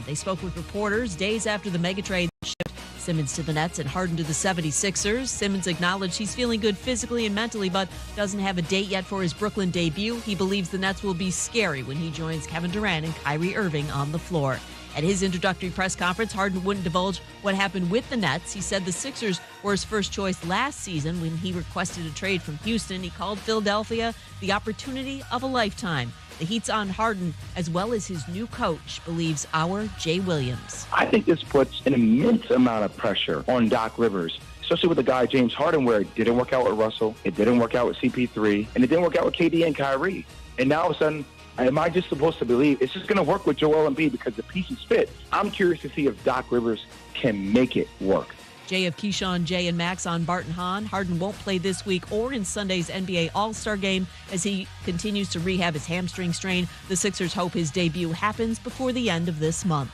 They spoke with reporters days after the mega trade shipped Simmons to the Nets and Harden to the 76ers. Simmons acknowledged he's feeling good physically and mentally, but doesn't have a date yet for his Brooklyn debut. He believes the Nets will be scary when he joins Kevin Durant and Kyrie Irving on the floor. At his introductory press conference, Harden wouldn't divulge what happened with the Nets. He said the Sixers were his first choice last season when he requested a trade from Houston. He called Philadelphia the opportunity of a lifetime. The heat's on Harden, as well as his new coach, believes our Jay Williams. I think this puts an immense amount of pressure on Doc Rivers, especially with a guy, James Harden, where it didn't work out with Russell, it didn't work out with CP3, and it didn't work out with KD and Kyrie. And now all of a sudden, am I just supposed to believe it's just going to work with Joel Embiid because the pieces fit? I'm curious to see if Doc Rivers can make it work. Jay of Keyshawn, Jay, and Max on Barton Hahn. Harden won't play this week or in Sunday's NBA All-Star game as he continues to rehab his hamstring strain. The Sixers hope his debut happens before the end of this month.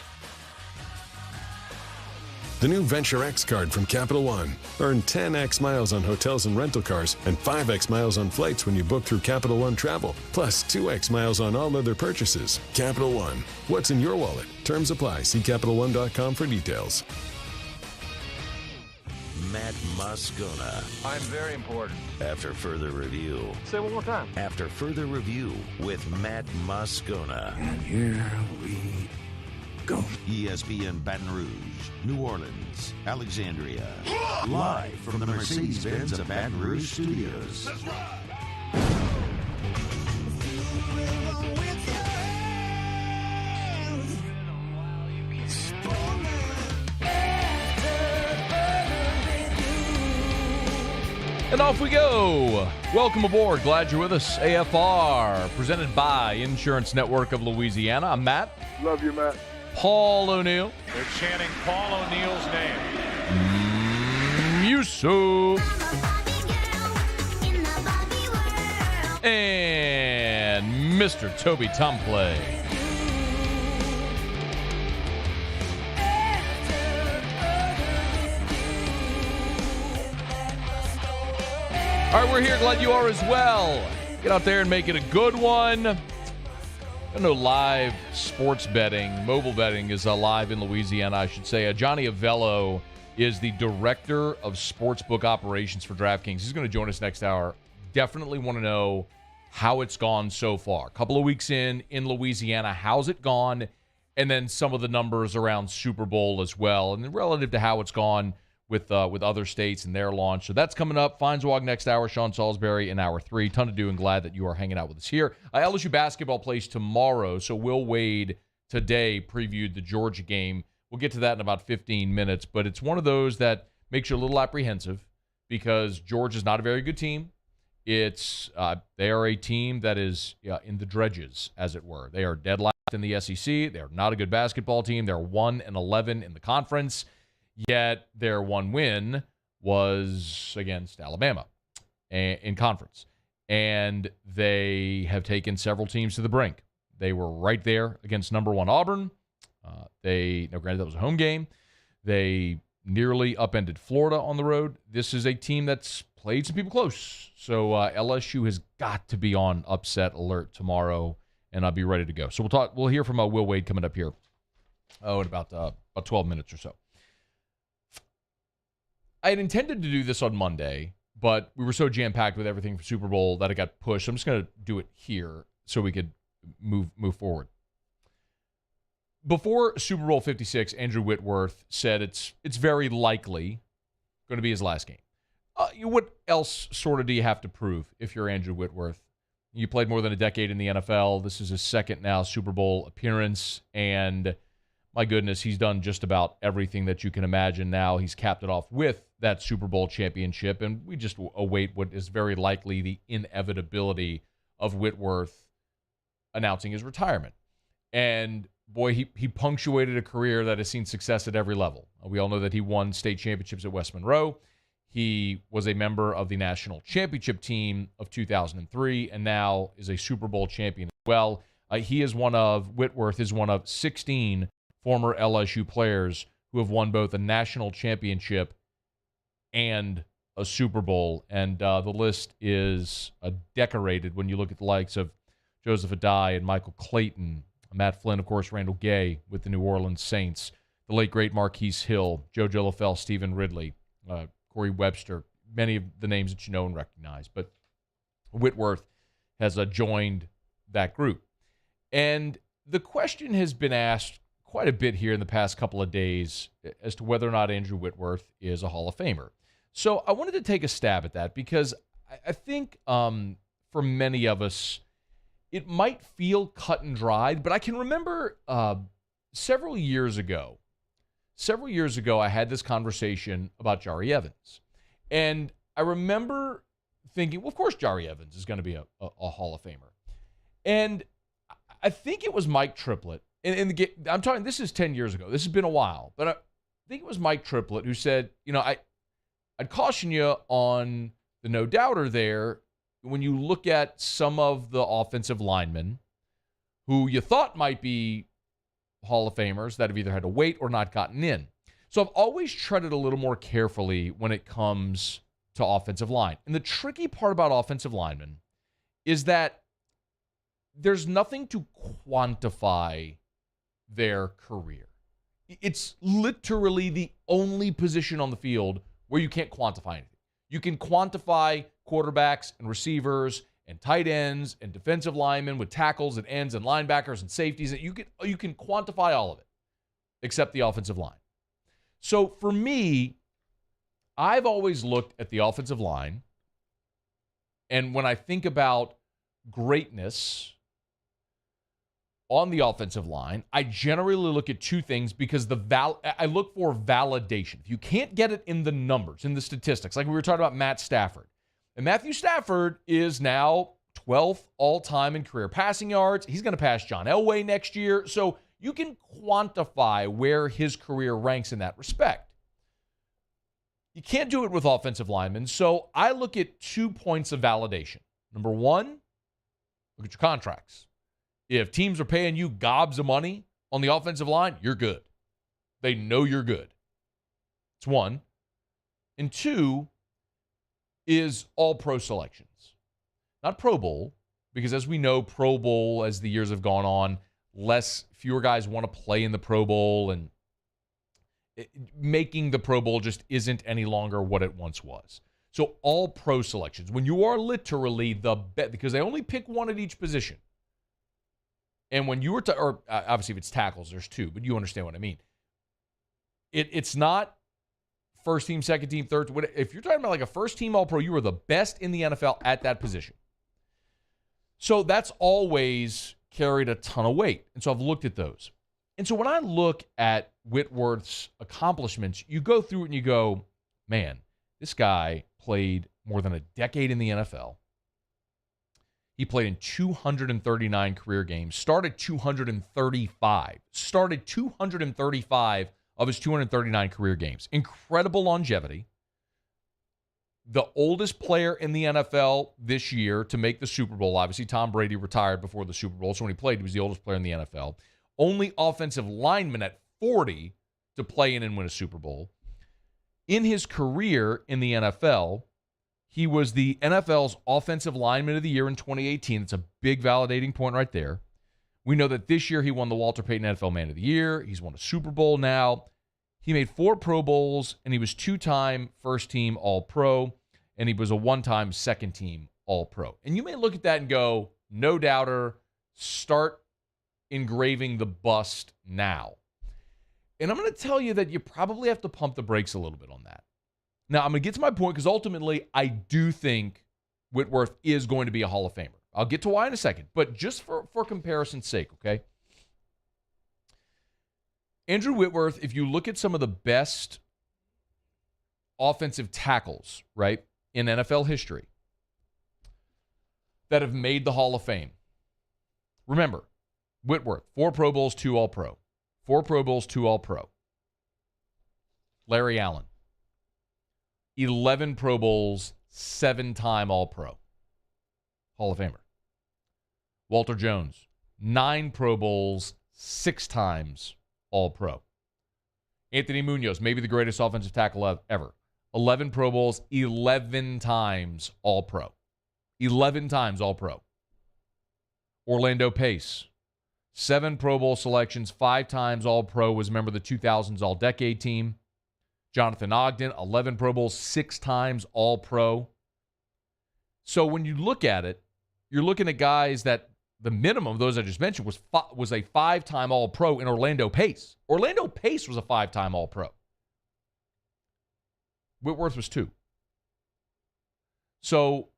The new Venture X card from Capital One. Earn 10x miles on hotels and rental cars and 5x miles on flights when you book through Capital One Travel, plus 2x miles on all other purchases. Capital One. What's in your wallet? Terms apply. See CapitalOne.com for details. Matt Moscona. I'm very important. After further review. Say it one more time. After further review with Matt Moscona. And here we go. ESPN Baton Rouge, New Orleans, Alexandria. Live from the Mercedes-Benz of Baton Rouge studios. That's right. And off we go. Welcome aboard. Glad you're with us. AFR, presented by Insurance Network of Louisiana. I'm Matt. Love you, Matt. Paul O'Neill. They're chanting Paul O'Neill's name. Yusuf. And Mr. Toby Tumplay. All right, we're here. Glad you are as well. Get out there and make it a good one. I know live sports betting, mobile betting is live in Louisiana, I should say. Johnny Avello is the director of sportsbook operations for DraftKings. He's going to join us next hour. Definitely want to know how it's gone so far. A couple of weeks in Louisiana, how's it gone? And then some of the numbers around Super Bowl as well, and then relative to how it's gone with other states and their launch. So that's coming up. Feinswog next hour. Sean Salisbury in hour 3. Ton to do, and glad that you are hanging out with us here. LSU basketball plays tomorrow, so Will Wade today previewed the Georgia game. We'll get to that in about 15 minutes, but it's one of those that makes you a little apprehensive because Georgia's not a very good team. It's they are a team that is in the dredges, as it were. They are dead last in the SEC. They're not a good basketball team. They're 1-11 in the conference. Yet their one win was against Alabama in conference. And they have taken several teams to the brink. They were right there against number 1 Auburn. Granted, that was a home game. They nearly upended Florida on the road. This is a team that's played some people close. So LSU has got to be on upset alert tomorrow, and I'll be ready to go. So we'll hear from Will Wade coming up here in about 12 minutes or so. I had intended to do this on Monday, but we were so jam-packed with everything for Super Bowl that it got pushed. I'm just going to do it here so we could move forward. Before Super Bowl 56, Andrew Whitworth said it's very likely going to be his last game. What else sort of do you have to prove if you're Andrew Whitworth? You played more than a decade in the NFL. This is his second now Super Bowl appearance, and my goodness, he's done just about everything that you can imagine now. He's capped it off with that Super Bowl championship, and we just await what is very likely the inevitability of Whitworth announcing his retirement. And boy, he punctuated a career that has seen success at every level. We all know that he won state championships at West Monroe. He was a member of the national championship team of 2003 and now is a Super Bowl champion as well. Whitworth is one of 16 former LSU players who have won both a national championship and a Super Bowl. And the list is decorated when you look at the likes of Joseph Adai and Michael Clayton, Matt Flynn, of course, Randall Gay with the New Orleans Saints, the late, great Marquise Hill, JoJo LaFell, Stephen Ridley, Corey Webster, many of the names that you know and recognize. But Whitworth has joined that group. And the question has been asked quite a bit here in the past couple of days as to whether or not Andrew Whitworth is a Hall of Famer. So I wanted to take a stab at that because I think for many of us, it might feel cut and dried, but I can remember several years ago, I had this conversation about Jari Evans. And I remember thinking, well, of course Jari Evans is going to be a Hall of Famer. And I think it was Mike Triplett. I'm talking, this is 10 years ago. This has been a while. But I think it was Mike Triplett who said, I'd caution you on the no doubter there when you look at some of the offensive linemen who you thought might be Hall of Famers that have either had to wait or not gotten in. So I've always treaded a little more carefully when it comes to offensive line. And the tricky part about offensive linemen is that there's nothing to quantify their career. It's literally the only position on the field where you can't quantify anything. You can quantify quarterbacks and receivers and tight ends and defensive linemen with tackles and ends and linebackers and safeties. You can quantify all of it except the offensive line. So for me, I've always looked at the offensive line, and when I think about greatness on the offensive line, I generally look at two things because I look for validation. If you can't get it in the numbers, in the statistics, like we were talking about Matt Stafford. And Matthew Stafford is now 12th all-time in career passing yards. He's going to pass John Elway next year. So you can quantify where his career ranks in that respect. You can't do it with offensive linemen. So I look at 2 points of validation. Number one, look at your contracts. If teams are paying you gobs of money on the offensive line, you're good. They know you're good. It's one. And two is all pro selections. Not Pro Bowl, because as we know, Pro Bowl, as the years have gone on, fewer guys want to play in the Pro Bowl, and making the Pro Bowl just isn't any longer what it once was. So all pro selections, when you are literally the best, because they only pick one at each position. And when you were or obviously if it's tackles, there's two, but you understand what I mean. It's not first team, second team, third. If you're talking about like a first team All-Pro, you are the best in the NFL at that position. So that's always carried a ton of weight. And so I've looked at those. And so when I look at Whitworth's accomplishments, you go through it and you go, man, this guy played more than a decade in the NFL. He played in 239 career games, started 235 of his 239 career games. Incredible longevity. The oldest player in the NFL this year to make the Super Bowl. Obviously, Tom Brady retired before the Super Bowl, so when he played, he was the oldest player in the NFL. Only offensive lineman at 40 to play in and win a Super Bowl. In his career in the NFL, he was the NFL's Offensive Lineman of the Year in 2018. It's a big validating point right there. We know that this year he won the Walter Payton NFL Man of the Year. He's won a Super Bowl now. He made 4 Pro Bowls, and he was 2-time first-team All-Pro, and he was a 1-time second-team All-Pro. And you may look at that and go, no doubter, start engraving the bust now. And I'm going to tell you that you probably have to pump the brakes a little bit on that. Now, I'm going to get to my point because ultimately I do think Whitworth is going to be a Hall of Famer. I'll get to why in a second, but just for comparison's sake, okay? Andrew Whitworth, if you look at some of the best offensive tackles, right, in NFL history that have made the Hall of Fame, remember, Whitworth, 4 Pro Bowls, 2 All-Pro. 4 Pro Bowls, 2 All-Pro. Larry Allen, 11 Pro Bowls, 7-time All-Pro. Hall of Famer. Walter Jones, 9 Pro Bowls, 6 times All-Pro. Anthony Munoz, maybe the greatest offensive tackle ever. 11 Pro Bowls, 11 times All-Pro. 11 times All-Pro. Orlando Pace, 7 Pro Bowl selections, 5 times All-Pro, was a member of the 2000s All-Decade team. Jonathan Ogden, 11 Pro Bowls, 6 times All-Pro. So when you look at it, you're looking at guys that the minimum of those I just mentioned was a 5-time All-Pro in Orlando Pace. Orlando Pace was a 5-time All-Pro. Whitworth was 2. So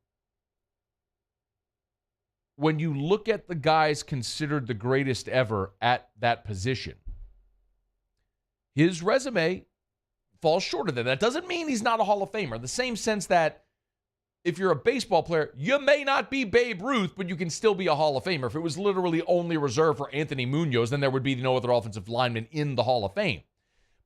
when you look at the guys considered the greatest ever at that position, his resume falls short of that. That doesn't mean he's not a Hall of Famer. In the same sense that if you're a baseball player, you may not be Babe Ruth, but you can still be a Hall of Famer. If it was literally only reserved for Anthony Munoz, then there would be no other offensive lineman in the Hall of Fame.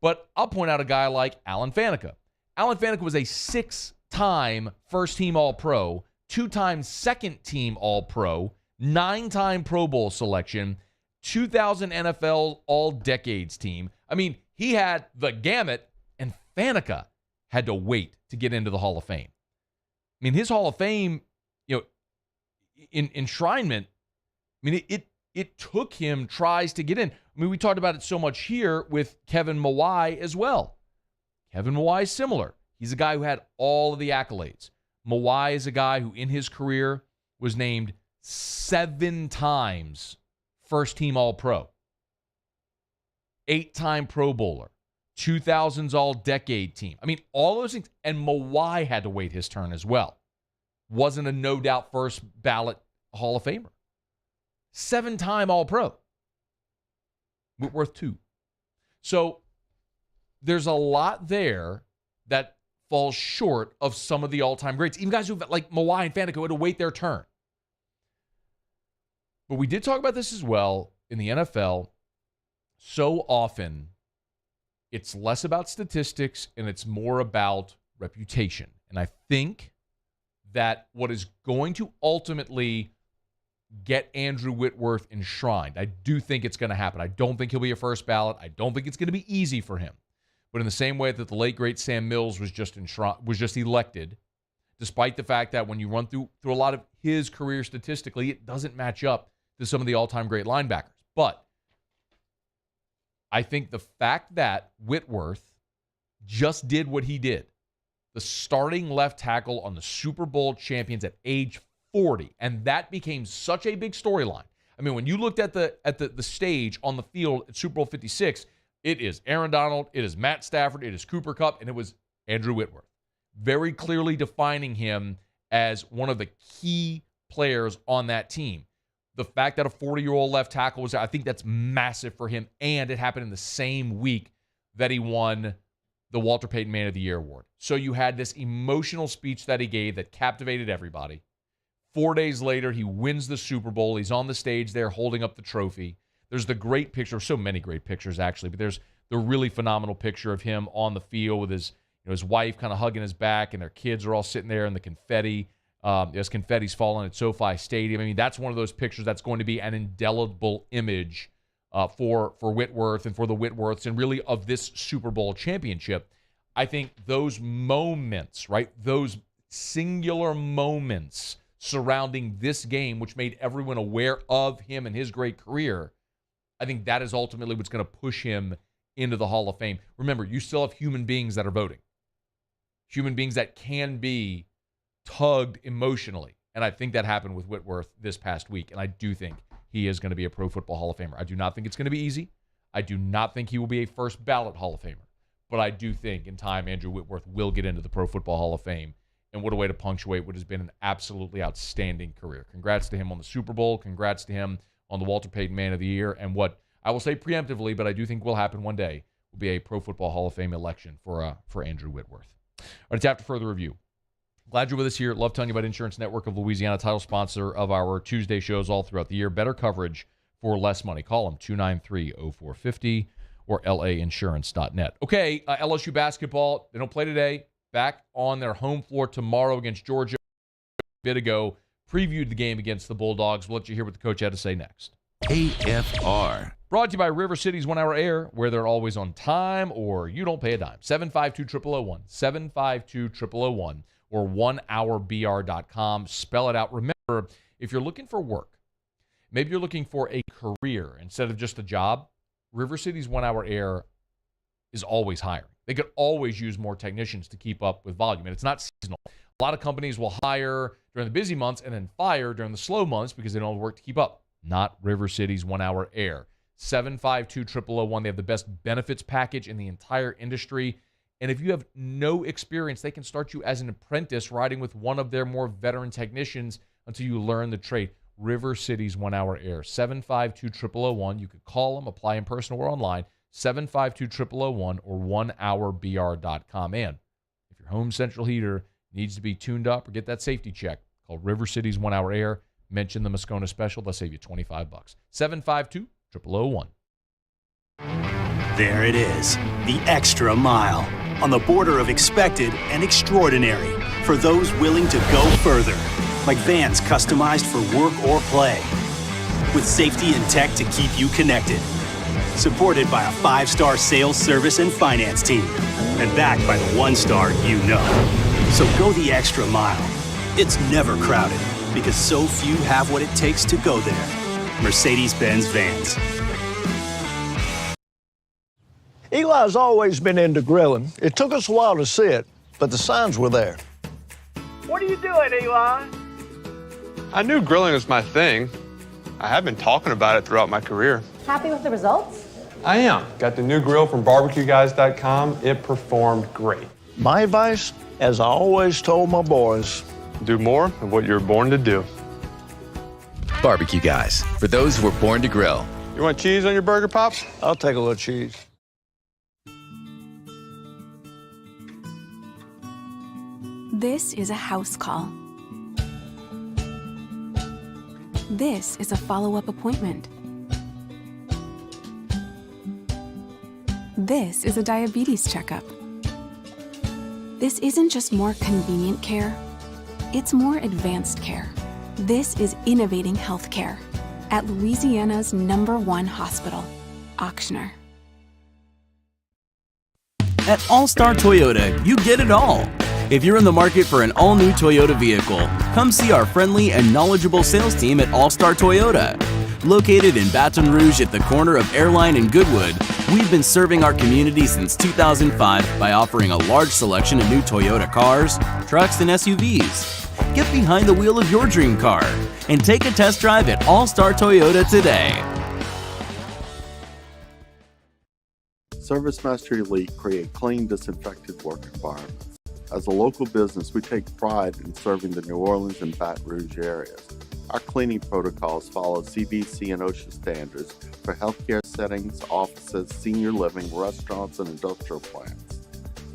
But I'll point out a guy like Alan Faneca. Alan Faneca was a 6-time first-team All-Pro, 2-time second-team All-Pro, 9-time Pro Bowl selection, 2000 NFL All-Decades team. I mean, he had the gamut, and Faneca had to wait to get into the Hall of Fame. I mean, his Hall of Fame, enshrinement, I mean, it took him tries to get in. I mean, we talked about it so much here with Kevin Mawai as well. Kevin Mawai is similar. He's a guy who had all of the accolades. Mawai is a guy who in his career was named 7 times first-team All-Pro, 8-time Pro Bowler, 2000s All-Decade team. I mean, all those things. And Mawai had to wait his turn as well. Wasn't a no-doubt first-ballot Hall of Famer. 7-time All-Pro. Whitworth 2. So there's a lot there that falls short of some of the all-time greats. Even guys who like Mawai and Faneca had to wait their turn. But we did talk about this as well in the NFL. So often, it's less about statistics and it's more about reputation. And I think that what is going to ultimately get Andrew Whitworth enshrined, I do think it's going to happen. I don't think he'll be a first ballot. I don't think it's going to be easy for him. But in the same way that the late, great Sam Mills was just elected, despite the fact that when you run through a lot of his career statistically, it doesn't match up to some of the all-time great linebackers. But I think the fact that Whitworth just did what he did, the starting left tackle on the Super Bowl champions at age 40, and that became such a big storyline. I mean, when you looked at the stage on the field at Super Bowl 56, it is Aaron Donald, it is Matt Stafford, it is Cooper Kupp, and it was Andrew Whitworth. Very clearly defining him as one of the key players on that team. The fact that a 40-year-old left tackle was there, I think that's massive for him, and it happened in the same week that he won the Walter Payton Man of the Year award. So you had this emotional speech that he gave that captivated everybody. 4 days later, he wins the Super Bowl. He's on the stage there holding up the trophy. There's the great picture, so many great pictures actually, but there's the really phenomenal picture of him on the field with his wife kind of hugging his back, and their kids are all sitting there in the confetti. As confetti's falling at SoFi Stadium. I mean, that's one of those pictures that's going to be an indelible image for Whitworth and for the Whitworths and really of this Super Bowl championship. I think those moments, right, those singular moments surrounding this game, which made everyone aware of him and his great career, I think that is ultimately what's going to push him into the Hall of Fame. Remember, you still have human beings that are voting. Human beings that can be tugged emotionally. And I think that happened with Whitworth this past week. And I do think he is going to be a Pro Football Hall of Famer. I do not think it's going to be easy. I do not think he will be a first ballot Hall of Famer. But I do think in time, Andrew Whitworth will get into the Pro Football Hall of Fame. And what a way to punctuate what has been an absolutely outstanding career. Congrats to him on the Super Bowl. Congrats to him on the Walter Payton Man of the Year. And what I will say preemptively, but I do think will happen one day, will be a Pro Football Hall of Fame election for Andrew Whitworth. All right, it's after further review. Glad you're with us here. Love telling you about Insurance Network of Louisiana, title sponsor of our Tuesday shows all throughout the year. Better coverage for less money. Call them 293-0450 or lainsurance.net. Okay, LSU basketball, they don't play today. Back on their home floor tomorrow against Georgia. A bit ago, previewed the game against the Bulldogs. We'll let you hear what the coach had to say next. AFR. Brought to you by River City's 1 Hour Air, where they're always on time or you don't pay a dime. 752-0001, 752-0001, or 1hourbr.com. Spell it out. Remember, if you're looking for work, maybe you're looking for a career instead of just a job, River City's 1 Hour Air is always hiring. They could always use more technicians to keep up with volume, and it's not seasonal. A lot of companies will hire during the busy months and then fire during the slow months because they don't have work to keep up. Not River City's 1 Hour Air. 752-0001. They have the best benefits package in the entire industry. And if you have no experience, they can start you as an apprentice riding with one of their more veteran technicians until you learn the trade. River City's 1 Hour Air. 752-0001. You could call them, apply in person or online. 752-0001 or 1hourbr.com. And if your home central heater needs to be tuned up or get that safety check, call River City's 1 Hour Air. Mention the Moscona special. They'll save you $25. 752-0001. There it is, the extra mile, on the border of expected and extraordinary for those willing to go further, like vans customized for work or play, with safety and tech to keep you connected, supported by a 5-star sales, service, and finance team, and backed by the 1-star you know. So go the extra mile. It's never crowded, because so few have what it takes to go there. Mercedes-Benz Vans. Eli's always been into grilling. It took us a while to see it, but the signs were there. What are you doing, Eli? I knew grilling was my thing. I have been talking about it throughout my career. Happy with the results? I am. Got the new grill from barbecueguys.com. It performed great. My advice, as I always told my boys, do more of what you're born to do. Barbecue Guys, for those who were born to grill. You want cheese on your burger, Pops? I'll take a little cheese. This is a house call. This is a follow-up appointment. This is a diabetes checkup. This isn't just more convenient care, it's more advanced care. This is innovating healthcare at Louisiana's #1 hospital, Ochsner. At All-Star Toyota, you get it all. If you're in the market for an all-new Toyota vehicle, come see our friendly and knowledgeable sales team at All-Star Toyota. Located in Baton Rouge at the corner of Airline and Goodwood, we've been serving our community since 2005 by offering a large selection of new Toyota cars, trucks, and SUVs. Get behind the wheel of your dream car and take a test drive at All-Star Toyota today. ServiceMaster Elite create clean, disinfected work environments. As a local business, we take pride in serving the New Orleans and Baton Rouge areas. Our cleaning protocols follow CDC and OSHA standards for healthcare settings, offices, senior living, restaurants, and industrial plants.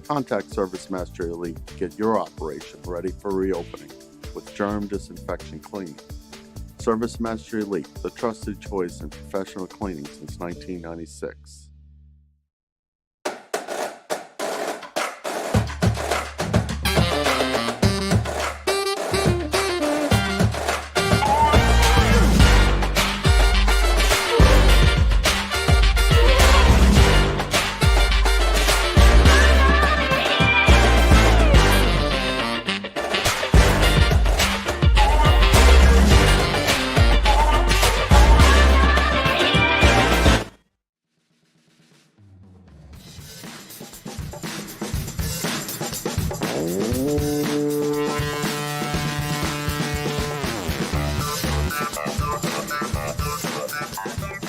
Contact ServiceMaster Elite to get your operation ready for reopening with germ disinfection cleaning. ServiceMaster Elite, the trusted choice in professional cleaning since 1996.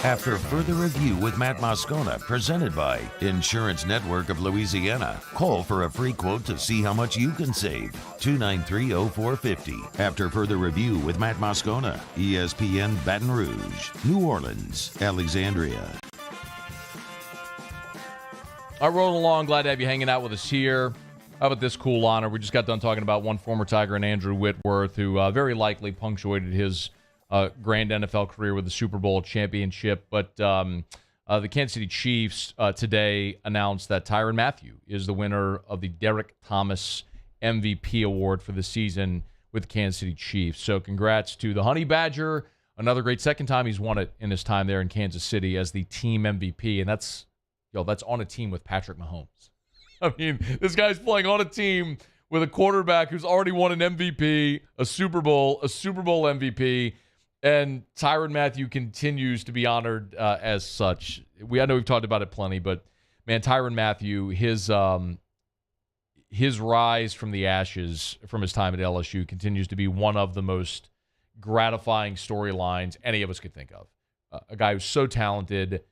After further review with Matt Moscona, presented by Insurance Network of Louisiana. Call for a free quote to see how much you can save. 293-0450. After further review with Matt Moscona, ESPN Baton Rouge, New Orleans, Alexandria. All right, rolling along. Glad to have you hanging out with us here. How about this cool honor? We just got done talking about one former Tiger and Andrew Whitworth, who very likely punctuated his grand NFL career with the Super Bowl championship. But the Kansas City Chiefs today announced that Tyrann Mathieu is the winner of the Derek Thomas MVP award for the season with the Kansas City Chiefs. So congrats to the Honey Badger. Another great second time he's won it in his time there in Kansas City as the team MVP. And that's on a team with Patrick Mahomes. I mean, this guy's playing on a team with a quarterback who's already won an MVP, a Super Bowl MVP. And Tyrann Mathieu continues to be honored as such. I know we've talked about it plenty, but man, Tyrann Mathieu, his rise from the ashes from his time at LSU continues to be one of the most gratifying storylines any of us could think of. A guy who's so talented.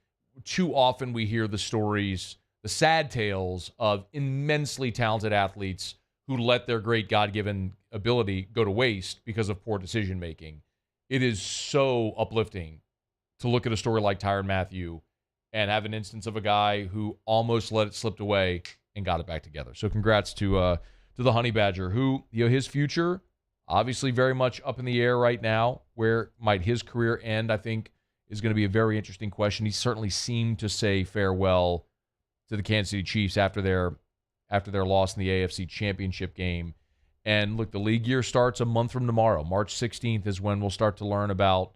Too often we hear the stories, the sad tales of immensely talented athletes who let their great God-given ability go to waste because of poor decision-making. It is so uplifting to look at a story like Tyrann Mathieu and have an instance of a guy who almost let it slip away and got it back together. So congrats to the Honey Badger, who, his future obviously very much up in the air right now. Where might his career end, I think, is going to be a very interesting question. He certainly seemed to say farewell to the Kansas City Chiefs after their loss in the AFC Championship game. And look, the league year starts a month from tomorrow. March 16th is when we'll start to learn about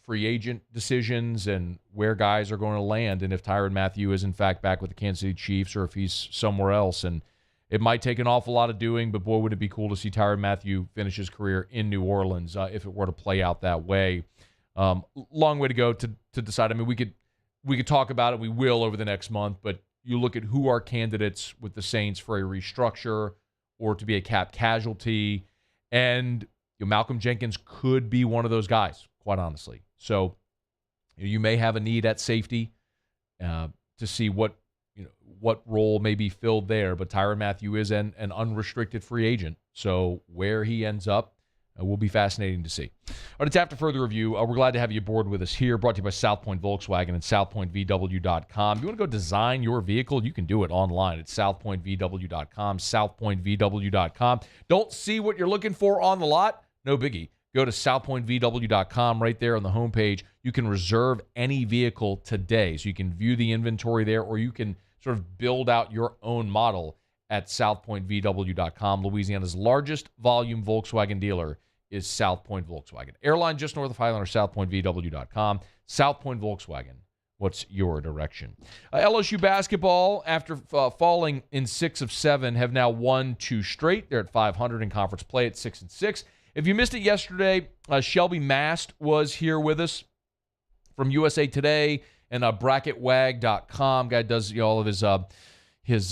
free agent decisions and where guys are going to land, and if Tyrann Mathieu is in fact back with the Kansas City Chiefs or if he's somewhere else. And it might take an awful lot of doing, but boy, would it be cool to see Tyrann Mathieu finish his career in New Orleans if it were to play out that way. Long way to go to decide. I mean, we could talk about it. We will over the next month, but you look at who are candidates with the Saints for a restructure or to be a cap casualty, and Malcolm Jenkins could be one of those guys, quite honestly. So you may have a need at safety to see what role may be filled there, but Tyrann Mathieu is an unrestricted free agent. So where he ends up will be fascinating to see. All right, it's After Further Review. We're glad to have you aboard with us here, brought to you by South Point Volkswagen and southpointvw.com. If you want to go design your vehicle, you can do it online at southpointvw.com, southpointvw.com. Don't see what you're looking for on the lot? No biggie. Go to southpointvw.com. Right there on the homepage, you can reserve any vehicle today. So you can view the inventory there, or you can sort of build out your own model at southpointvw.com. Louisiana's largest volume Volkswagen dealer is South Point Volkswagen. Airline just north of Highland, or southpointvw.com. South Point Volkswagen. What's your direction? LSU basketball, after falling in 6 of 7, have now won 2 straight. They're at 500 in conference play at 6-6. If you missed it yesterday, Shelby Mast was here with us from USA Today and bracketwag.com. Guy does all of his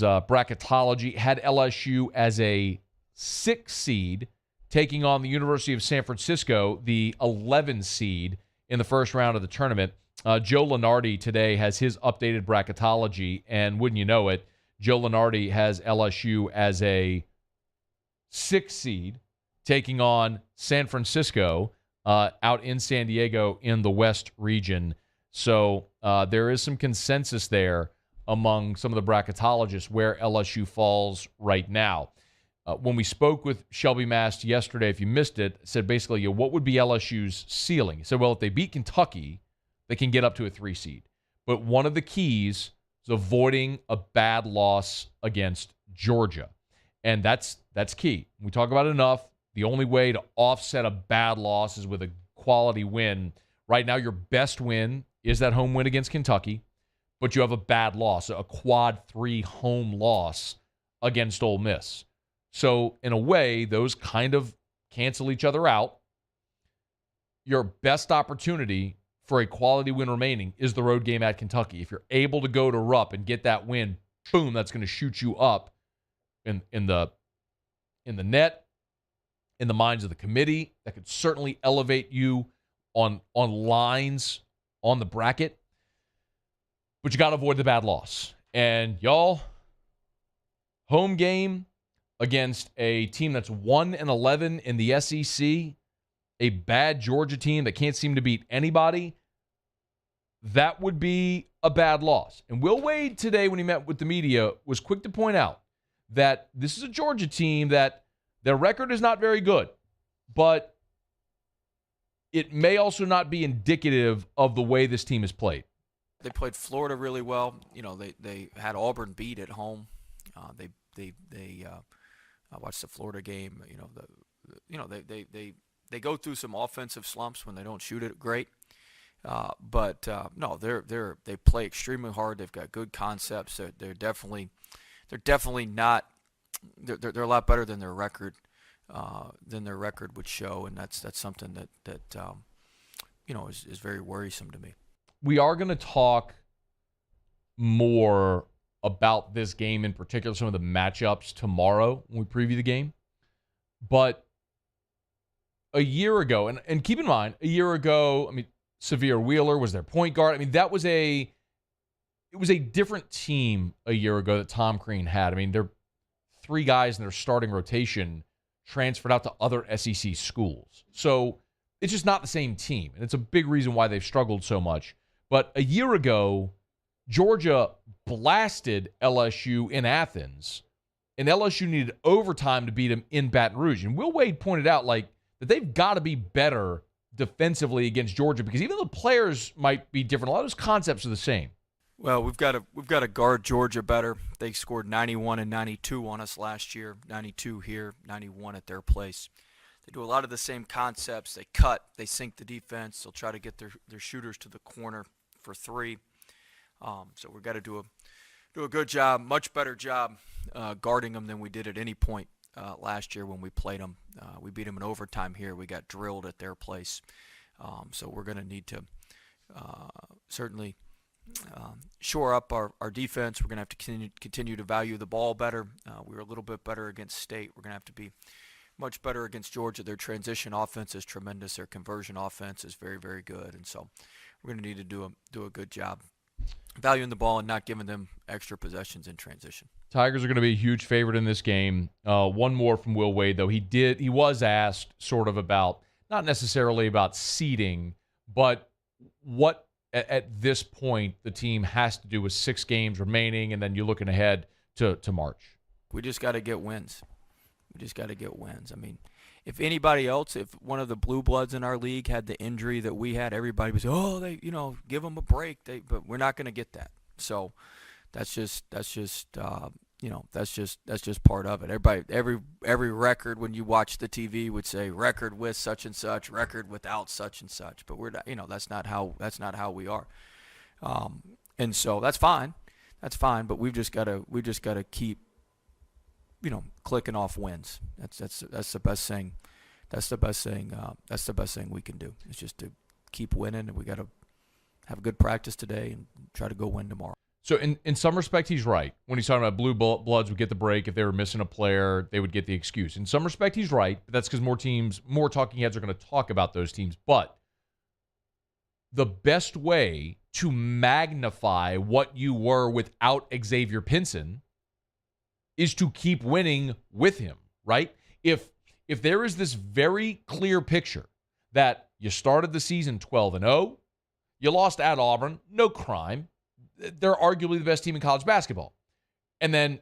bracketology. Had LSU as a 6 seed taking on the University of San Francisco, the 11 seed in the first round of the tournament. Joe Lunardi today has his updated bracketology, and wouldn't you know it, Joe Lunardi has LSU as a 6 seed taking on San Francisco out in San Diego in the West region. So there is some consensus there among some of the bracketologists where LSU falls right now. When we spoke with Shelby Mast yesterday, if you missed it, said basically, what would be LSU's ceiling? He said, well, if they beat Kentucky, they can get up to a 3 seed. But one of the keys is avoiding a bad loss against Georgia. And that's key. We talk about it enough. The only way to offset a bad loss is with a quality win. Right now, your best win is that home win against Kentucky, but you have a bad loss, a quad 3 home loss against Ole Miss. So in a way, those kind of cancel each other out. Your best opportunity for a quality win remaining is the road game at Kentucky. If you're able to go to Rupp and get that win, boom, that's going to shoot you up in the net, in the minds of the committee. That could certainly elevate you on lines on the bracket. But you got to avoid the bad loss. And y'all, home game against a team that's 1-11 in the SEC, a bad Georgia team that can't seem to beat anybody, that would be a bad loss. And Will Wade today, when he met with the media, was quick to point out that this is a Georgia team that their record is not very good, but it may also not be indicative of the way this team is played. They played Florida really well. You know, they had Auburn beat at home. I watched the Florida game. They go through some offensive slumps when they don't shoot it great. But they play extremely hard. They've got good concepts. They're definitely not. They're a lot better than their record. than their record would show, and that's something that is very worrisome to me. We are going to talk more about this game in particular, some of the matchups tomorrow when we preview the game. But a year ago, and keep in mind, a year ago, Severe Wheeler was their point guard. It was a different team a year ago that Tom Crean had. They're 3 guys in their starting rotation transferred out to other SEC schools. So it's just not the same team. And it's a big reason why they've struggled so much. But a year ago, Georgia blasted LSU in Athens, and LSU needed overtime to beat them in Baton Rouge. And Will Wade pointed out that they've got to be better defensively against Georgia, because even though the players might be different, a lot of those concepts are the same. Well, we've got to guard Georgia better. They scored 91 and 92 on us last year, 92 here, 91 at their place. They do a lot of the same concepts. They cut, they sink the defense. They'll try to get their shooters to the corner for 3. So we've got to do a good job, much better job guarding them than we did at any point last year when we played them. We beat them in overtime here. We got drilled at their place. So we're going to need to certainly shore up our defense. We're going to have to continue to value the ball better. We were a little bit better against State. We're going to have to be much better against Georgia. Their transition offense is tremendous. Their conversion offense is very, very good. And so we're going to need to do a good job valuing the ball and not giving them extra possessions in transition. Tigers are going to be a huge favorite in this game. One more from Will Wade, though. He was asked sort of about, not necessarily about seeding, but what at this point the team has to do with 6 games remaining, and then you're looking ahead to March. We just got to get wins. If anybody else, if one of the blue bloods in our league had the injury that we had, everybody was, give them a break. But we're not going to get that. So that's just part of it. Everybody, every record when you watch the TV would say record with such and such, record without such and such. But we're not, that's not how we are. And so that's fine. But we've just got to keep, clicking off wins. That's the best thing. That's the best thing we can do. It's just to keep winning, and we got to have a good practice today and try to go win tomorrow. So in some respect, he's right. When he's talking about blue bloods would get the break. If they were missing a player, they would get the excuse. In some respect, he's right. But that's because more talking heads are going to talk about those teams. But the best way to magnify what you were without Xavier Pinson is to keep winning with him, right? If there is this very clear picture that you started the season 12-0, you lost at Auburn, no crime. They're arguably the best team in college basketball. And then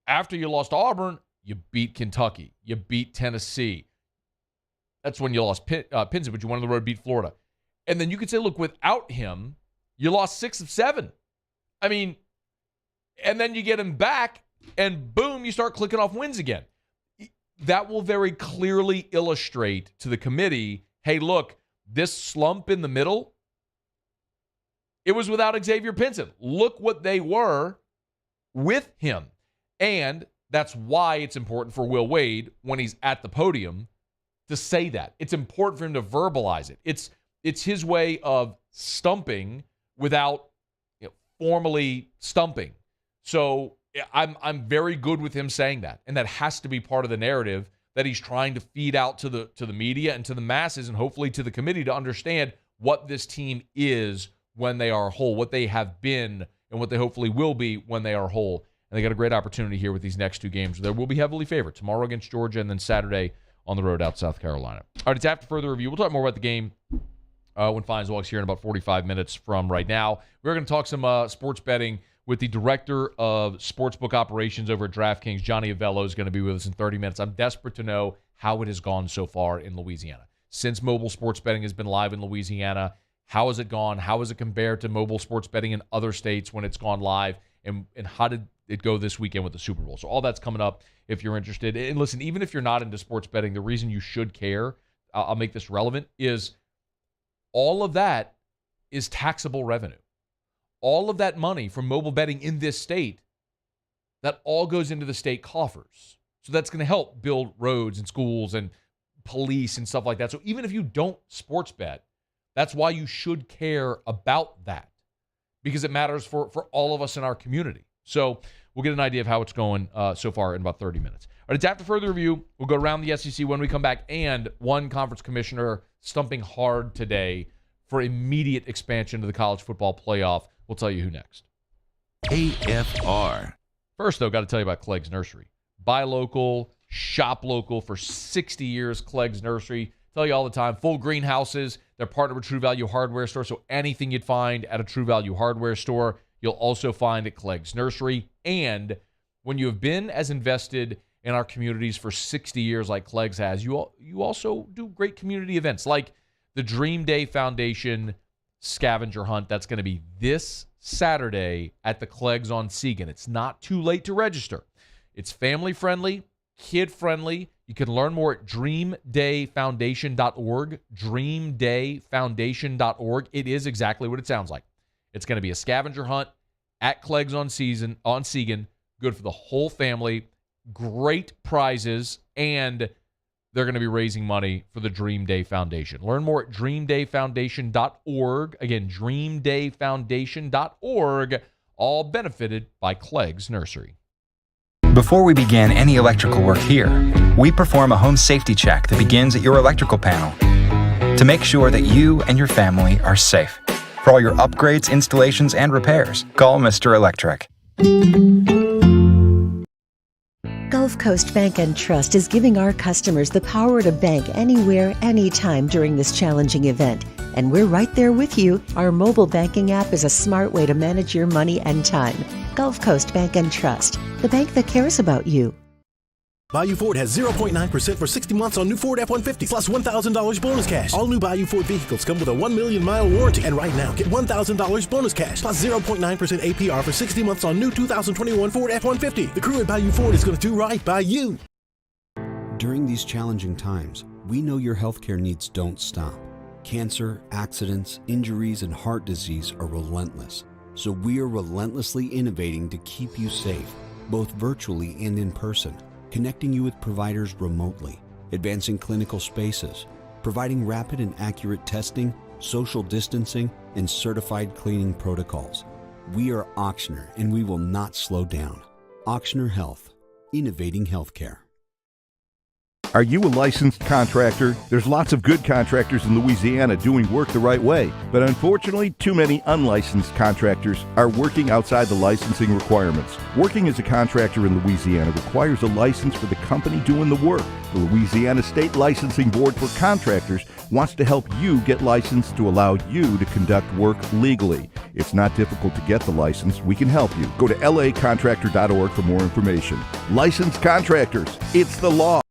after you lost to Auburn, you beat Kentucky, you beat Tennessee. That's when you lost Pinson, but you went on the road, beat Florida. And then you could say, look, without him, you lost 6 of 7. And then you get him back, and boom, you start clicking off wins again. That will very clearly illustrate to the committee, hey, look, this slump in the middle, it was without Xavier Pinson. Look what they were with him. And that's why it's important for Will Wade, when he's at the podium, to say that. It's important for him to verbalize it. It's his way of stumping without formally stumping. So I'm very good with him saying that, and that has to be part of the narrative that he's trying to feed out to the media and to the masses, and hopefully to the committee, to understand what this team is when they are whole, what they have been, and what they hopefully will be when they are whole. And they got a great opportunity here with these next 2 games. They will be heavily favored tomorrow against Georgia, and then Saturday on the road out South Carolina. All right, it's after further review. We'll talk more about the game when Feinswog's here in about 45 minutes from right now. We're going to talk some sports betting with the director of sportsbook operations over at DraftKings. Johnny Avello is going to be with us in 30 minutes. I'm desperate to know how it has gone so far in Louisiana. Since mobile sports betting has been live in Louisiana, how has it gone? How has it compared to mobile sports betting in other states when it's gone live? And how did it go this weekend with the Super Bowl? So all that's coming up if you're interested. And listen, even if you're not into sports betting, the reason you should care, I'll make this relevant, is all of that is taxable revenue. All of that money from mobile betting in this state, that all goes into the state coffers. So that's going to help build roads and schools and police and stuff like that. So even if you don't sports bet, that's why you should care about that, because it matters for all of us in our community. So we'll get an idea of how it's going so far in about 30 minutes. All right, it's after further review. We'll go around the SEC when we come back, and one conference commissioner stumping hard today for immediate expansion to the college football playoff. We'll tell you who next. AFR. First, though, got to tell you about Clegg's Nursery. Buy local, shop local for 60 years, Clegg's Nursery. Tell you all the time, full greenhouses. They're partnered with True Value Hardware Store, so anything you'd find at a True Value Hardware Store, you'll also find at Clegg's Nursery. And when you have been as invested in our communities for 60 years like Clegg's has, you also do great community events like the Dream Day Foundation scavenger hunt. That's going to be this Saturday at the Clegg's on Segan. It's not too late to register. It's family-friendly, kid-friendly. You can learn more at dreamdayfoundation.org, dreamdayfoundation.org. It is exactly what it sounds like. It's going to be a scavenger hunt at Clegg's on Segan, good for the whole family, great prizes, and they're going to be raising money for the Dream Day Foundation. Learn more at dreamdayfoundation.org. Again, dreamdayfoundation.org, all benefited by Clegg's Nursery. Before we begin any electrical work here, we perform a home safety check that begins at your electrical panel to make sure that you and your family are safe. For all your upgrades, installations, and repairs, call Mr. Electric. Gulf Coast Bank and Trust is giving our customers the power to bank anywhere, anytime during this challenging event. And we're right there with you. Our mobile banking app is a smart way to manage your money and time. Gulf Coast Bank and Trust, the bank that cares about you. Bayou Ford has 0.9% for 60 months on new Ford F-150 plus $1,000 bonus cash. All new Bayou Ford vehicles come with a 1 million mile warranty. And right now, get $1,000 bonus cash plus 0.9% APR for 60 months on new 2021 Ford F-150. The crew at Bayou Ford is going to do right by you. During these challenging times, we know your healthcare needs don't stop. Cancer, accidents, injuries, and heart disease are relentless. So we are relentlessly innovating to keep you safe, both virtually and in person. Connecting you with providers remotely, advancing clinical spaces, providing rapid and accurate testing, social distancing, and certified cleaning protocols. We are Auctioner, and we will not slow down. Auctioner Health, innovating healthcare. Are you a licensed contractor? There's lots of good contractors in Louisiana doing work the right way, but unfortunately, too many unlicensed contractors are working outside the licensing requirements. Working as a contractor in Louisiana requires a license for the company doing the work. The Louisiana State Licensing Board for Contractors wants to help you get licensed to allow you to conduct work legally. It's not difficult to get the license. We can help you. Go to lacontractor.org for more information. Licensed contractors, it's the law.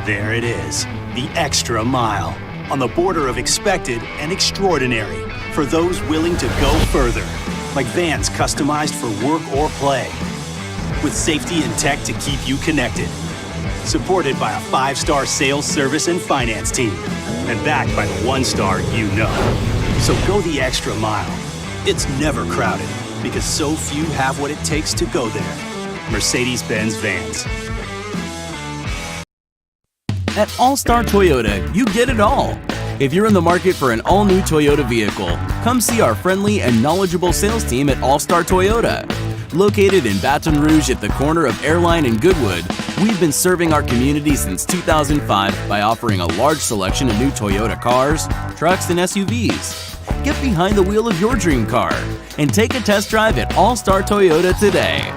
There it is, the extra mile, on the border of expected and extraordinary, for those willing to go further, like vans customized for work or play, with safety and tech to keep you connected, supported by a 5-star sales, service, and finance team, and backed by the 1-star you know. So go the extra mile. It's never crowded, because so few have what it takes to go there. Mercedes-Benz Vans. At All-Star Toyota, you get it all. If you're in the market for an all-new Toyota vehicle, come see our friendly and knowledgeable sales team at All-Star Toyota. Located in Baton Rouge at the corner of Airline and Goodwood, we've been serving our community since 2005 by offering a large selection of new Toyota cars, trucks, and SUVs. Get behind the wheel of your dream car and take a test drive at All-Star Toyota today.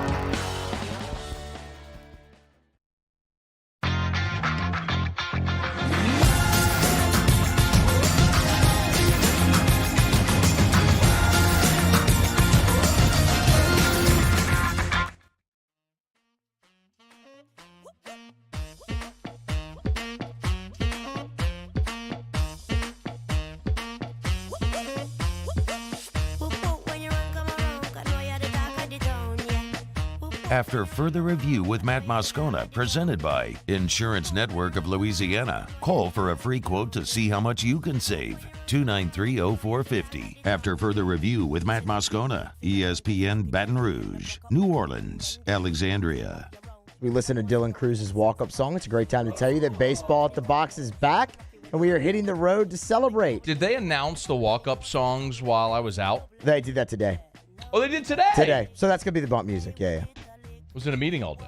After further review with Matt Moscona, presented by Insurance Network of Louisiana. Call for a free quote to see how much you can save. 293-0450. After further review with Matt Moscona, ESPN Baton Rouge, New Orleans, Alexandria. We listen to Dylan Cruz's walk-up song. It's a great time to tell you that Baseball at the Box is back, and we are hitting the road to celebrate. Did they announce the walk-up songs while I was out? They did that today. Oh, they did today? Today. So that's going to be the bump music. Yeah. Was in a meeting all day.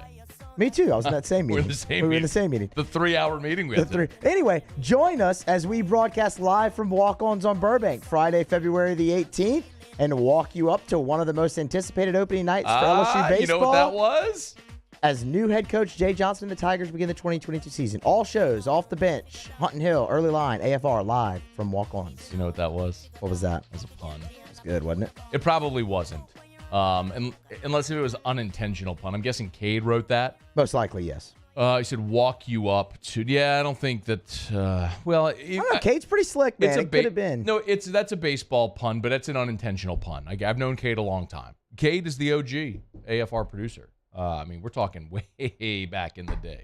Me too. I was in that same meeting. We were in the same meeting. The 3-hour meeting we had. Anyway, join us as we broadcast live from Walk-Ons on Burbank, Friday, February the 18th, and walk you up to one of the most anticipated opening nights for LSU baseball. You know what that was? As new head coach Jay Johnson and the Tigers begin the 2022 season. All shows, Off the Bench, Hunt and Hill, Early Line, AFR, live from Walk-Ons. You know what that was? What was that? It was a pun. It was good, wasn't it? It probably wasn't. Unless it was unintentional pun. I'm guessing Cade wrote that. Most likely, yes. He said, walk you up to... Yeah, I don't think that... I don't know, Cade's pretty slick, man. It could have been. No, that's a baseball pun, but it's an unintentional pun. I've known Cade a long time. Cade is the OG AFR producer. We're talking way back in the day.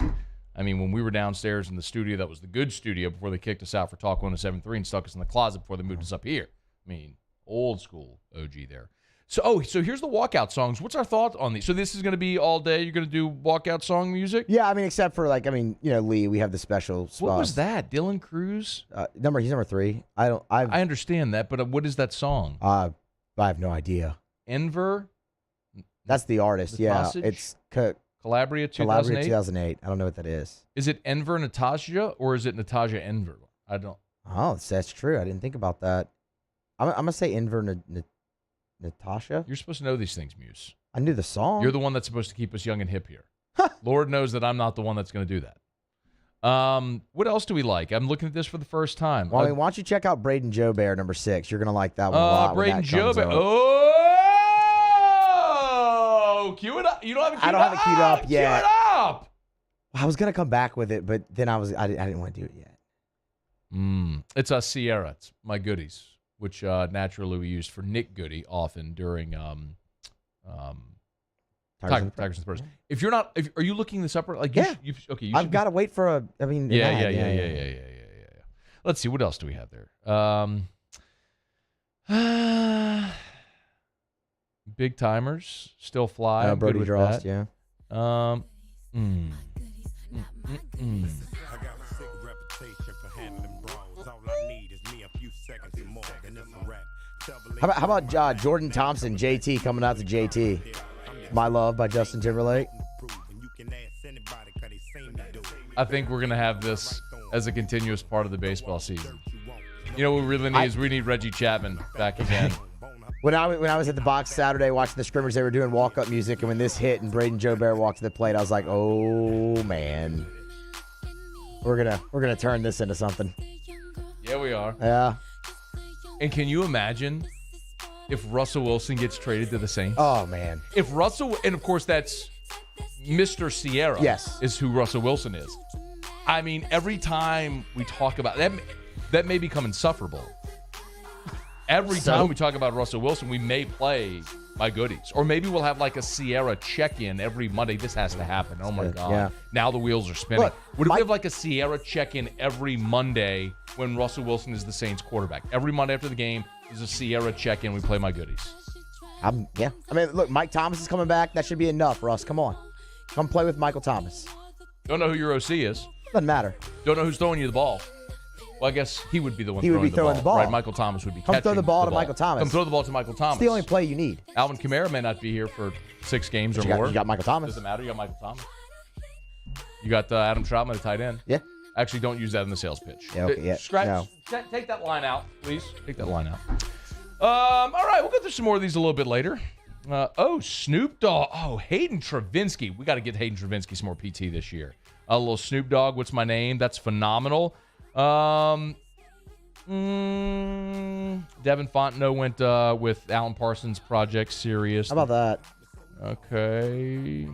When we were downstairs in the studio, that was the good studio before they kicked us out for Talk 107.3 and stuck us in the closet before they moved us up here. Old school OG there. So here's the walkout songs. What's our thought on these? So this is going to be all day. You're going to do walkout song music? Yeah, except for Lee. We have the special spot. What was that? Dylan Cruz? He's number 3. I understand that, but what is that song? I have no idea. Enver? That's the artist. Natasha? It's Calabria 2008. 2008. I don't know what that is. Is it Enver Natasha or is it Natasha Enver? I don't. Oh, that's true. I didn't think about that. I'm gonna say Enver Natasha? You're supposed to know these things, Muse. I knew the song. You're the one that's supposed to keep us young and hip here. Lord knows that I'm not the one that's going to do that. What else do we like? I'm looking at this for the first time. Well, why don't you check out Braden Joe Bear, number 6. You're going to like that one a lot. Braden Joe Bear. Oh! Cue it up. You don't have it queued up? I don't have it queued up yet. Cue it up! I was going to come back with it, but then I didn't want to do it yet. It's a Sierra. It's My Goodies, which naturally we used for Nick Goody often during Tigers and Spurs. If you're not, are you looking this up? Okay. I've got to wait for a. Yeah. Let's see, what else do we have there? Big Timers Still Fly. Brody Drost, yeah. How about Jordan Thompson, JT, coming out to JT? My Love by Justin Timberlake. I think we're going to have this as a continuous part of the baseball season. You know what we really need is we need Reggie Chapman back again. When I was at the box Saturday watching the scrimmage, they were doing walk-up music, and when this hit and Braden Joe Bear walked to the plate, I was like, oh, man. We're gonna turn this into something. Yeah, we are. Yeah. And can you imagine if Russell Wilson gets traded to the Saints? Oh, man. If Russell, and of course that's Mr. Sierra. Yes. Is who Russell Wilson is. Every time we talk about that may become insufferable. Every time we talk about Russell Wilson, we may play My Goodies. Or maybe we'll have like a Sierra check-in every Monday. This has to happen. Oh, my God. Yeah. Now the wheels are spinning. Look, what if we have like a Sierra check-in every Monday when Russell Wilson is the Saints quarterback? Every Monday after the game is a Sierra check-in. We play My Goodies. Yeah. Look, Mike Thomas is coming back. That should be enough, Russ. Come on. Come play with Michael Thomas. Don't know who your OC is. Doesn't matter. Don't know who's throwing you the ball. Well, I guess he would be the one throwing the ball. Right, Michael Thomas would be catching Come throw the ball to Michael Thomas. Come throw the ball to Michael Thomas. It's the only play you need. Alvin Kamara may not be here for 6 games or more. You got Michael Thomas. Doesn't matter. You got Michael Thomas. You got Adam Troutman, the tight end. Yeah. Actually, don't use that in the sales pitch. Yeah, okay, Scratch. No. Take that line out, please. Take that line out. All right, we'll go through some more of these a little bit later. Snoop Dogg. Oh, Hayden Travinski. We got to get Hayden Travinski some more PT this year. A little Snoop Dogg. What's my name? That's phenomenal. Devin Fontenot went with Alan Parsons' Project Sirius. How about that? Okay.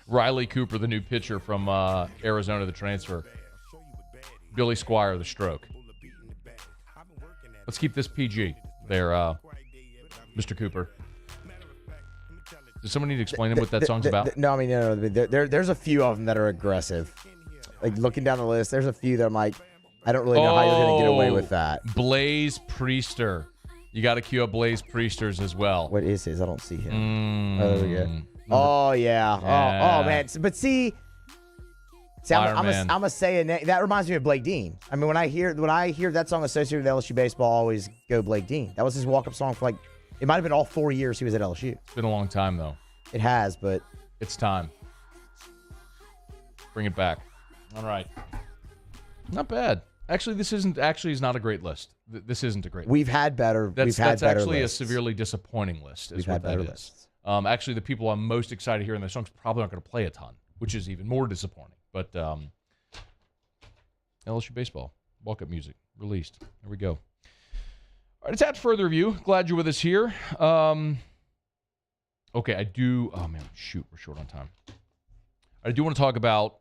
Riley Cooper, the new pitcher from Arizona, the transfer. Billy Squire, the stroke. Let's keep this PG there, Mr. Cooper. Does someone need to explain what that song's about? No, there's a few of them that are aggressive. Like, looking down the list, there's a few that I'm like, I don't really know how you're going to get away with that. Blaze Priester. You got to queue up Blaze Priesters as well. What is his? I don't see him. Oh, there we go. Oh, yeah. Oh, man. But see, I'm going to say a name. That reminds me of Blake Dean. I mean, when I hear that song associated with LSU baseball, I always go Blake Dean. That was his walk-up song for it might have been all 4 years he was at LSU. It's been a long time, though. It has, but. It's time. Bring it back. All right. Not bad. Actually, this is not a great list. This isn't a great list. We've had better. That's better actually lists. a severely disappointing list. We've had better lists. Actually, the people I'm most excited to hear in the songs probably aren't going to play a ton, which is even more disappointing. But LSU baseball, walk-up music, released. There we go. All right, it's at further review. Glad you're with us here. Okay, I do. Oh, man, shoot, we're short on time. I do want to talk about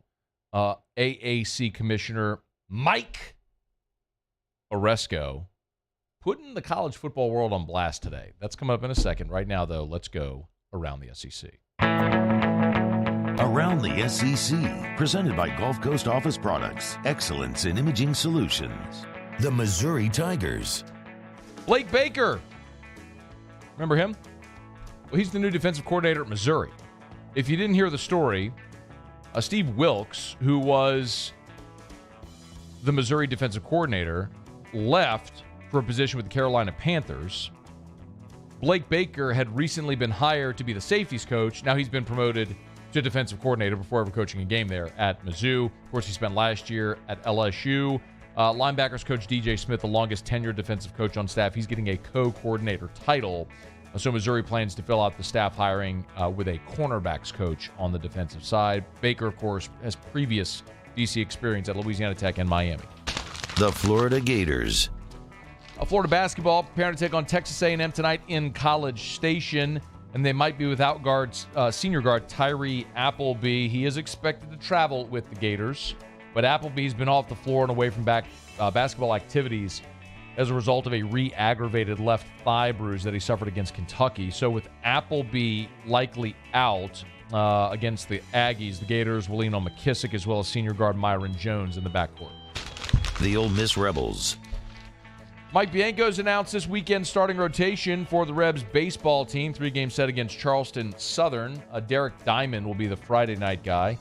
AAC Commissioner Mike Oresco putting the college football world on blast today. That's coming up in a second. Right now, though, let's go around the SEC. Around the SEC, presented by Gulf Coast Office Products, excellence in imaging solutions. The Missouri Tigers. Blake Baker. Remember him? Well, he's the new defensive coordinator at Missouri. If you didn't hear the story, Steve Wilkes, who was the Missouri defensive coordinator, left for a position with the Carolina Panthers. Blake Baker had recently been hired to be the safeties coach. Now he's been promoted to defensive coordinator before ever coaching a game there at Mizzou. Of course, he spent last year at LSU. Linebackers coach DJ Smith, the longest tenured defensive coach on staff. He's getting a co-coordinator title. So Missouri plans to fill out the staff hiring with a cornerbacks coach on the defensive side. Baker, of course, has previous DC experience at Louisiana Tech and Miami. The Florida Gators. Florida basketball preparing to take on Texas A&M tonight in College Station, and they might be without senior guard Tyree Appleby. He is expected to travel with the Gators, but Appleby's been off the floor and away from basketball activities as a result of a re-aggravated left thigh bruise that he suffered against Kentucky. So with Appleby likely out against the Aggies, the Gators will lean on McKissick as well as senior guard Myron Jones in the backcourt. The Ole Miss Rebels. Mike Bianco's announced this weekend starting rotation for the Rebs baseball team. 3-game set against Charleston Southern. Derek Diamond will be the Friday night guy.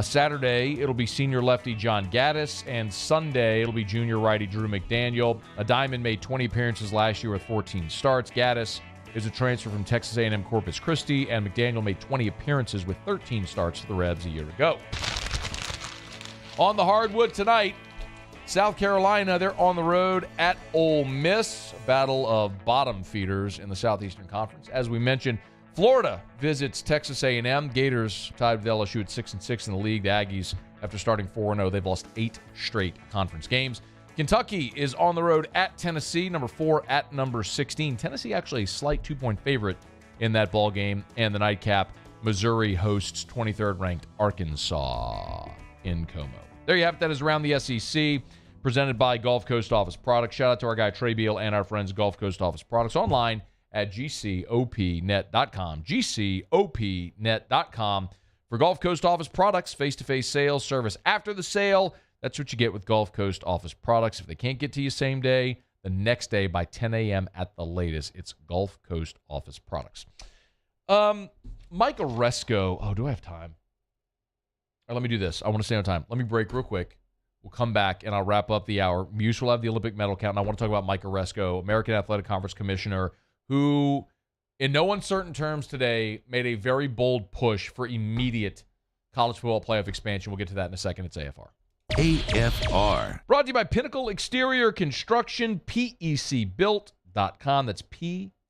Saturday, it'll be senior lefty John Gaddis, and Sunday, it'll be junior righty Drew McDaniel. Diamond made 20 appearances last year with 14 starts. Gaddis is a transfer from Texas A&M Corpus Christi, and McDaniel made 20 appearances with 13 starts for the Rebs a year ago. On the hardwood tonight, South Carolina, they're on the road at Ole Miss, a battle of bottom feeders in the Southeastern Conference. As we mentioned, Florida visits Texas A&M. Gators tied with LSU at 6-6 in the league. The Aggies, after starting 4-0, they've lost 8 straight conference games. Kentucky is on the road at Tennessee, number 4 at number 16. Tennessee actually a slight 2-point favorite in that ball game. And the nightcap, Missouri hosts 23rd-ranked Arkansas in Como. There you have it. That is Around the SEC, presented by Gulf Coast Office Products. Shout out to our guy Trey Beal and our friends Gulf Coast Office Products online at gcopnet.com. gcopnet.com for Gulf Coast Office Products, face-to-face sales, service after the sale. That's what you get with Gulf Coast Office Products. If they can't get to you same day, the next day by 10 a.m. at the latest, it's Gulf Coast Office Products. Mike Oresco. Oh, do I have time? All right, let me do this. I want to stay on time. Let me break real quick. We'll come back, and I'll wrap up the hour. Muse will have the Olympic medal count, and I want to talk about Mike Oresco, American Athletic Conference Commissioner, who, in no uncertain terms today, made a very bold push for immediate college football playoff expansion. We'll get to that in a second. It's AFR. AFR. Brought to you by Pinnacle Exterior Construction, PECbuilt.com. That's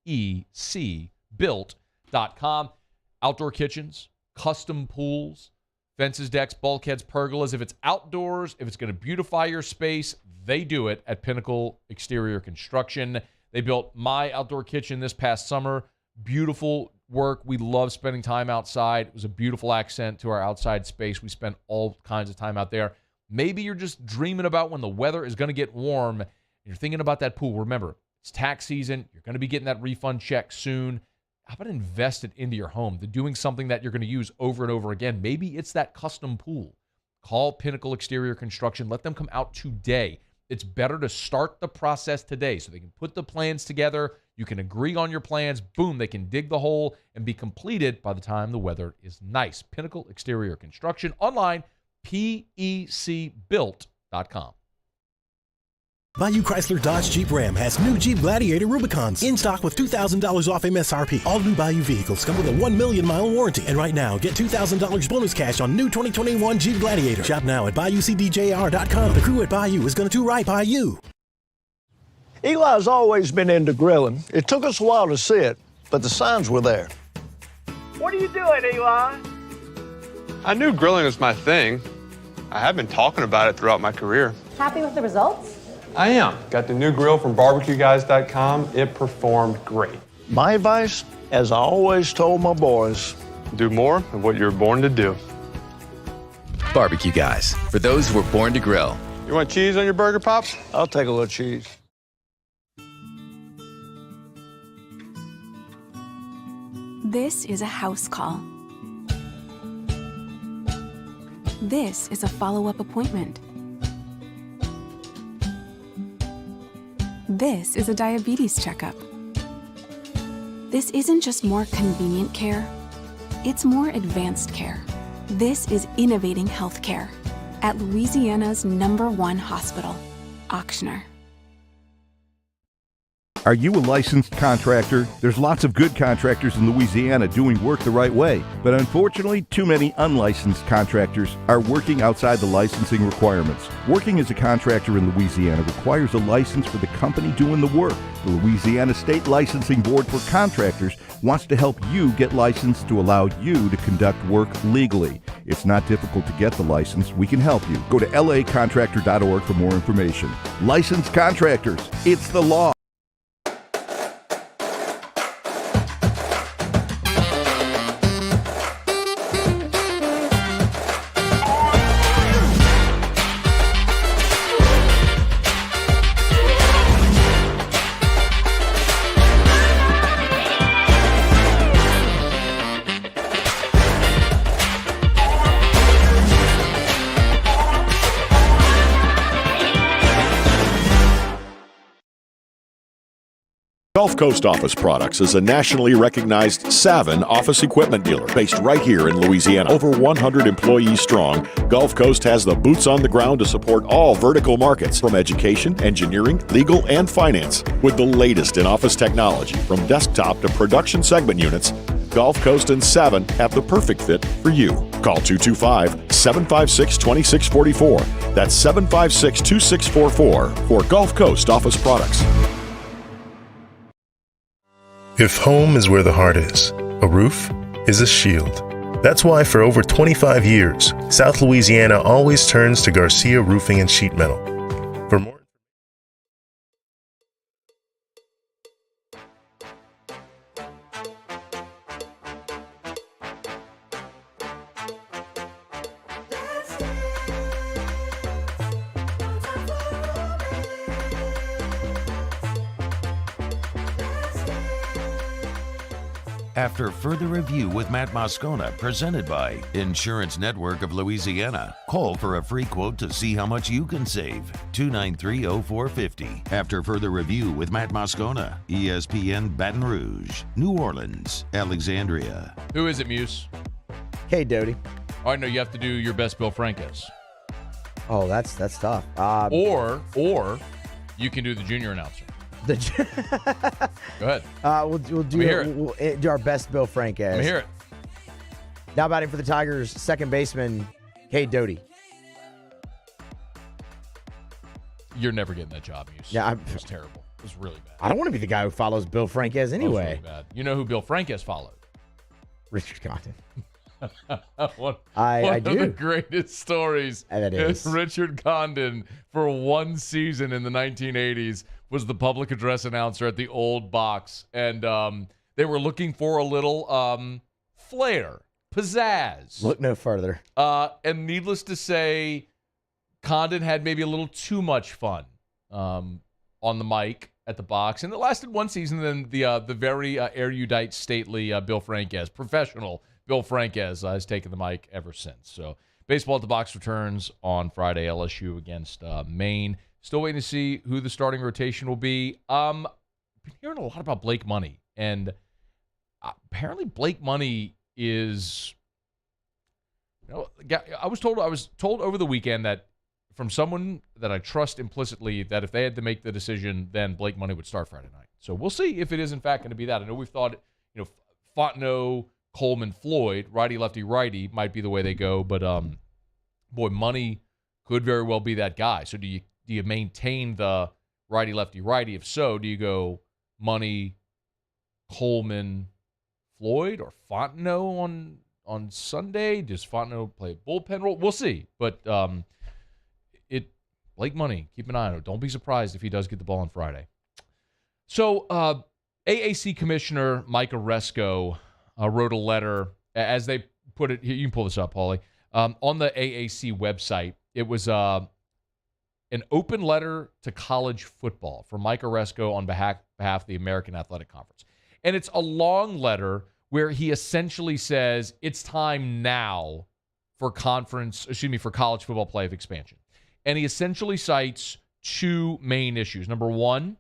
PECbuilt.com. Outdoor kitchens, custom pools, fences, decks, bulkheads, pergolas. If it's outdoors, if it's going to beautify your space, they do it at Pinnacle Exterior Construction. They built my outdoor kitchen this past summer. Beautiful work. We love spending time outside. It was a beautiful accent to our outside space. We spent all kinds of time out there. Maybe you're just dreaming about when the weather is going to get warm and you're thinking about that pool. Remember, it's tax season. You're going to be getting that refund check soon. How about invest it into your home? They're doing something that you're going to use over and over again. Maybe it's that custom pool. Call Pinnacle Exterior Construction. Let them come out today. it's better to start the process today so they can put the plans together. You can agree on your plans. Boom, they can dig the hole and be completed by the time the weather is nice. Pinnacle Exterior Construction. Online, PECbuilt.com. Bayou Chrysler Dodge Jeep Ram has new Jeep Gladiator Rubicons in stock with $2,000 off MSRP. All new Bayou vehicles come with a 1 million mile warranty. And right now, get $2,000 bonus cash on new 2021 Jeep Gladiator. Shop now at BayouCDJR.com. The crew at Bayou is going to do right by you. Eli's always been into grilling. It took us a while to see it, but the signs were there. What are you doing, Eli? I knew grilling was my thing. I have been talking about it throughout my career. Happy with the results? I am. Got the new grill from barbecueguys.com. It performed great. My advice, as I always told my boys, do more of what you're born to do. Barbecue Guys, for those who were born to grill. You want cheese on your burger, Pops? I'll take a little cheese. This is a house call. This is a follow-up appointment. This is a diabetes checkup. This isn't just more convenient care, it's more advanced care. This is innovating healthcare at Louisiana's #1 hospital, Ochsner. Are you a licensed contractor? There's lots of good contractors in Louisiana doing work the right way, but unfortunately, too many unlicensed contractors are working outside the licensing requirements. Working as a contractor in Louisiana requires a license for the company doing the work. The Louisiana State Licensing Board for Contractors wants to help you get licensed to allow you to conduct work legally. It's not difficult to get the license. We can help you. Go to lacontractor.org for more information. Licensed contractors, it's the law. Gulf Coast Office Products is a nationally recognized Savin office equipment dealer based right here in Louisiana. Over 100 employees strong, Gulf Coast has the boots on the ground to support all vertical markets from education, engineering, legal, and finance. With the latest in office technology from desktop to production segment units, Gulf Coast and Savin have the perfect fit for you. Call 225-756-2644. That's 756-2644 for Gulf Coast Office Products. If home is where the heart is, a roof is a shield. That's why for over 25 years, South Louisiana always turns to Garcia Roofing and Sheet Metal. For more After further review with Matt Moscona, presented by Insurance Network of Louisiana. Call for a free quote to see how much you can save. 293-0450. After further review with Matt Moscona, ESPN Baton Rouge, New Orleans, Alexandria. Who is it, Muse? Hey, Doty. Oh, I know you have to do your best Bill Franques. Oh, that's tough. Or you can do the junior announcer. Go ahead. We'll do our best Bill Franques. Let me hear it. Now batting for the Tigers, second baseman, Cade Doty. You're never getting that job, Muse. Yeah, it was terrible. It was really bad. I don't want to be the guy who follows Bill Franques anyway. It was really bad. You know who Bill Franques followed? Richard Condon. one I of do. the greatest stories is Richard Condon, for one season in the 1980s, was the public address announcer at the old box. And they were looking for a little flair, pizzazz. Look no further. And needless to say, Condon had maybe a little too much fun on the mic at the box. And it lasted one season. Then the very erudite, stately Bill Franques, professional Bill Franques, has taken the mic ever since. So baseball at the box returns on Friday. LSU against Maine. Still waiting to see who the starting rotation will be. Been hearing a lot about Blake Money, and apparently Blake Money is. I was told over the weekend that from someone that I trust implicitly that if they had to make the decision, then Blake Money would start Friday night. So we'll see if it is in fact going to be that. I know we've thought, Fontenot, Coleman, Floyd, righty, lefty, righty might be the way they go, but boy, Money could very well be that guy. So do you maintain the righty, lefty, righty? If so, do you go Money, Coleman, Floyd, or Fontenot on Sunday? Does Fontenot play a bullpen role? We'll see. But Blake Money, keep an eye on it. Don't be surprised if he does get the ball on Friday. So AAC Commissioner Mike Oresco wrote a letter, as they put it. You can pull this up, Paulie. On the AAC website, it was an open letter to college football from Mike Oresco on behalf of the American Athletic Conference. And it's a long letter where he essentially says it's time now for college football playoff expansion. And he essentially cites two main issues. Number one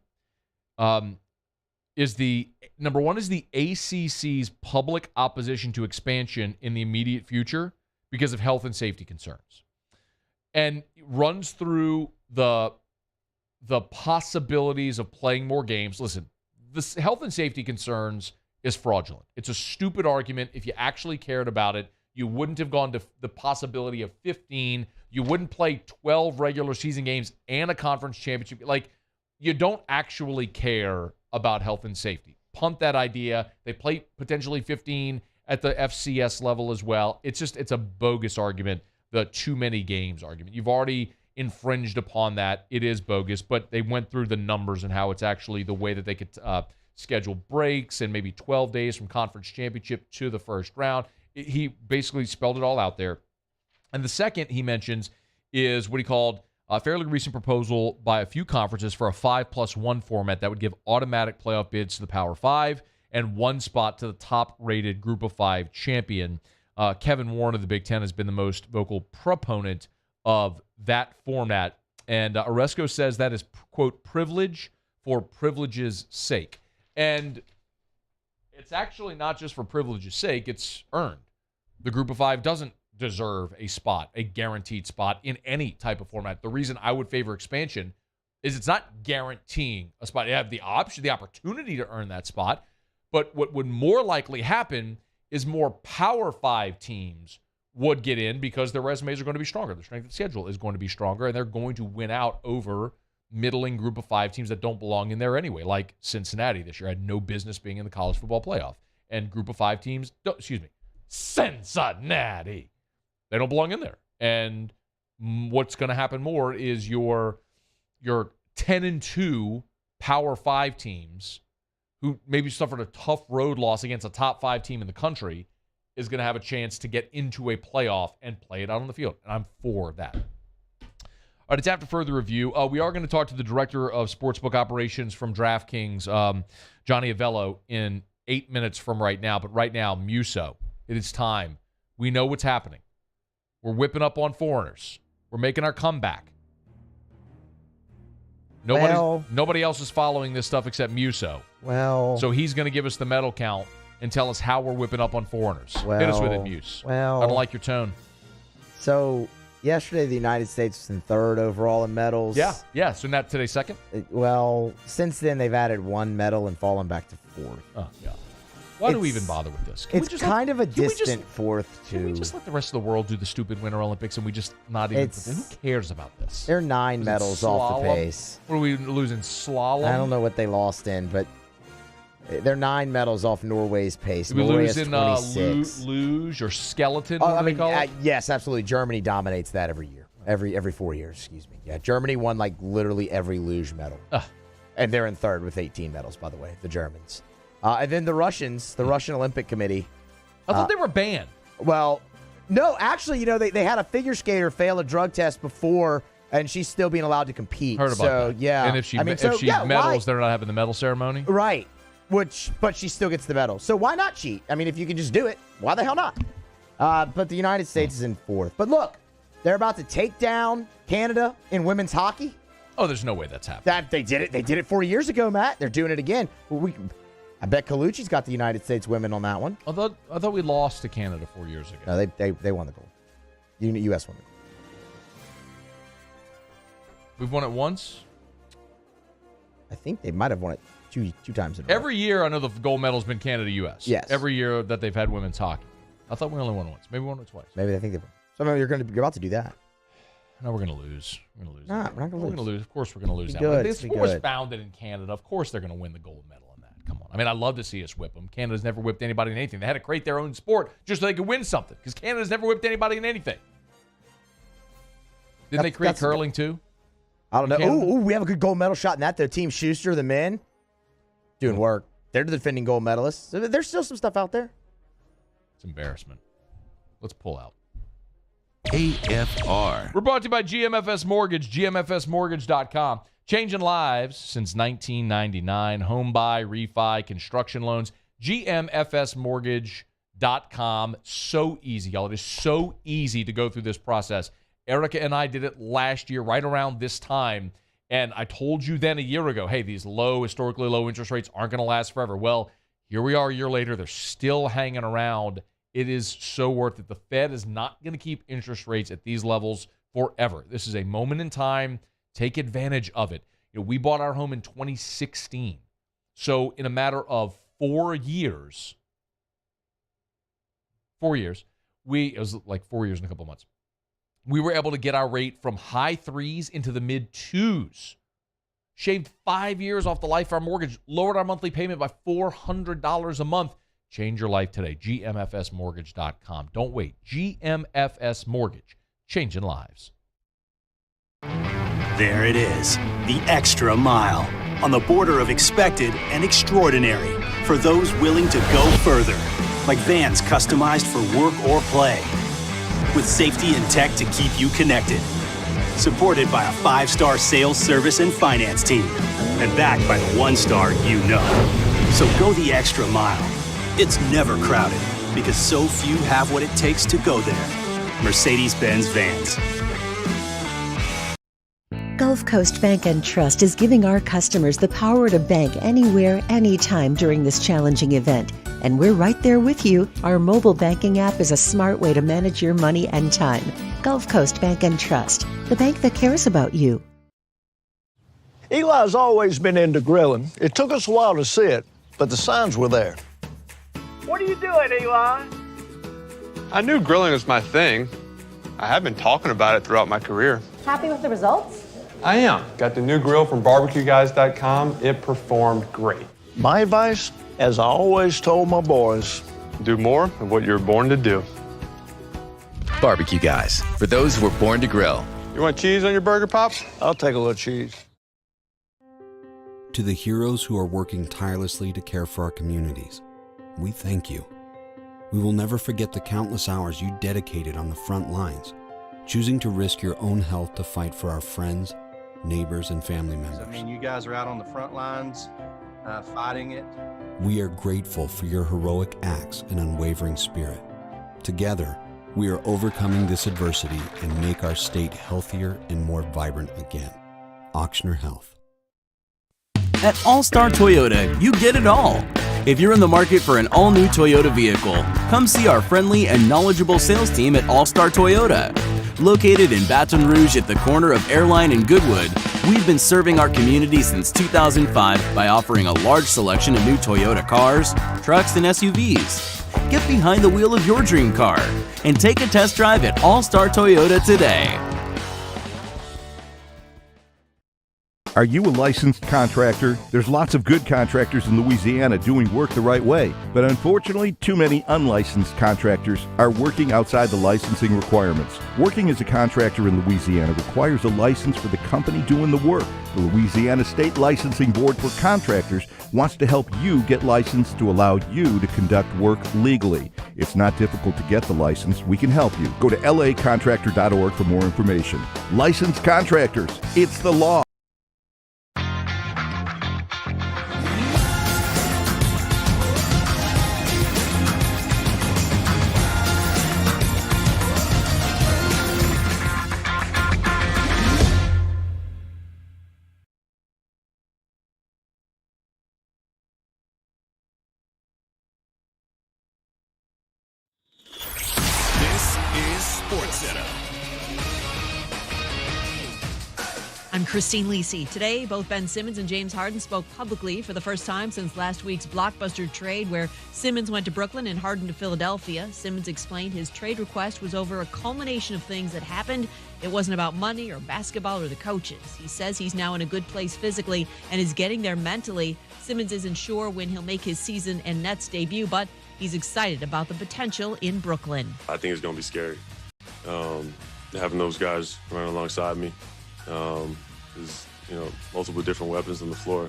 is the ACC's public opposition to expansion in the immediate future because of health and safety concerns, and runs through the possibilities of playing more games. Listen, the health and safety concerns is fraudulent. It's a stupid argument. If you actually cared about it, you wouldn't have gone to the possibility of 15. You wouldn't play 12 regular season games and a conference championship. Like, you don't actually care about health and safety. Punt that idea. They play potentially 15 at the FCS level as well. It's a bogus argument, the too many games argument. You've already infringed upon that. It is bogus, but they went through the numbers and how it's actually the way that they could schedule breaks and maybe 12 days from conference championship to the first round. He basically spelled it all out there. And the second he mentions is what he called a fairly recent proposal by a few conferences for a 5+1 format that would give automatic playoff bids to the Power 5 and one spot to the top-rated Group of 5 champion. Kevin Warren of the Big Ten has been the most vocal proponent of that format. And Oresco says that is, quote, privilege for privilege's sake. And it's actually not just for privilege's sake, it's earned. The Group of 5 doesn't deserve a spot, a guaranteed spot in any type of format. The reason I would favor expansion is it's not guaranteeing a spot. You have the option, the opportunity to earn that spot. But what would more likely happen is more Power 5 teams would get in because their resumes are going to be stronger. The strength of schedule is going to be stronger, and they're going to win out over middling Group of 5 teams that don't belong in there anyway, like Cincinnati this year had no business being in the college football playoff. And Group of 5 teams, Cincinnati, they don't belong in there. And what's going to happen more is your 10-2 Power 5 teams who maybe suffered a tough road loss against a top 5 team in the country is going to have a chance to get into a playoff and play it out on the field. And I'm for that. All right, it's after further review. We are going to talk to the director of sportsbook operations from DraftKings, Johnny Avello, in 8 minutes from right now. But right now, Muso, it is time. We know what's happening. We're whipping up on foreigners. We're making our comeback. Nobody else is following this stuff except Muso. So he's going to give us the medal count and tell us how we're whipping up on foreigners. Hit us with it, Muse. I don't like your tone. So yesterday, the United States was in third overall in medals. Yeah. So not today, second? Well, since then, they've added one medal and fallen back to fourth. Oh, yeah. Why do we even bother with this? It's kind of a distant fourth, too. Can we just let the rest of the world do the stupid Winter Olympics and we just not even... Who cares about this? They're 9 medals off the pace. What are we losing, slalom? I don't know what they lost in, but they're 9 medals off Norway's pace. Did we Norway lose in luge or skeleton? Yes, absolutely. Germany dominates that every year. Every 4 years, excuse me. Yeah, Germany won like literally every luge medal. And they're in third with 18 medals, by the way, the Germans. And then the Russians, the Russian Olympic Committee. I thought they were banned. Well, no, actually, they had a figure skater fail a drug test before, and she's still being allowed to compete. Heard about that. Yeah. And if she medals, they're not having the medal ceremony? Right. But she still gets the medal. So why not cheat? I mean, if you can just do it, why the hell not? But the United States is in fourth. But look, they're about to take down Canada in women's hockey. Oh, there's no way that's happening. They did it. They did it 4 years ago, Matt. They're doing it again. I bet Colucci's got the United States women on that one. I thought we lost to Canada 4 years ago. No, they won the gold. U.S. won the gold. We've won it once. I think they might have won it two times in a row. Every year, I know the gold medal's been Canada-U.S. Yes. Every year that they've had women's hockey. I thought we only won it once. Maybe we won it twice. Maybe I think they won. So you're about to do that. No, we're going to lose. We're going to lose. Nah, we're not going to lose. Of course, we're going to lose. Good. The sport was founded in Canada. Of course, they're going to win the gold medal in that. Come on. I mean, I'd love to see us whip them. Canada's never whipped anybody in anything. They had to create their own sport just so they could win something because Canada's never whipped anybody in anything. Didn't they create curling too? I don't know. Ooh, we have a good gold medal shot in that, though. Team Schuster, the men, doing work. They're the defending gold medalists. There's still some stuff out there. It's embarrassment. Let's pull out. AFR. We're brought to you by GMFS Mortgage, gmfsmortgage.com. Changing lives since 1999. Home buy, refi, construction loans. gmfsmortgage.com. So easy, y'all. It is so easy to go through this process. Erica and I did it last year, right around this time. And I told you then a year ago, hey, these historically low interest rates aren't going to last forever. Well, here we are a year later. They're still hanging around. It is so worth it. The Fed is not going to keep interest rates at these levels forever. This is a moment in time. Take advantage of it. We bought our home in 2016. So in a matter of 4 years, it was like 4 years and a couple months. We were able to get our rate from high threes into the mid twos. Shaved 5 years off the life of our mortgage. Lowered our monthly payment by $400 a month. Change your life today. GMFSmortgage.com. Don't wait. GMFS Mortgage. Changing lives. There it is. The extra mile. On the border of expected and extraordinary. For those willing to go further. Like vans customized for work or play. With safety and tech to keep you connected. Supported by a 5-star sales, service, and finance team. And backed by the 1-star you know. So go the extra mile. It's never crowded because so few have what it takes to go there. Mercedes-Benz Vans. Gulf Coast Bank and Trust is giving our customers the power to bank anywhere, anytime during this challenging event. And we're right there with you. Our mobile banking app is a smart way to manage your money and time. Gulf Coast Bank and Trust, the bank that cares about you. Eli's always been into grilling. It took us a while to see it, but the signs were there. What are you doing, Eli? I knew grilling was my thing. I have been talking about it throughout my career. Happy with the results? I am. Got the new grill from barbecueguys.com. It performed great. My advice, as I always told my boys, do more of what you're born to do. Barbecue Guys, for those who were born to grill. You want cheese on your burger, Pops? I'll take a little cheese. To the heroes who are working tirelessly to care for our communities, we thank you. We will never forget the countless hours you dedicated on the front lines, choosing to risk your own health to fight for our friends, neighbors, and family members. I mean, you guys are out on the front lines, fighting it. We are grateful for your heroic acts and unwavering spirit. Together, we are overcoming this adversity and make our state healthier and more vibrant again. Ochsner Health. At All-Star Toyota, you get it all. If you're in the market for an all-new Toyota vehicle, come see our friendly and knowledgeable sales team at All-Star Toyota. Located in Baton Rouge at the corner of Airline and Goodwood, we've been serving our community since 2005 by offering a large selection of new Toyota cars, trucks, and SUVs. Get behind the wheel of your dream car and take a test drive at All-Star Toyota today. Are you a licensed contractor? There's lots of good contractors in Louisiana doing work the right way, but unfortunately, too many unlicensed contractors are working outside the licensing requirements. Working as a contractor in Louisiana requires a license for the company doing the work. The Louisiana State Licensing Board for Contractors wants to help you get licensed to allow you to conduct work legally. It's not difficult to get the license. We can help you. Go to lacontractor.org for more information. Licensed contractors, it's the law. Sports Center. I'm Christine Lisi. Today, both Ben Simmons and James Harden spoke publicly for the first time since last week's blockbuster trade where Simmons went to Brooklyn and Harden to Philadelphia. Simmons explained his trade request was over a culmination of things that happened. It wasn't about money or basketball or the coaches. He says he's now in a good place physically and is getting there mentally. Simmons isn't sure when he'll make his season and Nets debut, but he's excited about the potential in Brooklyn. I think it's going to be scary. Having those guys running alongside me. There's multiple different weapons on the floor,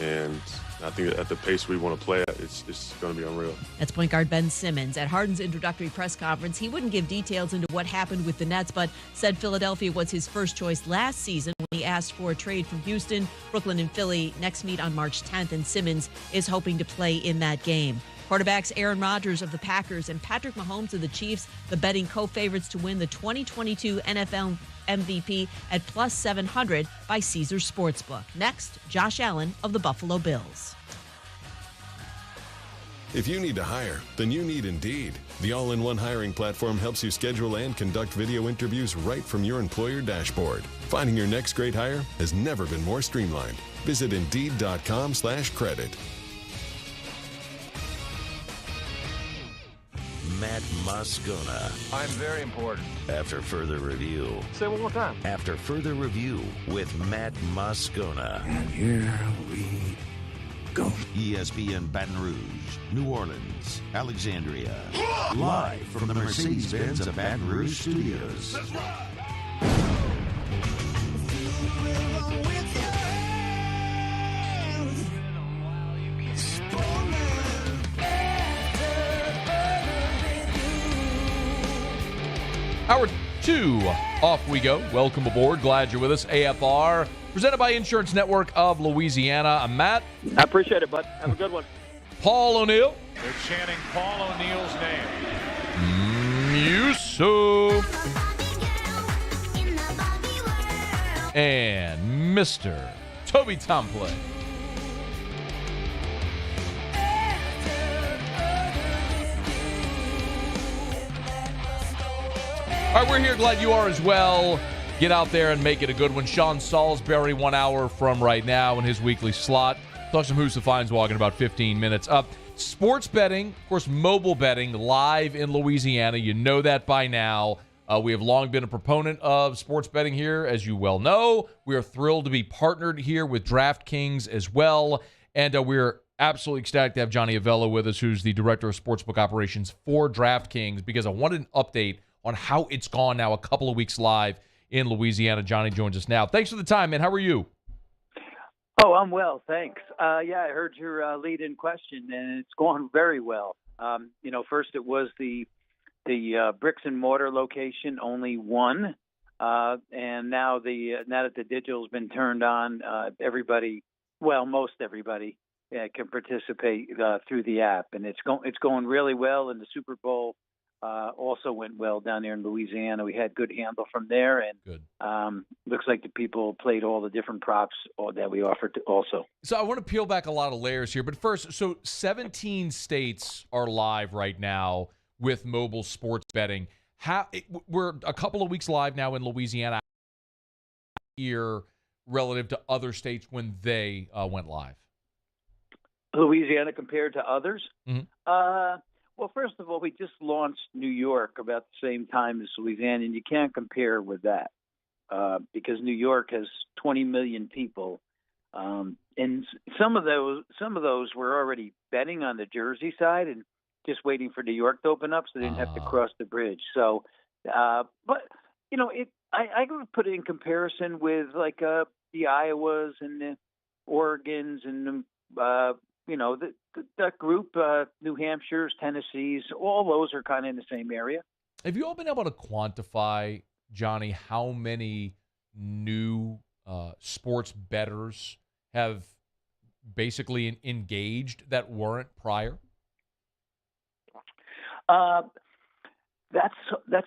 and I think at the pace we want to play at, it's going to be unreal. That's point guard Ben Simmons. At Harden's introductory press conference, he wouldn't give details into what happened with the Nets, but said Philadelphia was his first choice last season when he asked for a trade from Houston. Brooklyn and Philly next meet on March 10th, and Simmons is hoping to play in that game. Quarterbacks Aaron Rodgers of the Packers and Patrick Mahomes of the Chiefs, the betting co-favorites to win the 2022 NFL MVP at plus 700 by Caesars Sportsbook. Next, Josh Allen of the Buffalo Bills. If you need to hire, then you need Indeed. The all-in-one hiring platform helps you schedule and conduct video interviews right from your employer dashboard. Finding your next great hire has never been more streamlined. Visit Indeed.com/credit. Matt Moscona. I'm very important. After further review. Say it one more time. After further review with Matt Moscona. And here we go. ESPN Baton Rouge, New Orleans, Alexandria. Live from the Mercedes-Benz of Baton Rouge studios. Let's ride. Hour 2, off we go. Welcome aboard. Glad you're with us. AFR, presented by Insurance Network of Louisiana. I'm Matt. I appreciate it, bud. Have a good one. Paul O'Neill. They're chanting Paul O'Neill's name. Musso. And Mr. Toby Tomplay. All right, we're here. Glad you are as well. Get out there and make it a good one. Sean Salisbury, 1 hour from right now in his weekly slot. Talk some hoops to Feinswog in about 15 minutes. Sports betting, of course, mobile betting live in Louisiana. You know that by now. We have long been a proponent of sports betting here, as you well know. We are thrilled to be partnered here with DraftKings as well. And we're absolutely ecstatic to have Johnny Avello with us, who's the Director of Sportsbook Operations for DraftKings, because I wanted an update on how it's gone now a couple of weeks live in Louisiana. Johnny joins us now. Thanks for the time, man. How are you? Oh, I'm well, thanks. Yeah, I heard your lead-in question, and it's going very well. First it was the bricks and mortar location, only one, and now that the digital's been turned on, most everybody can participate through the app, and it's going really well. And the Super Bowl also went well down there in Louisiana. We had good handle from there, and good. Looks like the people played all the different props that we offered also. So I want to peel back a lot of layers here, but first, so 17 states are live right now with mobile sports betting. We're a couple of weeks live now in Louisiana here relative to other states when they went live. Louisiana compared to others? Mm-hmm. Well, first of all, we just launched New York about the same time as Louisiana, and you can't compare with that because New York has 20 million people, and some of those were already betting on the Jersey side and just waiting for New York to open up, so they didn't have to cross the bridge. So, I would put it in comparison with like the Iowas and the Oregons and that group, New Hampshire's, Tennessee's, all those are kind of in the same area. Have you all been able to quantify, Johnny, how many new sports bettors have basically engaged that weren't prior? That's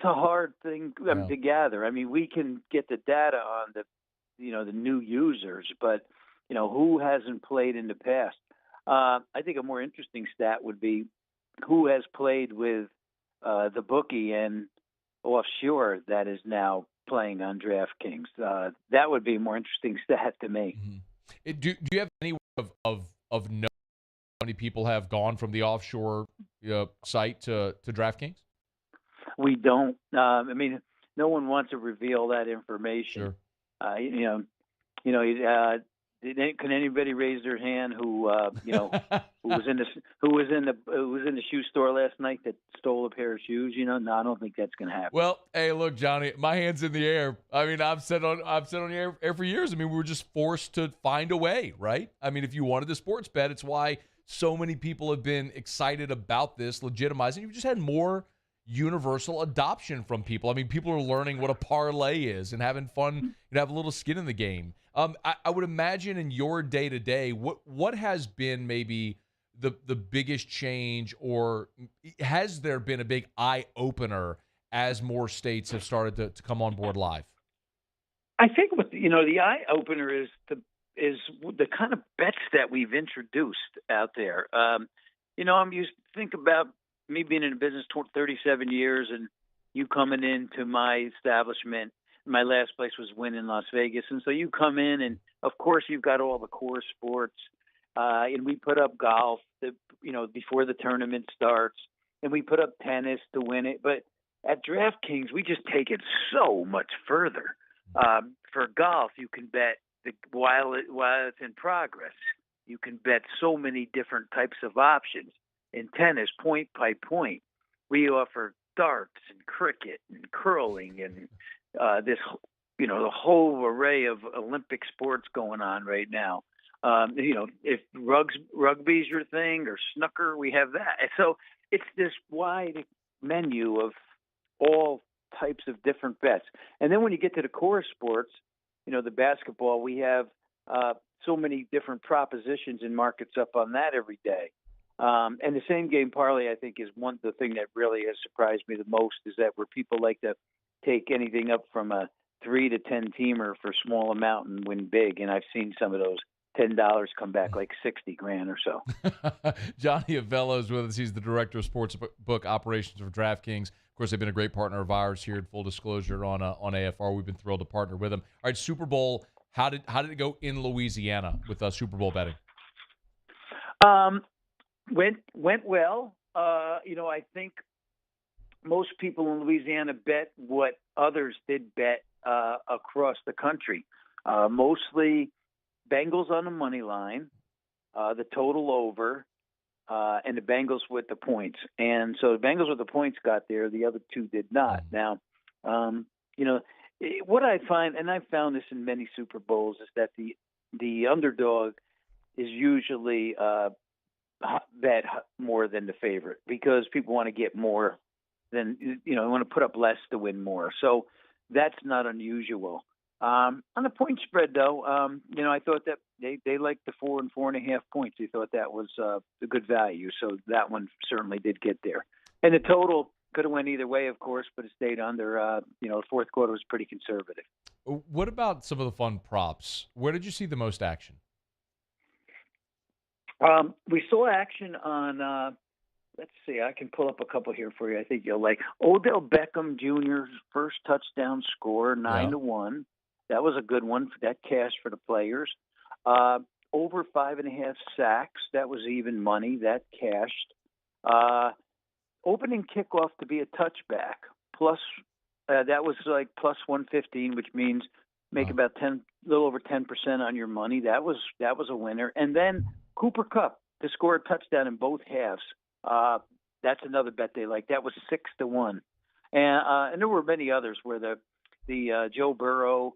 a hard thing to gather. I mean, we can get the data on the new users, but who hasn't played in the past? I think a more interesting stat would be who has played with the bookie and offshore that is now playing on DraftKings. That would be a more interesting stat to me. Mm-hmm. Do you have any way of knowing how many people have gone from the offshore site to DraftKings? We don't. I mean, no one wants to reveal that information. Sure. Can anybody raise their hand who was in the shoe store last night that stole a pair of shoes? No, I don't think that's going to happen. Well, hey, look, Johnny, my hand's in the air. I mean, I've said on the air for years. I mean, we were just forced to find a way, right? I mean, if you wanted the sports bet, it's why so many people have been excited about this, legitimizing. You've just had more universal adoption from people. I mean, people are learning what a parlay is and having fun, have a little skin in the game. I would imagine in your day-to-day, what has been maybe the biggest change, or has there been a big eye-opener as more states have started to come on board live? I think the eye-opener is the kind of bets that we've introduced out there. I'm used to think about me being in the business 37 years and you coming into my establishment. My last place was Wynn in Las Vegas. And so you come in and, of course, you've got all the core sports. And we put up golf, before the tournament starts. And we put up tennis to win it. But at DraftKings, we just take it so much further. For golf, you can bet while it's in progress. You can bet so many different types of options. In tennis, point by point, we offer darts and cricket and curling and the whole array of Olympic sports going on right now. If rugby's your thing or snooker, we have that. So it's this wide menu of all types of different bets. And then when you get to the core sports, the basketball, we have so many different propositions and markets up on that every day. And the same game parlay, I think, is the thing that really has surprised me the most, is that where people like to take anything up from a 3 to 10 teamer for a small amount and win big. And I've seen some of those $10 come back like $60,000 or so. Johnny Avello is with us. He's the director of sports book operations for DraftKings. Of course, they've been a great partner of ours here at Full Disclosure on AFR. We've been thrilled to partner with them. All right, Super Bowl. How did it go in Louisiana with Super Bowl betting? Went well. I think most people in Louisiana bet what others did bet across the country. Mostly Bengals on the money line, the total over, and the Bengals with the points. And so the Bengals with the points got there. The other two did not. Now, what I find, and I've found this in many Super Bowls, is that the underdog is usually bet more than the favorite, because people want to get more than, want to put up less to win more. So that's not unusual. On the point spread, though, I thought that they liked the 4 and 4.5 points. They thought that was a good value. So that one certainly did get there. And the total could have went either way, of course, but it stayed under. The fourth quarter was pretty conservative. What about some of the fun props? Where did you see the most action? We saw action on, let's see, I can pull up a couple here for you. I think you'll like Odell Beckham Jr.'s first touchdown score, 9-1. That was a good one. That cash for the players. Over 5.5 sacks. That was even money. That cashed. Opening kickoff to be a touchback. Plus, that was like plus 115, which means make about a little over 10% on your money. That was a winner. And then Cooper Kupp to score a touchdown in both halves. That's another bet they like. That was 6-1. And there were many others where the Joe Burrow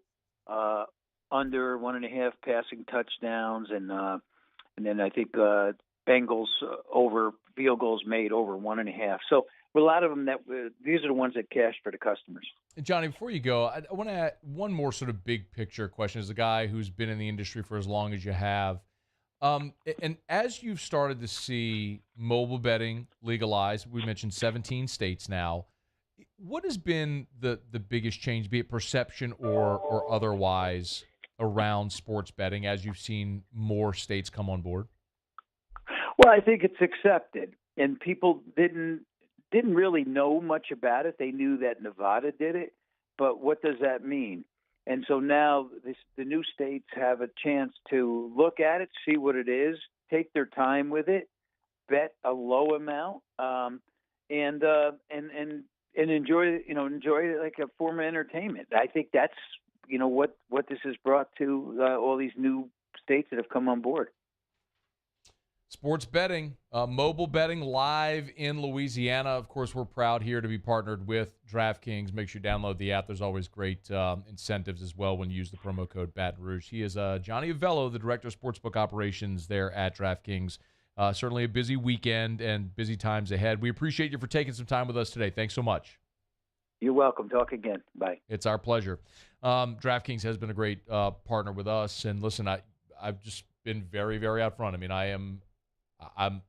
under 1.5 passing touchdowns, and then I think Bengals over field goals made over 1.5. So a lot of them these are the ones that cashed for the customers. Johnny, before you go, I want to add one more sort of big picture question. As a guy who's been in the industry for as long as you have, and as you've started to see mobile betting legalized, we mentioned 17 states now. What has been the biggest change, be it perception or otherwise, around sports betting as you've seen more states come on board? Well, I think it's accepted, and people didn't didn't really know much about it. They knew that Nevada did it, but what does that mean? And so now the new states have a chance to look at it, see what it is, take their time with it, bet a low amount, and enjoy it like a form of entertainment. I think that's what this has brought to all these new states that have come on board. Sports betting, mobile betting live in Louisiana. Of course, we're proud here to be partnered with DraftKings. Make sure you download the app. There's always great incentives as well when you use the promo code Baton Rouge. He is Johnny Avello, the Director of Sportsbook Operations there at DraftKings. Certainly a busy weekend and busy times ahead. We appreciate you for taking some time with us today. Thanks so much. You're welcome. Talk again. Bye. It's our pleasure. DraftKings has been a great partner with us. And listen, I've just been very, very out front. I mean, I'm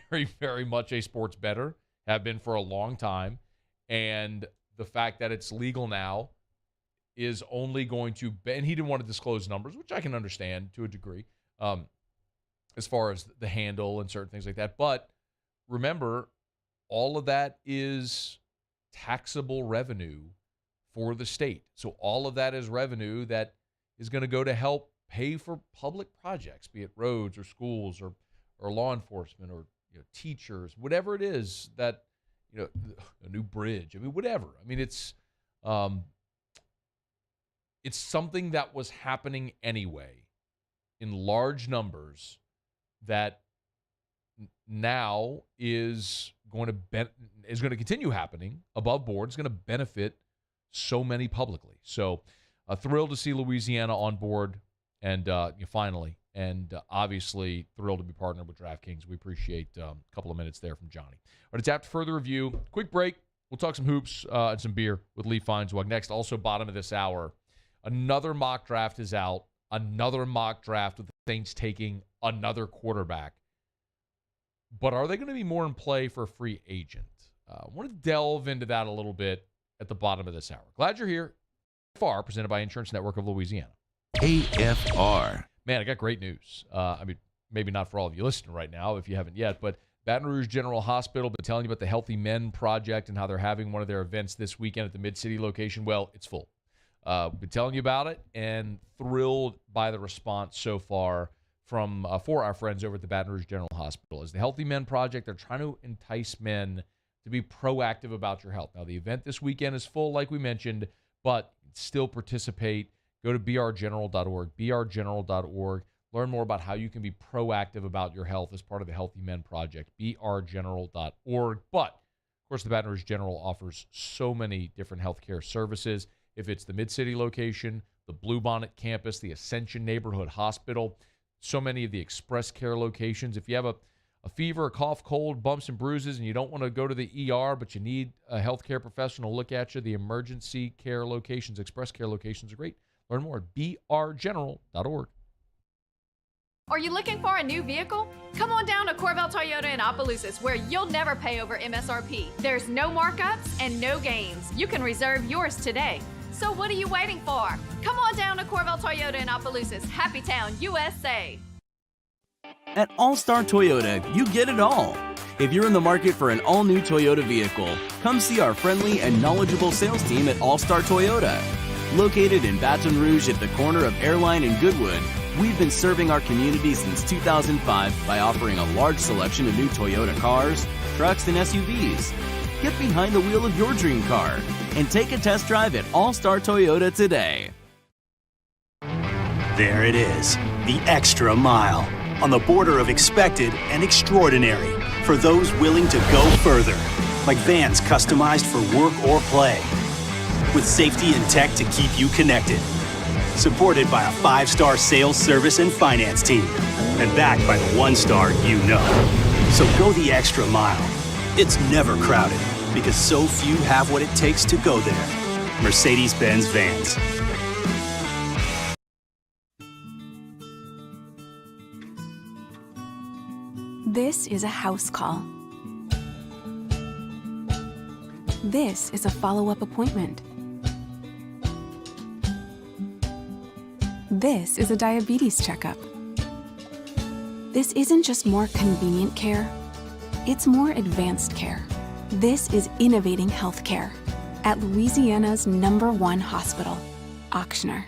very, very much a sports bettor, have been for a long time, and the fact that it's legal now is only going to – and he didn't want to disclose numbers, which I can understand to a degree, as far as the handle and certain things like that. But remember, all of that is taxable revenue for the state. So all of that is revenue that is going to go to help pay for public projects, be it roads or schools or law enforcement or teachers, whatever it is that, a new bridge. I mean, whatever. I mean, it's something that was happening anyway in large numbers that now is going to continue happening above board. It's going to benefit so many publicly. So thrilled to see Louisiana on board and finally. And obviously thrilled to be partnered with DraftKings. We appreciate a couple of minutes there from Johnny. But it's after further review. Quick break. We'll talk some hoops and some beer with Lee Feinswog. Next, also bottom of this hour, another mock draft is out. Another mock draft with the Saints taking another quarterback. But are they going to be more in play for a free agent? I want to delve into that a little bit at the bottom of this hour. Glad you're here. AFR, presented by Insurance Network of Louisiana. AFR. Man, I got great news. I mean, maybe not for all of you listening right now if you haven't yet, but Baton Rouge General Hospital, been telling you about the Healthy Men Project and how they're having one of their events this weekend at the Mid-City location. Well, it's full. Been telling you about it and thrilled by the response so far from for our friends over at the Baton Rouge General Hospital. As the Healthy Men Project, they're trying to entice men to be proactive about your health. Now, the event this weekend is full, like we mentioned, but still participate. Go to brgeneral.org, brgeneral.org. Learn more about how you can be proactive about your health as part of the Healthy Men Project, brgeneral.org. But, of course, the Baton Rouge General offers so many different healthcare services. If it's the Mid-City location, the Bluebonnet campus, the Ascension Neighborhood Hospital, so many of the Express Care locations. If you have a fever, a cough, cold, bumps and bruises, and you don't want to go to the ER, but you need a healthcare professional to look at you, the emergency care locations, Express Care locations are great. Learn more at brgeneral.org. Are you looking for a new vehicle? Come on down to Corvell Toyota in Opelousas, where you'll never pay over MSRP. There's no markups and no games. You can reserve yours today. So what are you waiting for? Come on down to Corvell Toyota in Opelousas, Happy Town, USA. At All-Star Toyota, you get it all. If you're in the market for an all-new Toyota vehicle, come see our friendly and knowledgeable sales team at All-Star Toyota. Located in Baton Rouge at the corner of Airline and Goodwood, we've been serving our community since 2005 by offering a large selection of new Toyota cars, trucks, and SUVs. Get behind the wheel of your dream car and take a test drive at All-Star Toyota today. There it is, the extra mile, on the border of expected and extraordinary, for those willing to go further, like vans customized for work or play, with safety and tech to keep you connected. Supported by a 5-star sales, service, and finance team. And backed by the 1-star you know. So go the extra mile. It's never crowded, because so few have what it takes to go there. Mercedes-Benz Vans. This is a house call. This is a follow-up appointment. This is a diabetes checkup. This isn't just more convenient care, it's more advanced care. This is innovating healthcare at Louisiana's #1 hospital, Ochsner.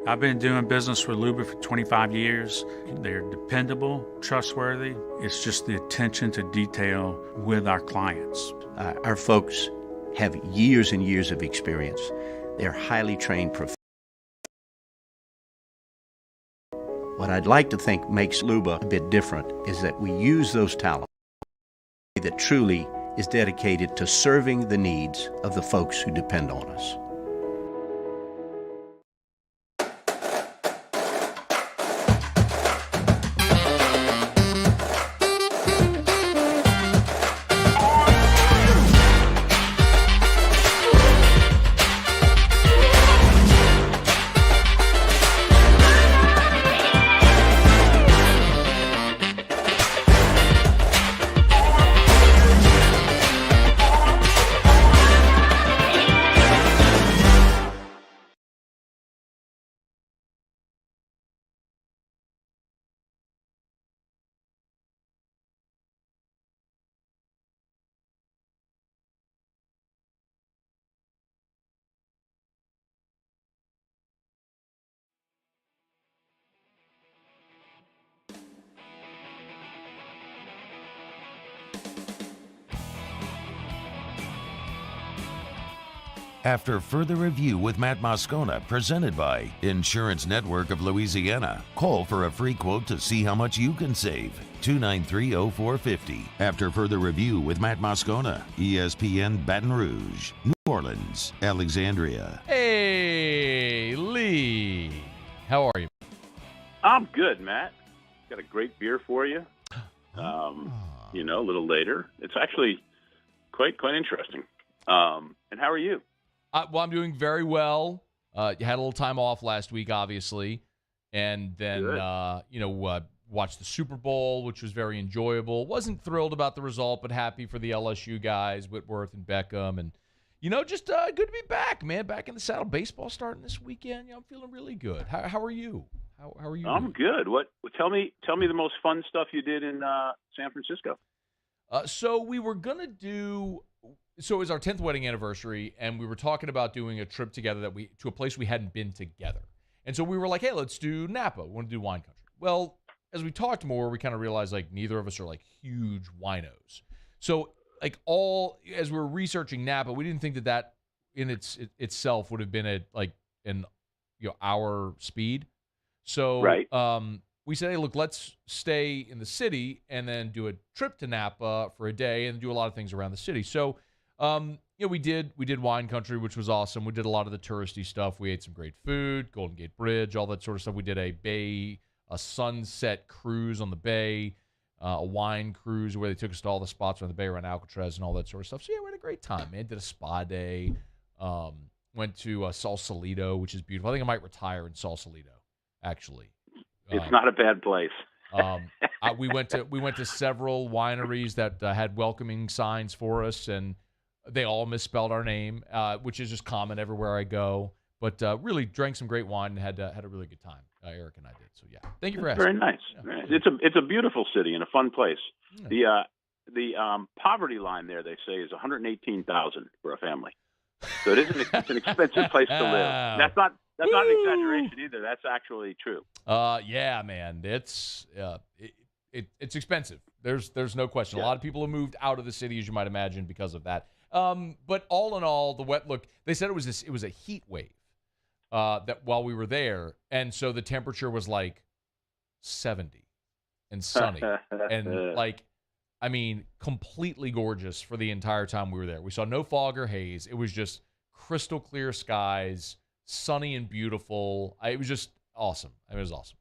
I've been doing business with Luba for 25 years. They're dependable, trustworthy. It's just the attention to detail with our clients. Our folks have years and years of experience. They're highly trained professionals. What I'd like to think makes Luba a bit different is that we use those talents that truly is dedicated to serving the needs of the folks who depend on us. After further review with Matt Moscona, presented by Insurance Network of Louisiana. Call for a free quote to see how much you can save. 293-0450. After further review with Matt Moscona, ESPN Baton Rouge, New Orleans, Alexandria. Hey, Lee. How are you? I'm good, Matt. Got a great beer for you. A little later. It's actually quite interesting. And how are you? Well, I'm doing very well. You had a little time off last week, obviously, and then watched the Super Bowl, which was very enjoyable. Wasn't thrilled about the result, but happy for the LSU guys, Whitworth and Beckham, and just good to be back, man. Back in the saddle. Baseball starting this weekend. I'm feeling really good. How are you? How are you? I'm good. What? Tell me the most fun stuff you did in San Francisco. So we were gonna do. So it was our 10th wedding anniversary, and we were talking about doing a trip together to a place we hadn't been together. And so we were like, hey, let's do Napa. We want to do wine country. Well, as we talked more, we kind of realized neither of us are huge winos. So as we were researching Napa, we didn't think that in itself would have been at an hour speed. So right. We said, hey, look, let's stay in the city and then do a trip to Napa for a day and do a lot of things around the city. So we did wine country, which was awesome. We did a lot of the touristy stuff. We ate some great food, Golden Gate Bridge, all that sort of stuff. We did a sunset cruise on the bay, a wine cruise where they took us to all the spots around the bay, around Alcatraz and all that sort of stuff. So yeah, we had a great time, man. Did a spa day. Went to Sausalito, which is beautiful. I think I might retire in Sausalito, actually. It's not a bad place. We went to several wineries that had welcoming signs for us, and they all misspelled our name, which is just common everywhere I go. But really drank some great wine and had a really good time. Eric and I did. So yeah, thank you for asking. Very nice. Yeah. It's a beautiful city and a fun place. Yeah. The poverty line there, they say, is $118,000 for a family. So it's an expensive place to live. That's not an exaggeration either. That's actually true. Yeah, man. It's expensive. There's no question. Yeah. A lot of people have moved out of the city, as you might imagine, because of that. But all in all, the wet look. They said it was a heat wave that while we were there, and so the temperature was 70 and sunny and completely gorgeous for the entire time we were there. We saw no fog or haze. It was just crystal clear skies, sunny and beautiful. It was just awesome. It was awesome.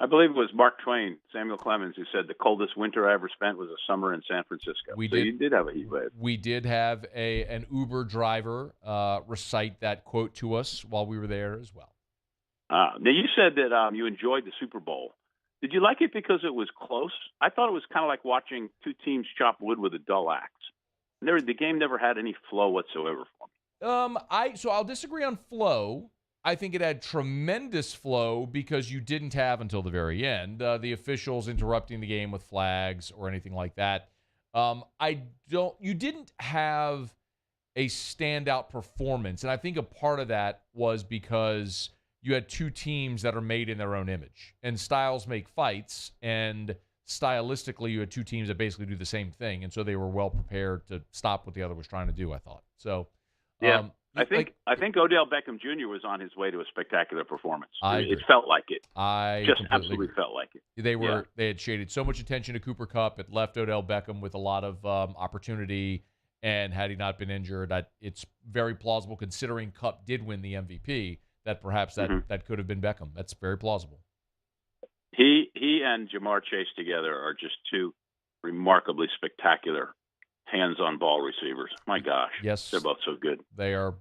I believe it was Mark Twain, Samuel Clemens, who said the coldest winter I ever spent was a summer in San Francisco. You did have a heat wave. We did have an Uber driver recite that quote to us while we were there as well. Now, you said that you enjoyed the Super Bowl. Did you like it because it was close? I thought it was kind of like watching two teams chop wood with a dull axe. The game never had any flow whatsoever for me. So I'll disagree on flow. I think it had tremendous flow because you didn't have until the very end the officials interrupting the game with flags or anything like that. You didn't have a standout performance, and I think a part of that was because you had two teams that are made in their own image, and styles make fights, and stylistically you had two teams that basically do the same thing, and so they were well prepared to stop what the other was trying to do, I thought. So, yeah. I think Odell Beckham Jr. was on his way to a spectacular performance. It felt like it. Just absolutely felt like it. They had shaded so much attention to Cooper Kupp. It left Odell Beckham with a lot of opportunity, and had he not been injured, it's very plausible, considering Kupp did win the MVP, that perhaps that could have been Beckham. That's very plausible. He and Jamar Chase together are just two remarkably spectacular hands-on ball receivers. My gosh, yes, they're both so good. They are.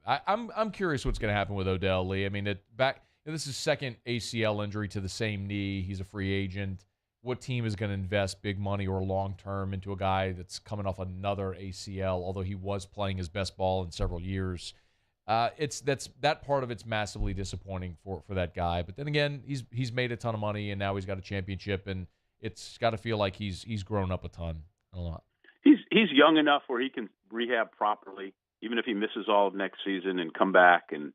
I'm curious what's going to happen with Odell, Lee. I mean, this is second ACL injury to the same knee. He's a free agent. What team is going to invest big money or long-term into a guy that's coming off another ACL, although he was playing his best ball in several years? That part of it's massively disappointing for that guy. But then again, he's made a ton of money, and now he's got a championship, and it's got to feel like he's grown up a ton, a lot. He's young enough where he can rehab properly, even if he misses all of next season, and come back and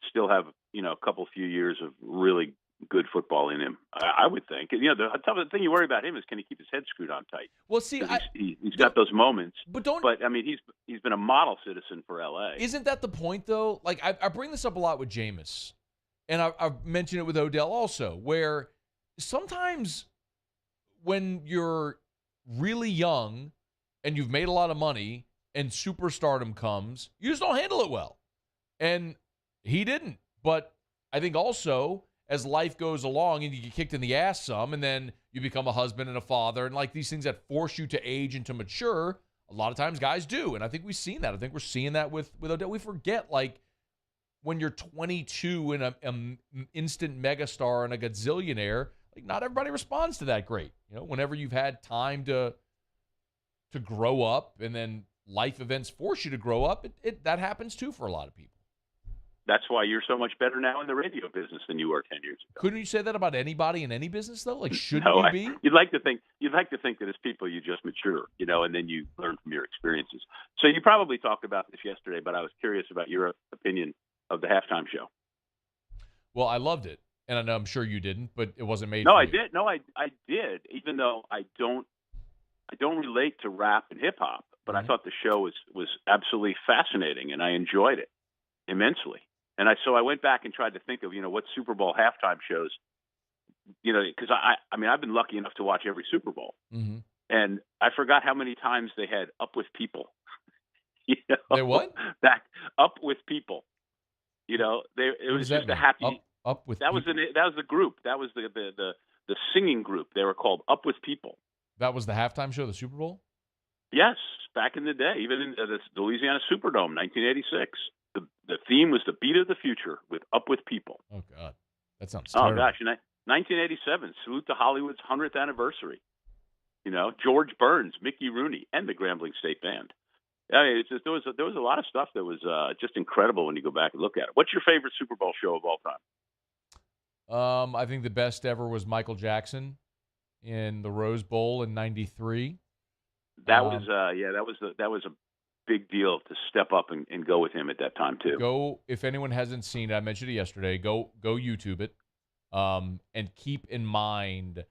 still have a few years of really good football in him. I would think. The thing you worry about him is, can he keep his head screwed on tight? Well, see, he's got those moments. But I mean, he's been a model citizen for LA. Isn't that the point, though? Like, I bring this up a lot with Jameis, and I've mentioned it with Odell also, where sometimes when you're really young and you've made a lot of money and superstardom comes, you just don't handle it well. And he didn't. But I think also, as life goes along and you get kicked in the ass some, and then you become a husband and a father, and like these things that force you to age and to mature, a lot of times guys do. And I think we've seen that. I think we're seeing that with Odell. We forget, like, when you're 22 and an instant megastar and a gazillionaire, like, not everybody responds to that great. Whenever you've had time to grow up, and then life events force you to grow up, that happens too for a lot of people. That's why you're so much better now in the radio business than you were 10 years ago. Couldn't you say that about anybody in any business, though? Like, shouldn't you be? You'd like to think that as people you just mature, and then you learn from your experiences. So you probably talked about this yesterday, but I was curious about your opinion of the halftime show. Well, I loved it, and I'm sure you didn't, but it wasn't made. No, I did. No, I did. Even though I don't relate to rap and hip hop, but I thought the show was absolutely fascinating, and I enjoyed it immensely. And so I went back and tried to think of what Super Bowl halftime shows, because I've been lucky enough to watch every Super Bowl, and I forgot how many times they had "Up with People." They what? Back "Up with People." It was just a happy. Up with. That was the group. That was the singing group. They were called "Up with People." That was the halftime show of the Super Bowl? Yes, back in the day, even in the Louisiana Superdome, 1986. The theme was "The Beat of the Future" with "Up with People." Oh, God. That sounds terrible. Oh, gosh. 1987, salute to Hollywood's 100th anniversary. George Burns, Mickey Rooney, and the Grambling State Band. I mean, there was a lot of stuff that was just incredible when you go back and look at it. What's your favorite Super Bowl show of all time? I think the best ever was Michael Jackson in the Rose Bowl in '93. That was a big deal to step up and go with him at that time too. If anyone hasn't seen it, I mentioned it yesterday. Go YouTube it, and keep in mind,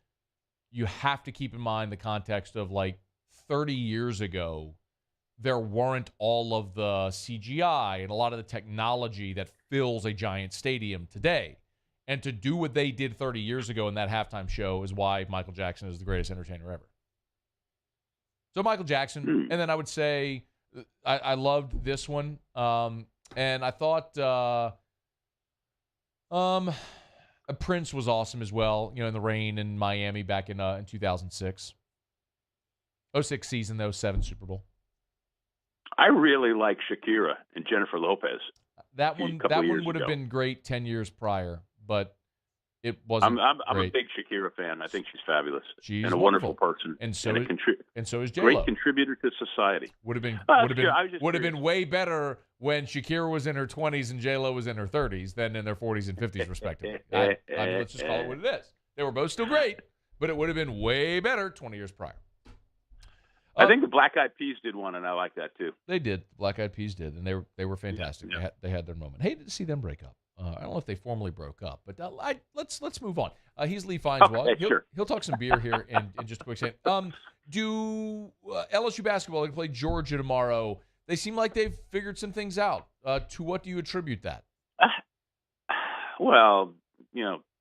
you have to keep in mind the context of, like, 30 years ago, there weren't all of the CGI and a lot of the technology that fills a giant stadium today. And to do what they did 30 years ago in that halftime show is why Michael Jackson is the greatest entertainer ever. So Michael Jackson, and then I would say I loved this one, and I thought Prince was awesome as well. In the rain in Miami back in 2006, 06 season, the 07 Super Bowl. I really like Shakira and Jennifer Lopez. That one would have been great 10 years prior, but It wasn't. I'm a great. big Shakira fan. I think she's fabulous. She's and a wonderful. wonderful person. And so is J-Lo. Great contributor to society. Would have been Sure, would have been way better when Shakira was in her 20s and J-Lo was in her 30s than in their 40s and 50s, respectively. I mean, let's just call it what it is. They were both still great, but it would have been way better 20 years prior. I think the Black Eyed Peas did one, and I like that too. They did. Black Eyed Peas did, and they were fantastic. Yeah. They had their moment. Hated to see them break up. I don't know if they formally broke up, but let's move on. He's Lee Feinswog. Okay, sure. He'll talk some beer here in just a quick second. Do LSU basketball, they play Georgia tomorrow. They seem like they've figured some things out. To what do you attribute that? Well,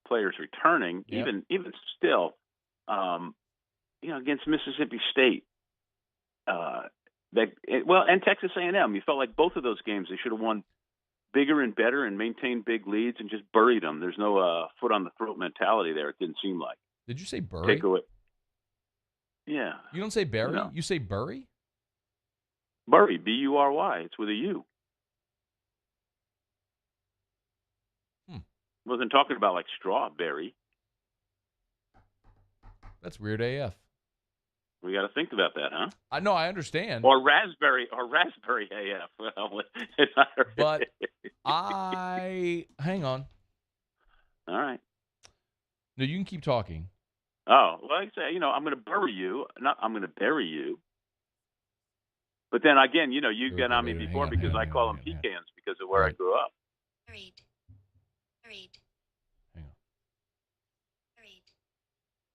players returning, Yep. even still, against Mississippi State. And Texas A&M. You felt like both of those games they should have won bigger and better and maintained big leads and just buried them. There's no foot on the throat mentality there. It didn't seem like. Did you say bury? Take away. Yeah. You don't say bury? No. You say bury? Bury, B-U-R-Y. It's with a U. Wasn't talking about like strawberry. That's weird AF. We got to think about that, huh? I know, I understand. Or raspberry AF. Well, but hang on. All right. No, you can keep talking. Oh, well, like I say, I'm going to bury you. Not, I'm going to bury you. But then again, you get on me before because I call them pecans because of where I grew up. Buried. Hang on.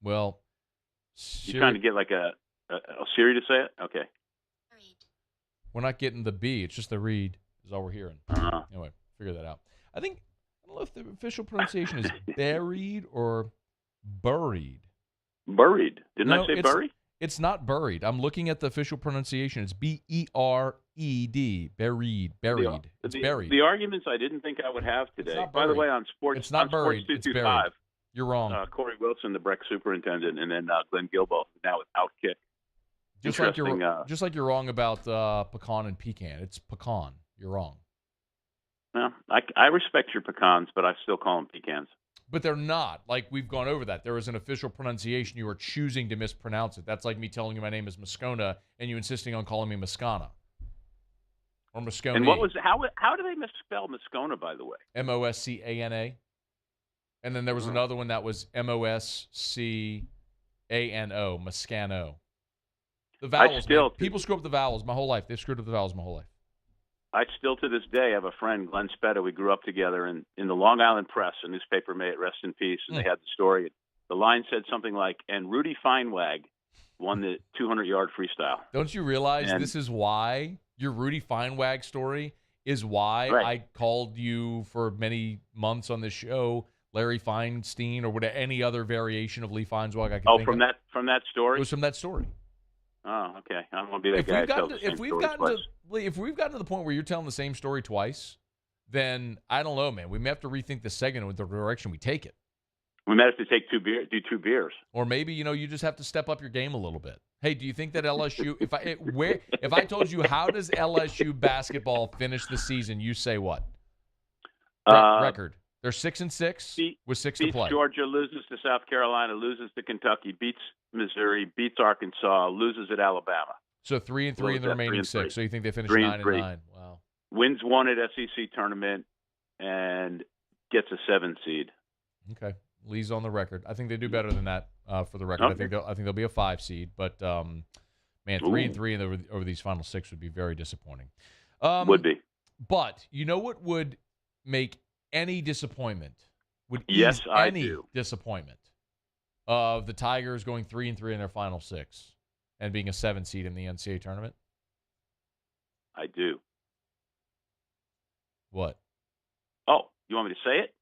Well, You're trying to get like a Siri to say it? Okay. We're not getting the B. It's just the read is all we're hearing. Uh-huh. Anyway, figure that out. I don't know if the official pronunciation is buried or buried. Buried. Didn't I say buried? It's not buried. I'm looking at the official pronunciation. It's B-E-R-E-D. Buried. It's buried. The arguments I didn't think I would have today. By the way, on Sports, it's not buried. Sports It's buried. You're wrong. Corey Wilson, the Breck superintendent, and then Glenn Gilbo, now with Outkick. Just like you're wrong about pecan and pecan. It's pecan. You're wrong. Well, I respect your pecans, but I still call them pecans. But they're not. Like, we've gone over that. There is an official pronunciation. You are choosing to mispronounce it. That's like me telling you my name is Moscona and you insisting on calling me Moscona. Or Moscona. And what was how do they misspell Moscona, by the way? M-O-S-C-A-N-A. And then there was another one that was M-O-S-C-A-N-O, Moscano. The vowels. People screw up the vowels my whole life. They've screwed up the vowels my whole life. I still, to this day, have a friend, Glenn Spetta. We grew up together in the Long Island Press, a newspaper, may it rest in peace, and they had the story. The line said something like, and Rudy Feinwag won the 200-yard freestyle. Don't you realize this is why your Rudy Feinwag story is why I called you for many months on this show Larry Feinstein or any other variation of Lee Feinswag I could think from of. from that story? It was from that story. Oh, okay. I don't want to be that guy. If we've gotten to the point where you're telling the same story twice, then I don't know, man. We may have to rethink the segment with the direction we take it. We might have to take do 2 beers. Or maybe, you just have to step up your game a little bit. Hey, do you think that LSU if I told you how does LSU basketball finish the season, you say what? Record. They're 6-6 with 6 to play. Beats Georgia, loses to South Carolina, loses to Kentucky, beats Missouri, beats Arkansas, loses at Alabama. So 3-3 in the remaining 6. So you think they finish 9-9? Wow. Wins one at SEC tournament and gets a 7 seed. Okay, Lee's on the record. I think they do better than that for the record. Okay. I think they'll be a 5 seed. But man, 3-3 over these final 6 would be very disappointing. Would be. But you know what would make any disappointment disappointment of the Tigers going 3-3 in their final 6 and being a 7 seed in the NCAA tournament? I do. What? Oh, you want me to say it?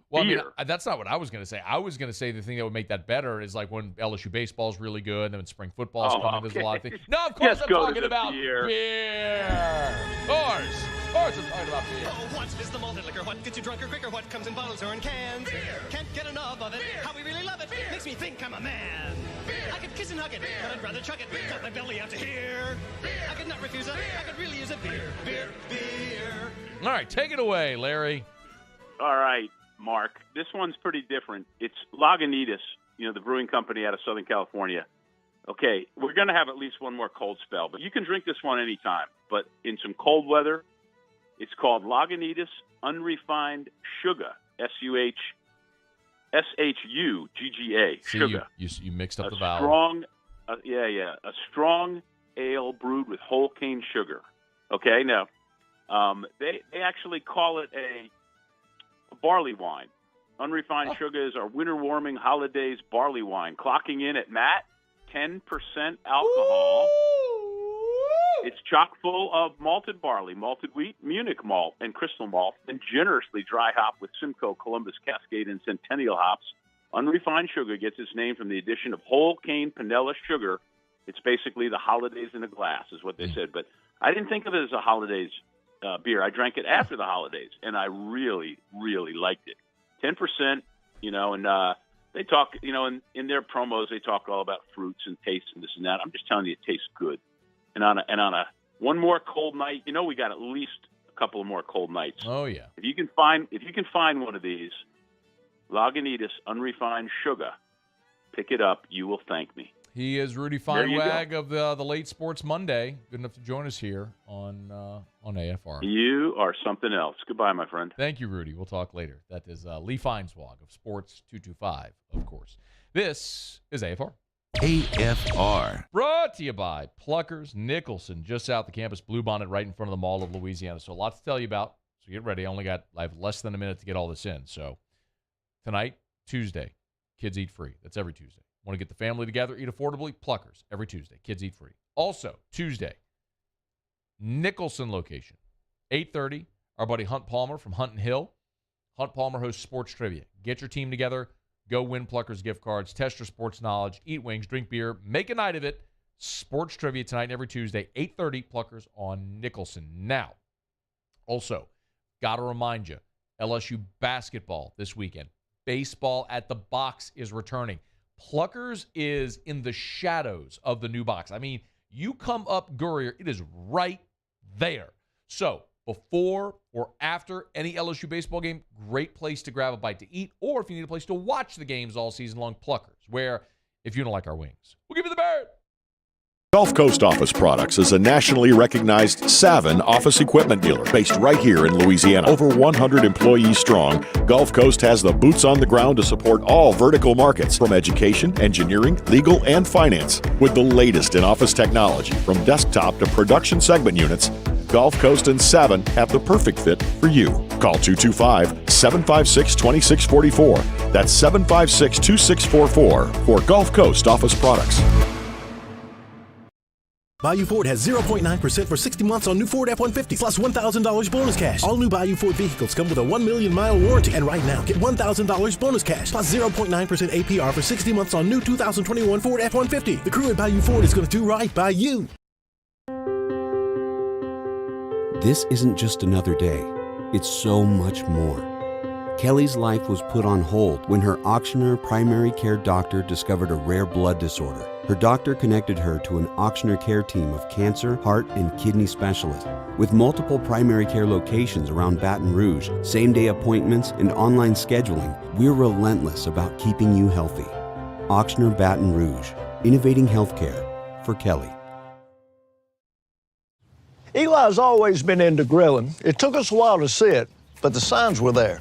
Well, I mean, that's not what I was going to say. I was going to say the thing that would make that better is like when LSU baseball is really good, and then when spring football is coming, there's a lot of things. No, of course I'm talking about beer. Of course I'm talking about beer. Oh, what is the malted liquor? What gets you drunker quicker? What comes in bottles or in cans? Beer. Can't get enough of it. Beer. How we really love it. Beer. Makes me think I'm a man. Beer. I could kiss and hug it, but I'd rather chug it. Beer. Got my belly out to here. Beer. I could not refuse it. I could really use a beer. Beer. All right, take it away, Larry. All right, Mark. this one's pretty different. It's Lagunitas, the brewing company out of Southern California. Okay, we're going to have at least one more cold spell, but you can drink this one anytime. But in some cold weather, it's called Lagunitas Unrefined Sugar, SUHUGGA, sugar. You mixed up the vowel. A strong ale brewed with whole cane sugar. Okay, now they actually call it a barley wine. Unrefined sugar is our winter warming holidays barley wine, clocking in at 10% alcohol. It's chock full of malted barley, malted wheat, Munich malt, and crystal malt, and generously dry hop with Simcoe, Columbus, Cascade, and Centennial hops. Unrefined sugar gets its name from the addition of whole cane panela sugar. It's basically the holidays in a glass, is what they said. But I didn't think of it as a holidays beer. I drank it after the holidays, and I really, really liked it. 10%, and they talk, in their promos, they talk all about fruits and taste and this and that. I'm just telling you, it tastes good. And on a one more cold night, we got at least a couple of more cold nights. Oh yeah. If you can find one of these, Lagunitas Unrefined Sugar, pick it up. You will thank me. He is Rudy Feinswog of the Late Sports Monday. Good enough to join us here on AFR. You are something else. Goodbye, my friend. Thank you, Rudy. We'll talk later. That is Lee Feinswog of Sports 225, of course. This is AFR. AFR. Brought to you by Pluckers Nicholson, just south the campus, Bluebonnet, right in front of the Mall of Louisiana. So lots to tell you about. So get ready. I have less than a minute to get all this in. So tonight, Tuesday, kids eat free. That's every Tuesday. Want to get the family together, eat affordably? Pluckers, every Tuesday. Kids eat free. Also, Tuesday, Nicholson location, 8:30. Our buddy Hunt Palmer from Hunt and Hill. Hunt Palmer hosts sports trivia. Get your team together. Go win Pluckers gift cards. Test your sports knowledge. Eat wings. Drink beer. Make a night of it. Sports trivia tonight and every Tuesday, 8:30. Pluckers on Nicholson. Now, also, got to remind you, LSU basketball this weekend. Baseball at the Box is returning. Pluckers is in the shadows of the new box. I mean, you come up Gurrier, it is right there. So, before or after any LSU baseball game, great place to grab a bite to eat, or if you need a place to watch the games all season long, Pluckers, where, if you don't like our wings, we'll give you the bird. Gulf Coast Office Products is a nationally recognized Savin office equipment dealer based right here in Louisiana. Over 100 employees strong, Gulf Coast has the boots on the ground to support all vertical markets, from education, engineering, legal, and finance. With the latest in office technology, from desktop to production segment units, Gulf Coast and Savin have the perfect fit for you. Call 225-756-2644. That's 756-2644 for Gulf Coast Office Products. Bayou Ford has 0.9% for 60 months on new Ford F-150 plus $1,000 bonus cash. All new Bayou Ford vehicles come with a 1 million mile warranty. And right now, get $1,000 bonus cash plus 0.9% APR for 60 months on new 2021 Ford F-150. The crew at Bayou Ford is going to do right by you. This isn't just another day. It's so much more. Kelly's life was put on hold when her auctioneer primary care doctor discovered a rare blood disorder. Her doctor connected her to an auctioneer care team of cancer, heart, and kidney specialists. With multiple primary care locations around Baton Rouge, same-day appointments, and online scheduling, we're relentless about keeping you healthy. Auctioneer Baton Rouge, innovating healthcare for Kelly. Eli's always been into grilling. It took us a while to see it, but the signs were there.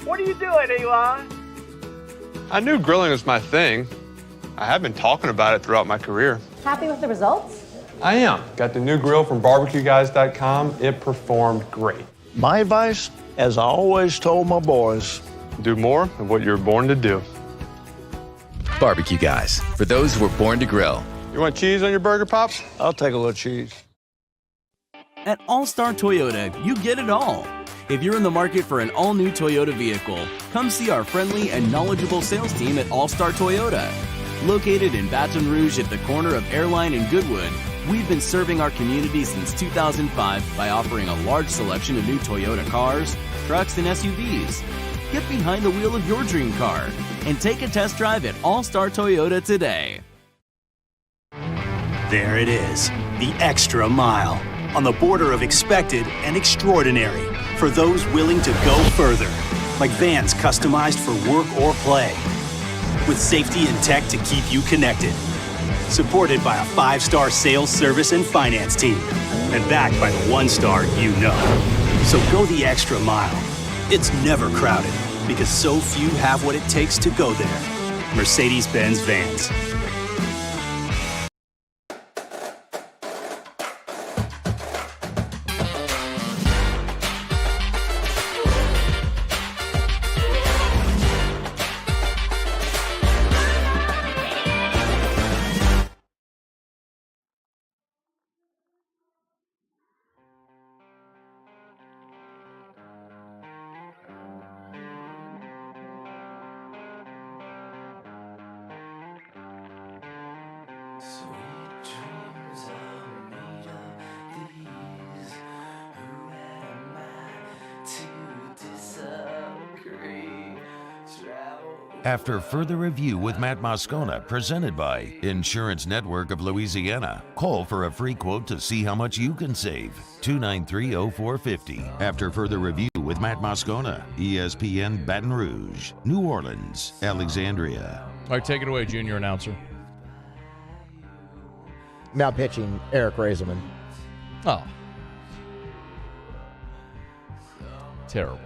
What are you doing, Eli? I knew grilling was my thing. I have been talking about it throughout my career. Happy with the results? I am. Got the new grill from barbecueguys.com. It performed great. My advice, as I always told my boys, do more of what you were born to do. Barbecue Guys, for those who were born to grill. You want cheese on your burger, Pops? I'll take a little cheese. At All-Star Toyota, you get it all. If you're in the market for an all-new Toyota vehicle, come see our friendly and knowledgeable sales team at All-Star Toyota. Located in Baton Rouge at the corner of Airline and Goodwood, we've been serving our community since 2005 by offering a large selection of new Toyota cars, trucks, and SUVs. Get behind the wheel of your dream car and take a test drive at All-Star Toyota today. There it is, the extra mile, on the border of expected and extraordinary, for those willing to go further. like vans customized for work or play. With safety and tech to keep you connected. Supported by a 5-star sales, service, and finance team. And backed by the 1-star you know. So go the extra mile. It's never crowded because so few have what it takes to go there. Mercedes-Benz Vans. After further review with Matt Moscona, presented by Insurance Network of Louisiana. Call for a free quote to see how much you can save. 293-0450. After further review with Matt Moscona, ESPN Baton Rouge, New Orleans, Alexandria. All right, take it away, junior announcer. Now pitching Eric Razelman. Oh. Terrible.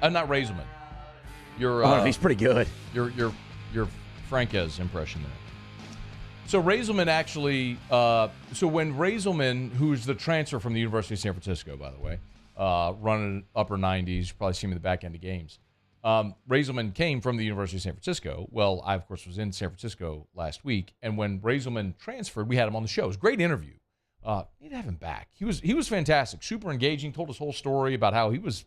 Not Razelman. He's pretty good. Your Franquez impression there. So Razelman actually, so when Razelman, who's the transfer from the University of San Francisco, by the way, running upper 90s, you probably see him in the back end of games. Razelman came from the University of San Francisco. Well, I, of course, was in San Francisco last week, and when Razelman transferred, we had him on the show. It was a great interview. Need to have him back. He was fantastic, super engaging, told his whole story about how he was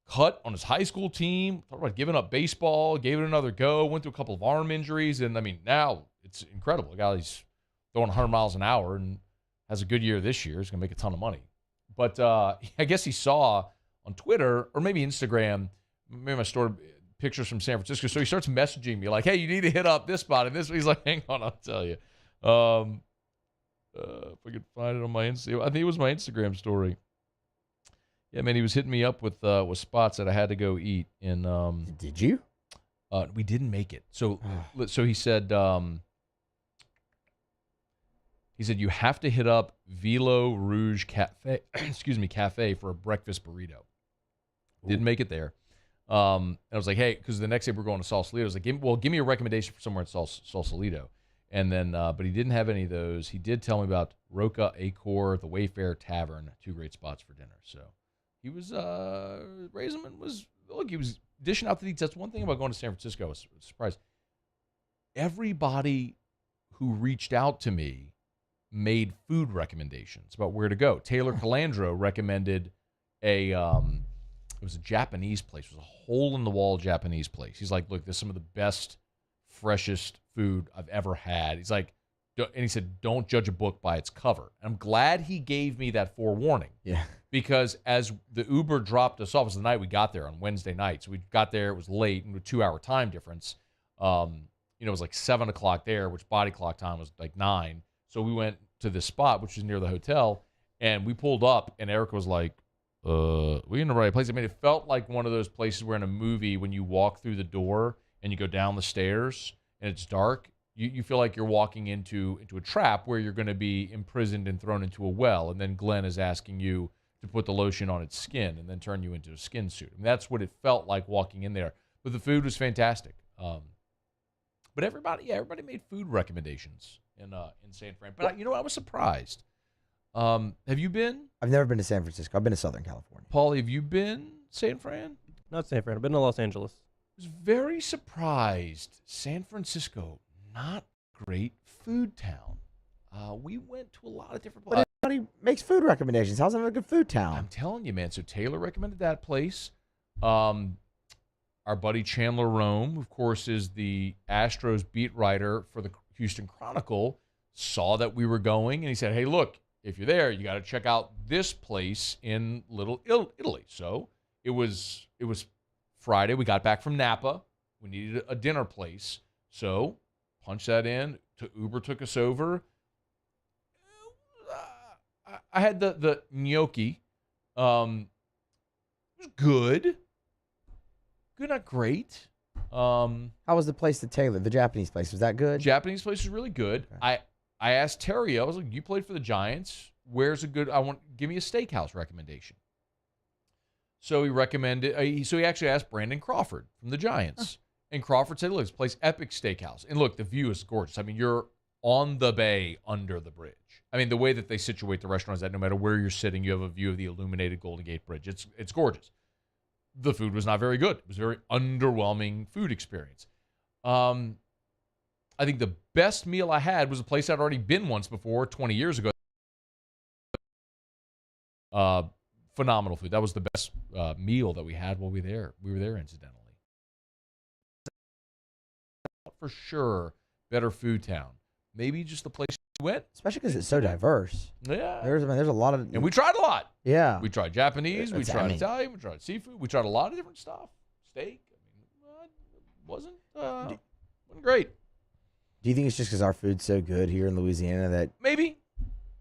cut on his high school team, talked about giving up baseball, gave it another go, went through a couple of arm injuries, and, I mean, now it's incredible. The guy's throwing 100 miles an hour and has a good year this year. He's going to make a ton of money. But I guess he saw on Twitter or maybe Instagram, maybe my story, pictures from San Francisco, so he starts messaging me like, hey, you need to hit up this spot and this. He's like, hang on, I'll tell you. If I could find it on my Instagram. I think it was my Instagram story. Yeah, man, he was hitting me up with spots that I had to go eat. And did you? We didn't make it. So he said you have to hit up Velo Rouge Cafe, cafe for a breakfast burrito. Ooh. Didn't make it there. And I was like, hey, because the next day we're going to Sausalito. I was like, give me a recommendation for somewhere in Sausalito. And then, but he didn't have any of those. He did tell me about Roca Acor, the Wayfair Tavern, 2 great spots for dinner. So he was, Razelman was, look, he was dishing out the deeds. That's one thing about going to San Francisco. I was surprised. Everybody who reached out to me made food recommendations about where to go. Taylor Calandro recommended it was a Japanese place. It was a hole-in-the-wall Japanese place. He's like, look, this is some of the best, freshest food I've ever had. He's like, and he said, don't judge a book by its cover. And I'm glad he gave me that forewarning. Yeah. Because as the Uber dropped us off, it was the night we got there on Wednesday night. So we got there, it was late, and with a 2-hour time difference. It was like 7 o'clock there, which body clock time was like 9. So we went to this spot, which was near the hotel, and we pulled up, and Eric was like, we in the right place? I mean, it felt like one of those places where in a movie, when you walk through the door and you go down the stairs and it's dark, you feel like you're walking into a trap where you're going to be imprisoned and thrown into a well, and then Glenn is asking you to put the lotion on its skin and then turn you into a skin suit. I mean, that's what it felt like walking in there. But the food was fantastic. But everybody made food recommendations in San Fran. But I was surprised. Have you been? I've never been to San Francisco. I've been to Southern California. Paul, have you been San Fran? Not San Fran. I've been to Los Angeles. I was very surprised. San Francisco, not great food town. We went to a lot of different places. But everybody makes food recommendations. How's it a good food town? I'm telling you, man. So Taylor recommended that place. Our buddy Chandler Rome, of course, is the Astros beat writer for the Houston Chronicle, saw that we were going, and he said, hey, look, if you're there, you got to check out this place in Little Italy. So it was Friday. We got back from Napa. We needed a dinner place. So punched that in. Uber took us over. I had the gnocchi. was good. Good, not great. How was the place to Taylor? The Japanese place, was that good? Japanese place was really good. Okay. I asked Terry, I was like, you played for the Giants. Where's a good, give me a steakhouse recommendation. So he recommended, so he actually asked Brandon Crawford from the Giants. And Crawford said, look, this place, epic steakhouse. And look, the view is gorgeous. I mean, you're on the bay under the bridge. I mean, the way that they situate the restaurant is that no matter where you're sitting, you have a view of the illuminated Golden Gate Bridge. It's gorgeous. The food was not very good. It was a very underwhelming food experience. I think the best meal I had was a place I'd already been once before, 20 years ago. Phenomenal food. That was the best meal that we had while we were there. We were there, incidentally. For sure, better food town. Maybe just the place we went. Especially because it's so diverse. Yeah. There's a lot of... And we tried a lot. Yeah. We tried Japanese. We tried Italian. We tried seafood. We tried a lot of different stuff. Steak. I mean, wasn't great. Do you think it's just because our food's so good here in Louisiana that... Maybe.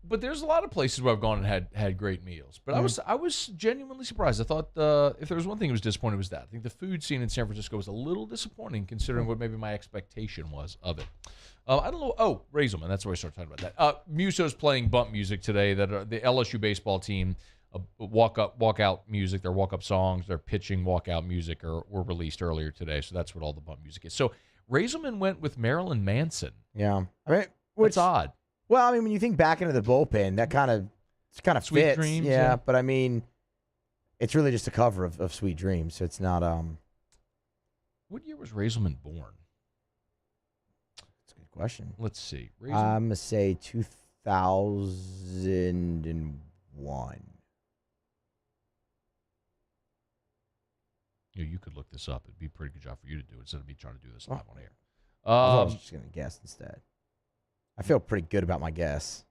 But there's a lot of places where I've gone and had great meals. But I was genuinely surprised. I thought if there was one thing that was disappointing, it was that. I think the food scene in San Francisco was a little disappointing considering what maybe my expectation was of it. I don't know. Oh, Raiselman. That's where I started talking about that. Muso's playing bump music today. That the LSU baseball team walkout music, their walk-up songs, their pitching walkout music were released earlier today. So that's what all the bump music is. So Raiselman went with Marilyn Manson. Yeah. I mean, it's odd. Well, I mean, when you think back into the bullpen, that kind of Sweet fits. Dreams. Yeah, but I mean, it's really just a cover of Sweet Dreams, so it's not. What year was Raiselman born? That's a good question. Let's see. I'm gonna say 2001. Yeah, you could look this up. It'd be a pretty good job for you to do it instead of me trying to do this live on air. I was just gonna guess instead. I feel pretty good about my guess.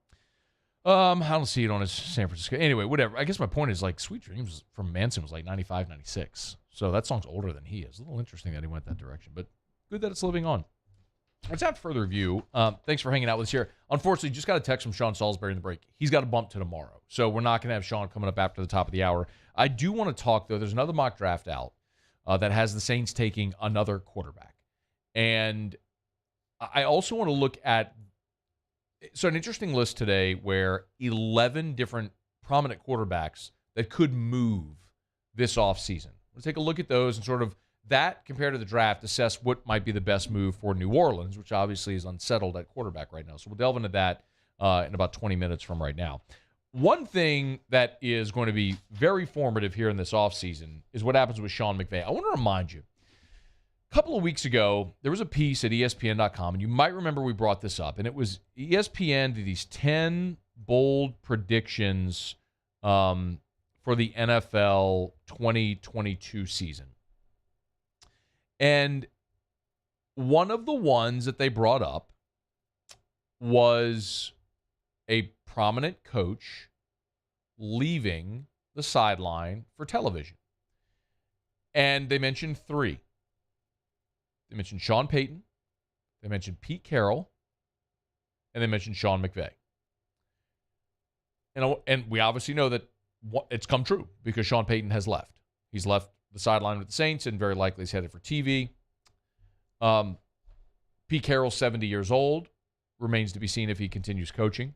I don't see it on his San Francisco. Anyway, whatever. I guess my point is, like, Sweet Dreams from Manson was like 95, 96. So that song's older than he is. A little interesting that he went that direction, but good that it's living on. Without further review, thanks for hanging out with us here. Unfortunately, just got a text from Sean Salisbury in the break. He's got a bump to tomorrow. So we're not going to have Sean coming up after the top of the hour. I do want to talk, though. There's another mock draft out that has the Saints taking another quarterback. And I also want to look at an interesting list today where 11 different prominent quarterbacks that could move this offseason. We'll take a look at those and sort of that compared to the draft, assess what might be the best move for New Orleans, which obviously is unsettled at quarterback right now. So we'll delve into that in about 20 minutes from right now. One thing that is going to be very formative here in this offseason is what happens with Sean McVay. I want to remind you, a couple of weeks ago, there was a piece at ESPN.com, and you might remember we brought this up, and it was ESPN did these 10 bold predictions for the NFL 2022 season. And one of the ones that they brought up was a prominent coach leaving the sideline for television. And they mentioned three. They mentioned Sean Payton, they mentioned Pete Carroll, and they mentioned Sean McVay. And we obviously know that it's come true because Sean Payton has left. He's left the sideline with the Saints and very likely is headed for TV. Pete Carroll's 70 years old. Remains to be seen if he continues coaching.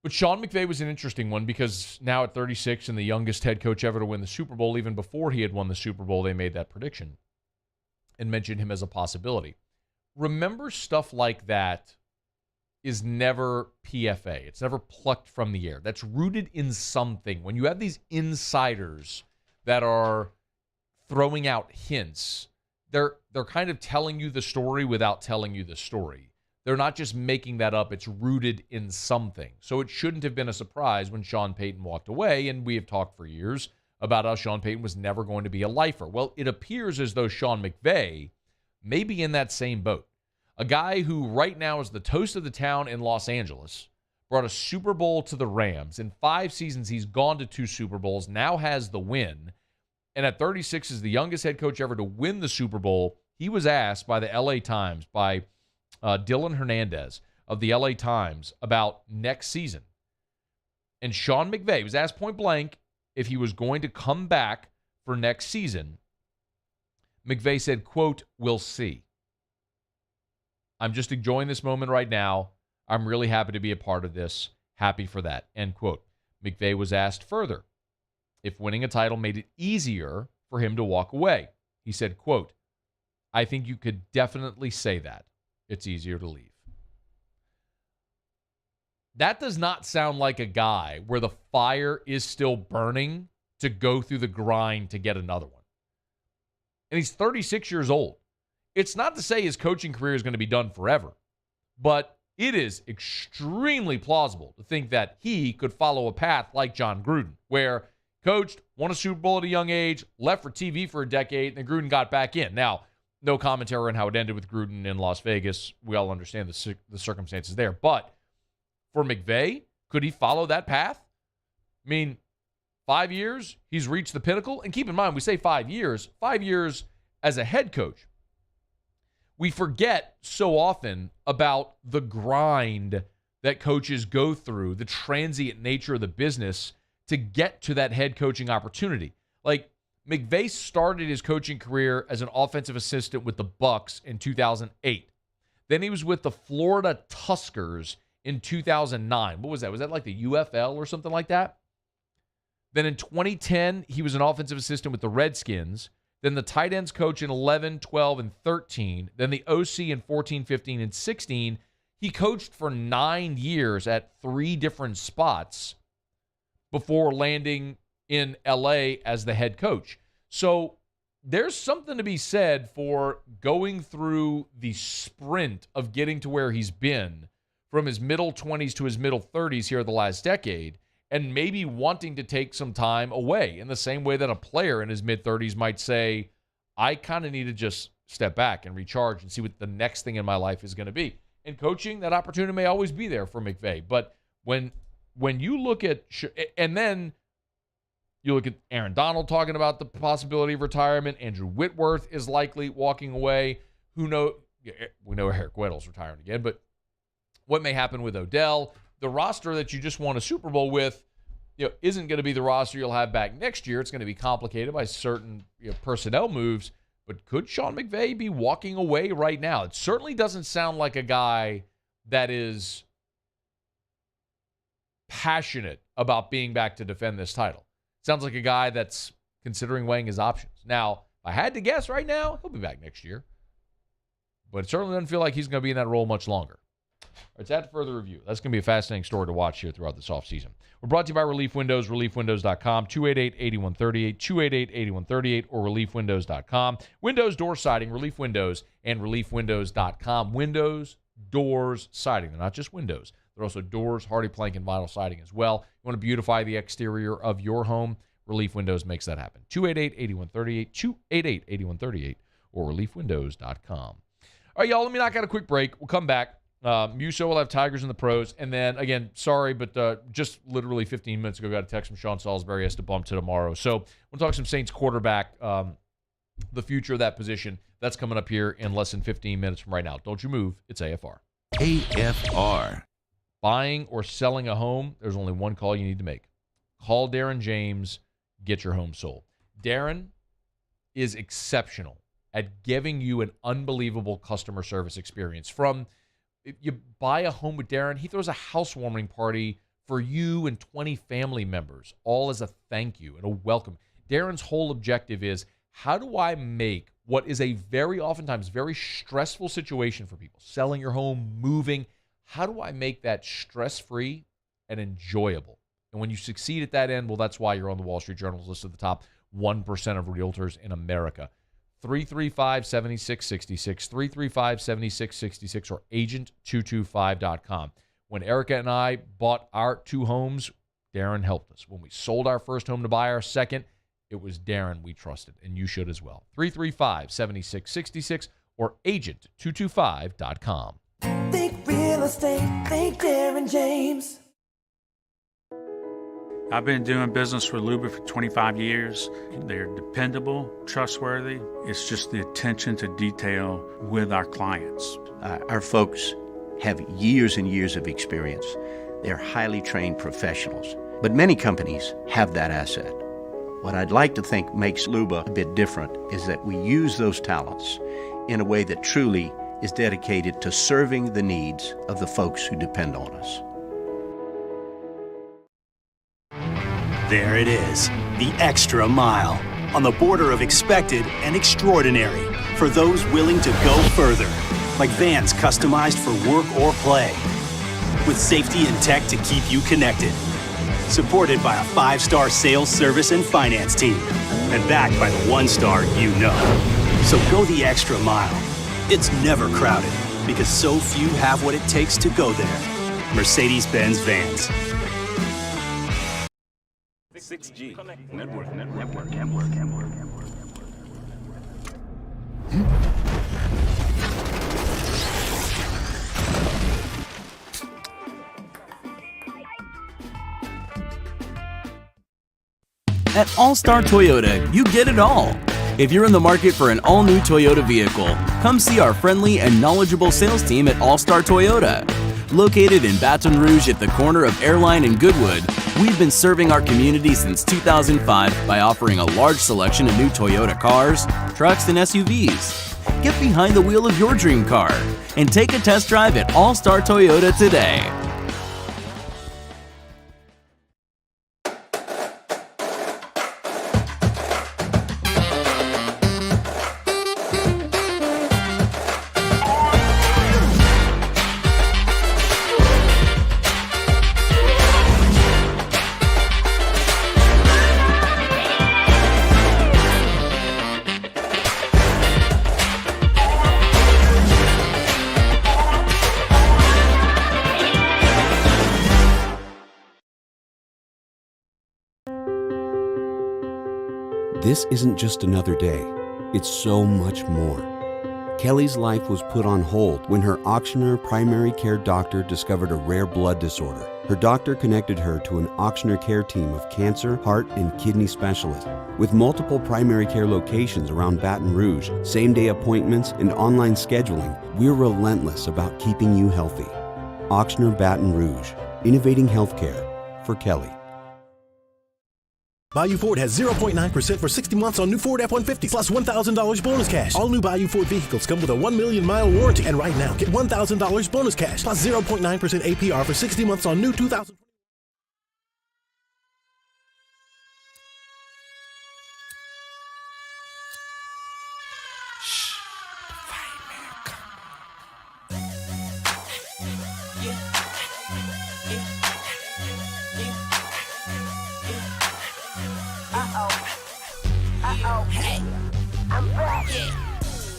But Sean McVay was an interesting one because now at 36 and the youngest head coach ever to win the Super Bowl, even before he had won the Super Bowl, they made that prediction and mentioned him as a possibility. Remember, stuff like that is never PFA. It's never plucked from the air. That's rooted in something. When you have these insiders that are throwing out hints, they're kind of telling you the story without telling you the story. They're not just making that up. It's rooted in something. So it shouldn't have been a surprise when Sean Payton walked away, and we have talked for years about how Sean Payton was never going to be a lifer. Well, it appears as though Sean McVay may be in that same boat. A guy who right now is the toast of the town in Los Angeles, brought a Super Bowl to the Rams. In 5 seasons, he's gone to 2 Super Bowls, now has the win. And at 36 is the youngest head coach ever to win the Super Bowl. He was asked by the LA Times, by Dylan Hernandez of the LA Times about next season. And Sean McVay was asked point blank if he was going to come back for next season, McVay said, quote, "We'll see. I'm just enjoying this moment right now. I'm really happy to be a part of this. Happy for that," end quote. McVay was asked further if winning a title made it easier for him to walk away. He said, quote, "I think you could definitely say that. It's easier to leave." That does not sound like a guy where the fire is still burning to go through the grind to get another one. And he's 36 years old. It's not to say his coaching career is going to be done forever, but it is extremely plausible to think that he could follow a path like John Gruden, where coached, won a Super Bowl at a young age, left for TV for a decade, and then Gruden got back in. Now, no commentary on how it ended with Gruden in Las Vegas. We all understand the circumstances there. But for McVay, could he follow that path? I mean, 5 years, he's reached the pinnacle. And keep in mind, we say 5 years as a head coach. We forget so often about the grind that coaches go through, the transient nature of the business to get to that head coaching opportunity. Like, McVay started his coaching career as an offensive assistant with the Bucs in 2008. Then he was with the Florida Tuskers in 2009. What was that? Was that like the UFL or something like that? Then in 2010, he was an offensive assistant with the Redskins. Then the tight ends coach in 11, 12, and 13. Then the OC in 14, 15, and 16. He coached for 9 years at 3 different spots before landing in LA as the head coach. So there's something to be said for going through the sprint of getting to where he's been from his middle 20s to his middle 30s here the last decade, and maybe wanting to take some time away in the same way that a player in his mid-30s might say, I kind of need to just step back and recharge and see what the next thing in my life is going to be. In coaching, that opportunity may always be there for McVay. But when you look at, and then you look at Aaron Donald talking about the possibility of retirement, Andrew Whitworth is likely walking away. Who knows? We know Eric Weddle's retiring again, but what may happen with Odell? The roster that you just won a Super Bowl with, isn't going to be the roster you'll have back next year. It's going to be complicated by certain personnel moves. But could Sean McVay be walking away right now? It certainly doesn't sound like a guy that is passionate about being back to defend this title. Sounds like a guy that's considering weighing his options. Now, if I had to guess right now, he'll be back next year. But it certainly doesn't feel like he's going to be in that role much longer. It's at further review. That's going to be a fascinating story to watch here throughout this offseason. We're brought to you by Relief Windows, reliefwindows.com, 288-8138, 288-8138, or reliefwindows.com. Windows, door siding, Relief Windows, and reliefwindows.com. Windows, doors, siding. They're not just windows. They're also doors, hardy plank, and vinyl siding as well. You want to beautify the exterior of your home? Relief Windows makes that happen. 288-8138, 288-8138, or reliefwindows.com. All right, y'all, let me knock out a quick break. We'll come back. Muso will have Tigers in the pros. And then, again, sorry, but just literally 15 minutes ago, got a text from Sean Salisbury. He has to bump to tomorrow. So we'll talk some Saints quarterback, the future of that position. That's coming up here in less than 15 minutes from right now. Don't you move. It's AFR. AFR. Buying or selling a home, there's only one call you need to make. Call Darren James. Get your home sold. Darren is exceptional at giving you an unbelievable customer service experience. From if you buy a home with Darren, he throws a housewarming party for you and 20 family members, all as a thank you and a welcome. Darren's whole objective is, how do I make what is a very oftentimes very stressful situation for people, selling your home, moving, how do I make that stress-free and enjoyable? And when you succeed at that end, well, that's why you're on the Wall Street Journal's list of the top 1% of realtors in America. 335-7666, 335-7666, or agent225.com. When Erica and I bought our 2 homes, Darren helped us. When we sold our first home to buy our second, it was Darren we trusted, and you should as well. 335-7666 or agent225.com. Think real estate, think Darren James. I've been doing business with Luba for 25 years. They're dependable, trustworthy. It's just the attention to detail with our clients. Our folks have years and years of experience. They're highly trained professionals. But many companies have that asset. What I'd like to think makes Luba a bit different is that we use those talents in a way that truly is dedicated to serving the needs of the folks who depend on us. There it is, the extra mile, on the border of expected and extraordinary, for those willing to go further, like vans customized for work or play, with safety and tech to keep you connected. Supported by a 5-star sales, service, and finance team, and backed by the 1-star you know. So go the extra mile. It's never crowded, because so few have what it takes to go there. Mercedes-Benz Vans. 6G. Network. At All-Star Toyota, you get it all. If you're in the market for an all-new Toyota vehicle, come see our friendly and knowledgeable sales team at All-Star Toyota. Located in Baton Rouge at the corner of Airline and Goodwood, we've been serving our community since 2005 by offering a large selection of new Toyota cars, trucks, and SUVs. Get behind the wheel of your dream car and take a test drive at All-Star Toyota today. This isn't just another day, it's so much more. Kelly's life was put on hold when her auctioneer primary care doctor discovered a rare blood disorder. Her doctor connected her to an auctioneer care team of cancer, heart, and kidney specialists. With multiple primary care locations around Baton Rouge, same-day appointments, and online scheduling, we're relentless about keeping you healthy. Auctioneer Baton Rouge, innovating healthcare for Kelly. Bayou Ford has 0.9% for 60 months on new Ford F-150 plus $1,000 bonus cash. All new Bayou Ford vehicles come with a 1 million mile warranty. And right now, get $1,000 bonus cash plus 0.9% APR for 60 months on new 2000.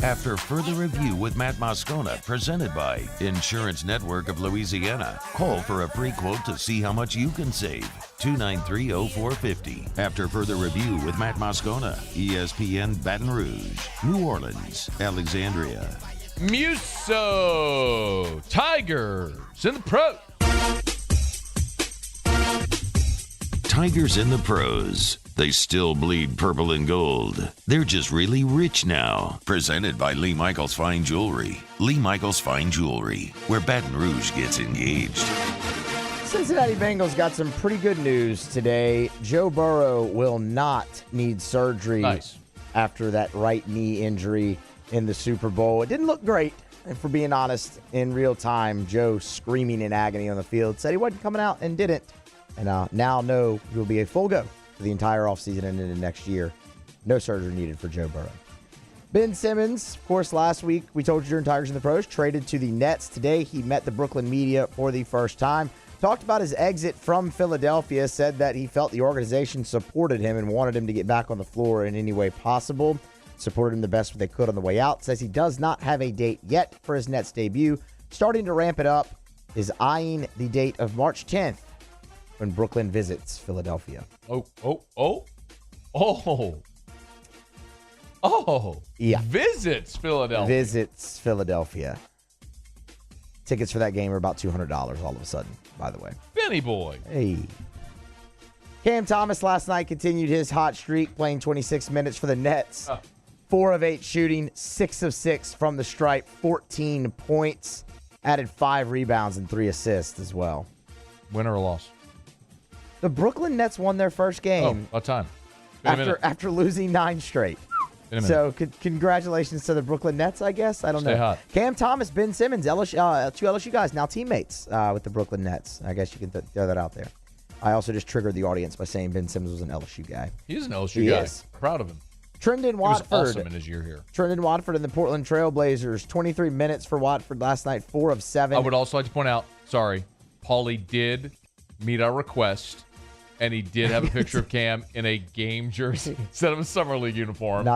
After further review with Matt Moscona, presented by Insurance Network of Louisiana. Call for a free quote to see how much you can save. 293-0450. After further review with Matt Moscona, ESPN Baton Rouge, New Orleans, Alexandria. Muso Tigers in the pro. Tigers in the pros. They still bleed purple and gold. They're just really rich now. Presented by Lee Michaels Fine Jewelry. Lee Michaels Fine Jewelry, where Baton Rouge gets engaged. Cincinnati Bengals got some pretty good news today. Joe Burrow will not need surgery after that right knee injury in the Super Bowl. It didn't look great, and for being honest, in real time, Joe screaming in agony on the field, said he wasn't coming out and didn't. And now know he will be a full go for the entire offseason and into next year. No surgery needed for Joe Burrow. Ben Simmons, of course, last week, we told you during Tigers in the Pros, traded to the Nets. Today, he met the Brooklyn media for the first time. Talked about his exit from Philadelphia, said that he felt the organization supported him and wanted him to get back on the floor in any way possible. Supported him the best they could on the way out. Says he does not have a date yet for his Nets debut. Starting to ramp it up, is eyeing the date of March 10th when Brooklyn visits Philadelphia. Yeah. Visits Philadelphia. Visits Philadelphia. Tickets for that game are about $200 all of a sudden, by the way. Benny boy. Hey. Cam Thomas last night continued his hot streak, playing 26 minutes for the Nets. 4 of 8 shooting, 6 of 6 from the stripe, 14 points. Added 5 rebounds and 3 assists as well. Win or loss? The Brooklyn Nets won their first game. Oh, what time? after losing 9 straight. So congratulations to the Brooklyn Nets, I guess. I don't know. Hot. Cam Thomas, Ben Simmons, two LSU guys, now teammates with the Brooklyn Nets. I guess you can throw that out there. I also just triggered the audience by saying Ben Simmons was an LSU guy. He is an LSU guy. Is. Proud of him. Trendon Watford. He was awesome in his year here. Trendon Watford and the Portland Trailblazers. 23 minutes for Watford last night, 4 of 7. I would also like to point out, Paulie did meet our request, and he did have a picture of Cam in a game jersey instead of a Summer League uniform.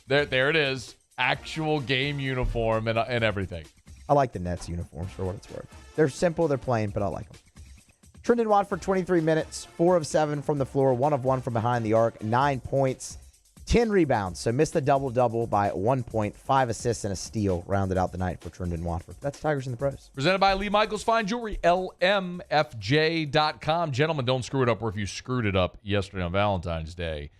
There it is. Actual game uniform and everything. I like the Nets uniforms for what it's worth. They're simple, they're plain, but I like them. Trendon Watford, 23 minutes, 4 of 7 from the floor, 1 of 1 from behind the arc, 9 points, 10 rebounds. So missed the double-double by 1 point, 5 assists and a steal, rounded out the night for Trendon Watford. That's Tigers in the Pros. Presented by Lee Michaels Fine Jewelry, LMFJ.com. Gentlemen, don't screw it up, or if you screwed it up yesterday on Valentine's Day,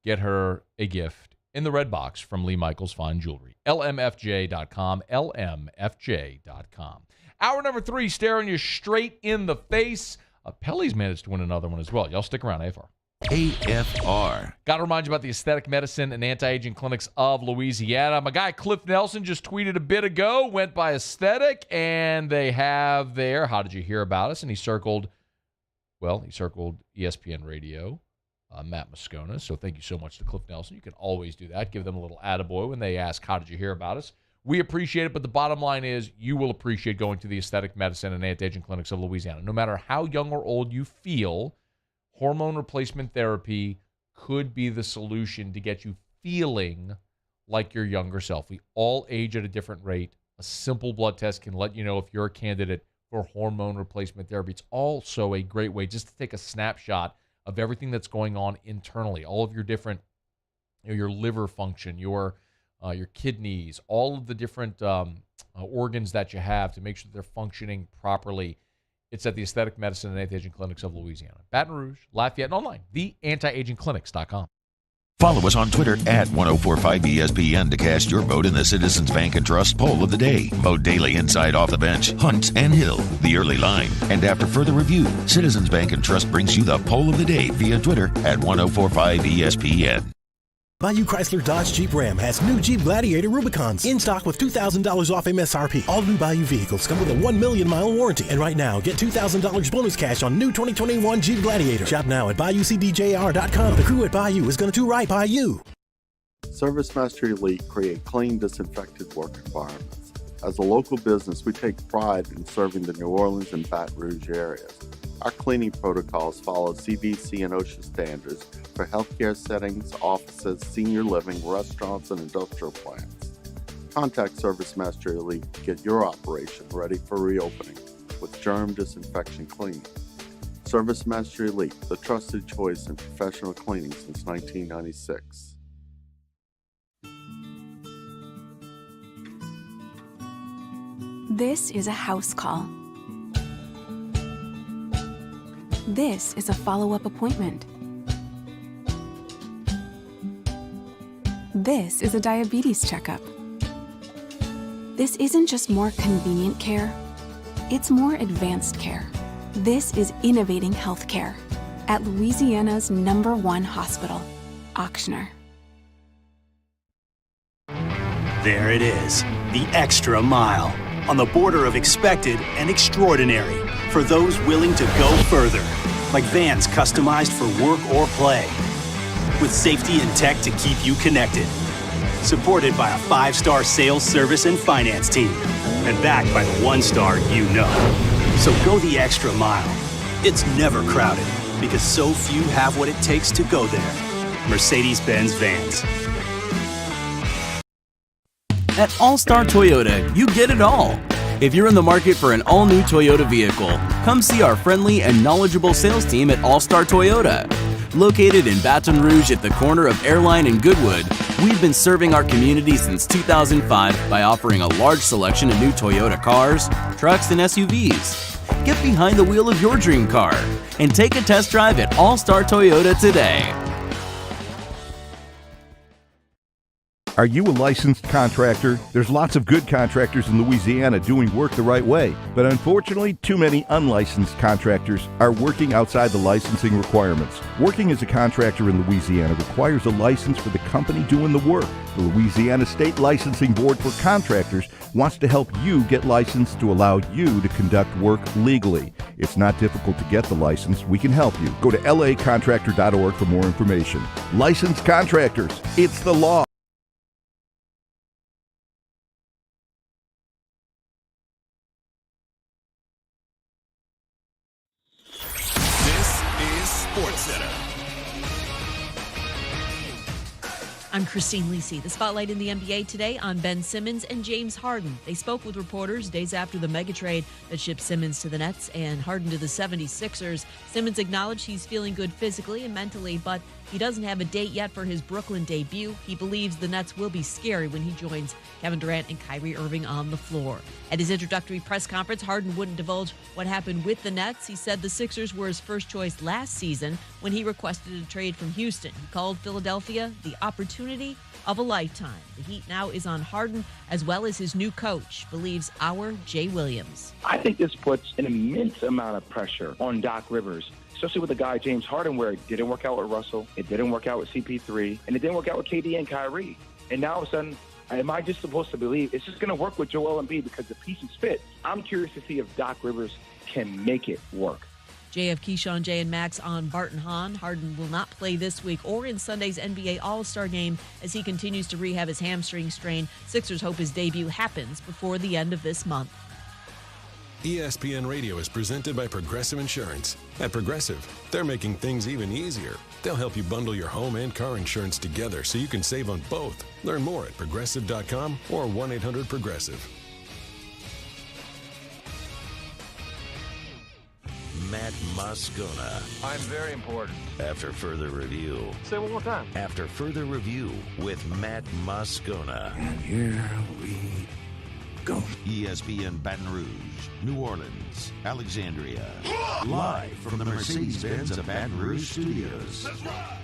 get her a gift in the red box from Lee Michaels Fine Jewelry. LMFJ.com, LMFJ.com. Hour number 3, staring you straight in the face. Pelly's managed to win another one as well. Y'all stick around, AFR. AFR. Got to remind you about the aesthetic medicine and anti-aging clinics of Louisiana. My guy Cliff Nelson just tweeted a bit ago, went by aesthetic, and they have there, how did you hear about us? And he circled ESPN Radio, Matt Moscona. So thank you so much to Cliff Nelson. You can always do that. Give them a little attaboy when they ask, how did you hear about us? We appreciate it, but the bottom line is you will appreciate going to the aesthetic medicine and anti-aging clinics of Louisiana. No matter how young or old you feel, hormone replacement therapy could be the solution to get you feeling like your younger self. We all age at a different rate. A simple blood test can let you know if you're a candidate for hormone replacement therapy. It's also a great way just to take a snapshot of everything that's going on internally, all of your different, your liver function, your kidneys, all of the different organs that you have to make sure they're functioning properly. It's at the Aesthetic Medicine and Anti-Aging Clinics of Louisiana. Baton Rouge, Lafayette, and online, theantiagingclinics.com. Follow us on Twitter at 1045ESPN to cast your vote in the Citizens Bank and Trust poll of the day. Vote daily inside, off the bench, Hunt and Hill, the early line. And after further review, Citizens Bank and Trust brings you the poll of the day via Twitter at 1045ESPN. Bayou Chrysler Dodge Jeep Ram has new Jeep Gladiator Rubicons in stock with $2,000 off MSRP. All new Bayou vehicles come with a 1 million mile warranty. And right now, get $2,000 bonus cash on new 2021 Jeep Gladiator. Shop now at BayouCDJR.com. The crew at Bayou is going to do right by you. Service Master Elite create clean, disinfected work environments. As a local business, we take pride in serving the New Orleans and Baton Rouge areas. Our cleaning protocols follow CDC and OSHA standards for healthcare settings, offices, senior living, restaurants, and industrial plants. Contact Service Master Elite to get your operation ready for reopening with germ disinfection cleaning. Service Master Elite, the trusted choice in professional cleaning since 1996. This is a house call. This is a follow-up appointment. This is a diabetes checkup. This isn't just more convenient care, it's more advanced care. This is innovating healthcare at Louisiana's #1 hospital, Ochsner. There it is, the extra mile, on the border of expected and extraordinary, for those willing to go further, like vans customized for work or play, with safety and tech to keep you connected, supported by a 5-star sales, service, and finance team, and backed by the 1-star you know. So go the extra mile. It's never crowded, because so few have what it takes to go there. Mercedes-Benz Vans. At All-Star Toyota, you get it all. If you're in the market for an all-new Toyota vehicle, come see our friendly and knowledgeable sales team at All-Star Toyota. Located in Baton Rouge at the corner of Airline and Goodwood, we've been serving our community since 2005 by offering a large selection of new Toyota cars, trucks, and SUVs. Get behind the wheel of your dream car and take a test drive at All-Star Toyota today. Are you a licensed contractor? There's lots of good contractors in Louisiana doing work the right way, but unfortunately, too many unlicensed contractors are working outside the licensing requirements. Working as a contractor in Louisiana requires a license for the company doing the work. The Louisiana State Licensing Board for Contractors wants to help you get licensed to allow you to conduct work legally. It's not difficult to get the license. We can help you. Go to lacontractor.org for more information. Licensed contractors, it's the law. This is SportsCenter. I'm Christine Lisi. The spotlight in the NBA today on Ben Simmons and James Harden. They spoke with reporters days after the mega trade that shipped Simmons to the Nets and Harden to the 76ers. Simmons acknowledged he's feeling good physically and mentally, but he doesn't have a date yet for his Brooklyn debut. He believes the Nets will be scary when he joins Kevin Durant and Kyrie Irving on the floor. At his introductory press conference, Harden wouldn't divulge what happened with the Nets. He said the Sixers were his first choice last season when he requested a trade from Houston. He called Philadelphia the opportunity of a lifetime. The heat now is on Harden as well as his new coach, believes our Jay Williams. I think this puts an immense amount of pressure on Doc Rivers, especially with a guy, James Harden, where it didn't work out with Russell, it didn't work out with CP3, and it didn't work out with KD and Kyrie. And now all of a sudden, am I just supposed to believe it's just going to work with Joel Embiid because the pieces fit? I'm curious to see if Doc Rivers can make it work. JF Keyshawn, J, and Max on Barton Hahn. Harden will not play this week or in Sunday's NBA All-Star game as he continues to rehab his hamstring strain. Sixers hope his debut happens before the end of this month. ESPN Radio is presented by Progressive Insurance. At Progressive, they're making things even easier. They'll help you bundle your home and car insurance together so you can save on both. Learn more at Progressive.com or 1-800-PROGRESSIVE. Matt Moscona. I'm very important. After further review. Say it one more time. After further review with Matt Moscona. And here we go. ESPN Baton Rouge, New Orleans, Alexandria. Live from the Mercedes-Benz of Baton Rouge studios. That's right.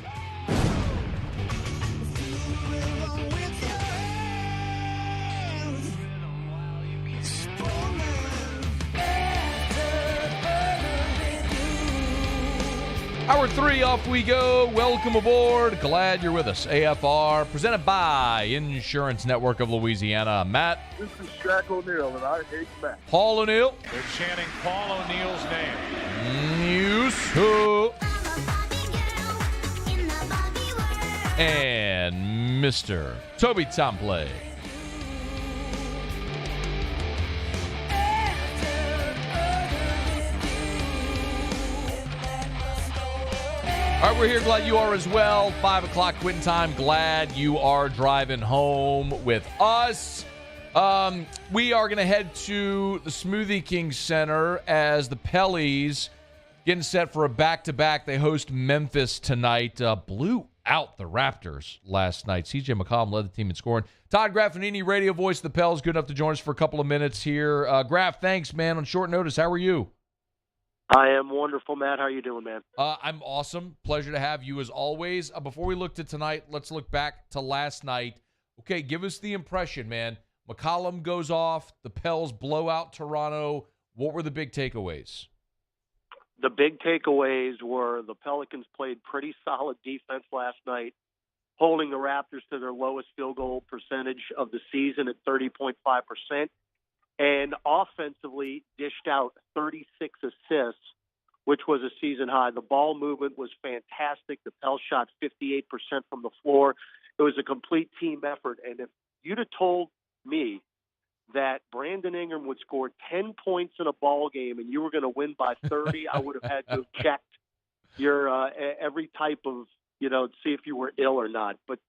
Hour 3, off we go. Welcome aboard. Glad you're with us. AFR, presented by Insurance Network of Louisiana. Matt. This is Shaq O'Neal, and I hate Matt. Paul O'Neal. They're chanting Paul O'Neal's name. News. Who? And Mr. Toby Tomplay. All right, we're here. Glad you are as well. 5 o'clock quitting time. Glad you are driving home with us. We are going to head to the Smoothie King Center as the Pellies getting set for a back-to-back. They host Memphis tonight. Blew out the Raptors last night. CJ McCollum led the team in scoring. Todd Graffagnini, radio voice of the Pels, good enough to join us for a couple of minutes here. Graff, thanks, man, on short notice. How are you? I am wonderful, Matt. How are you doing, man? I'm awesome. Pleasure to have you as always. Before we look to tonight, let's look back to last night. Okay, give us the impression, man. McCollum goes off. The Pels blow out Toronto. What were the big takeaways? The big takeaways were the Pelicans played pretty solid defense last night, holding the Raptors to their lowest field goal percentage of the season at 30.5%. And offensively dished out 36 assists, which was a season high. The ball movement was fantastic. The Pels shot 58% from the floor. It was a complete team effort. And if you'd have told me that Brandon Ingram would score 10 points in a ball game and you were going to win by 30, I would have had to have checked your every type of, see if you were ill or not. But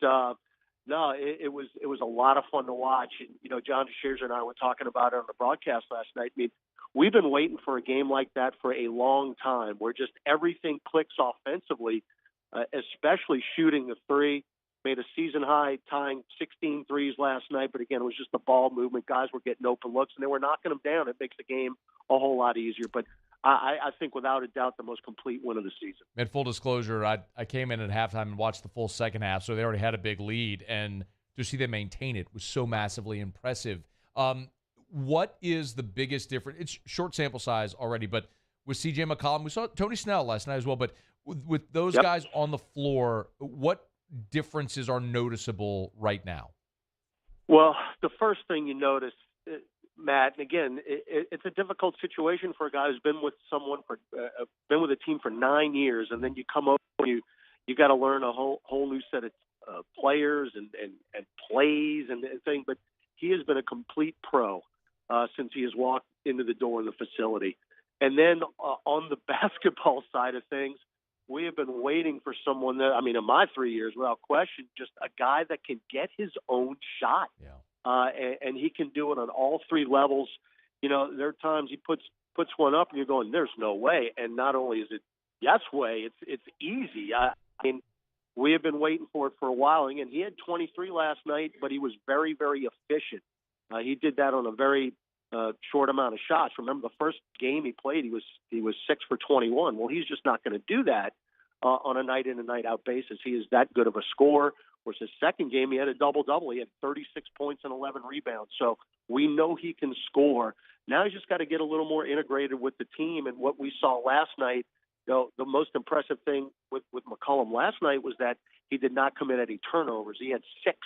no, it was a lot of fun to watch. And, John Scherzer and I were talking about it on the broadcast last night. I mean, we've been waiting for a game like that for a long time where just everything clicks offensively, especially shooting the three. Made a season-high tying 16 threes last night, but again, it was just the ball movement. Guys were getting open looks, and they were knocking them down. It makes the game a whole lot easier. But I think without a doubt the most complete win of the season. And full disclosure, I came in at halftime and watched the full second half, so they already had a big lead. And to see them maintain it was so massively impressive. What is the biggest difference? It's short sample size already, but with C.J. McCollum, we saw Tony Snell last night as well, but with those guys on the floor, what differences are noticeable right now? Well, the first thing you notice, Matt, and again, it's a difficult situation for a guy who's been with been with a team for 9 years, and then you come over and you got to learn a whole new set of players and plays and things. But he has been a complete pro since he has walked into the door in the facility. And then on the basketball side of things, we have been waiting for someone that, in my 3 years, without question, just a guy that can get his own shot. And he can do it on all three levels. There are times he puts one up and you're going, there's no way. And not only is it yes way, it's easy. We have been waiting for it for a while. And he had 23 last night, but he was very, very efficient. He did that on a very short amount of shots. Remember the first game he played, he was 6 for 21. Well, he's just not going to do that on a night in and night out basis. He is that good of a scorer. Of course, his second game, he had a double-double. He had 36 points and 11 rebounds. So we know he can score. Now he's just got to get a little more integrated with the team. And what we saw last night, the most impressive thing with McCollum last night was that he did not commit any turnovers. He had 6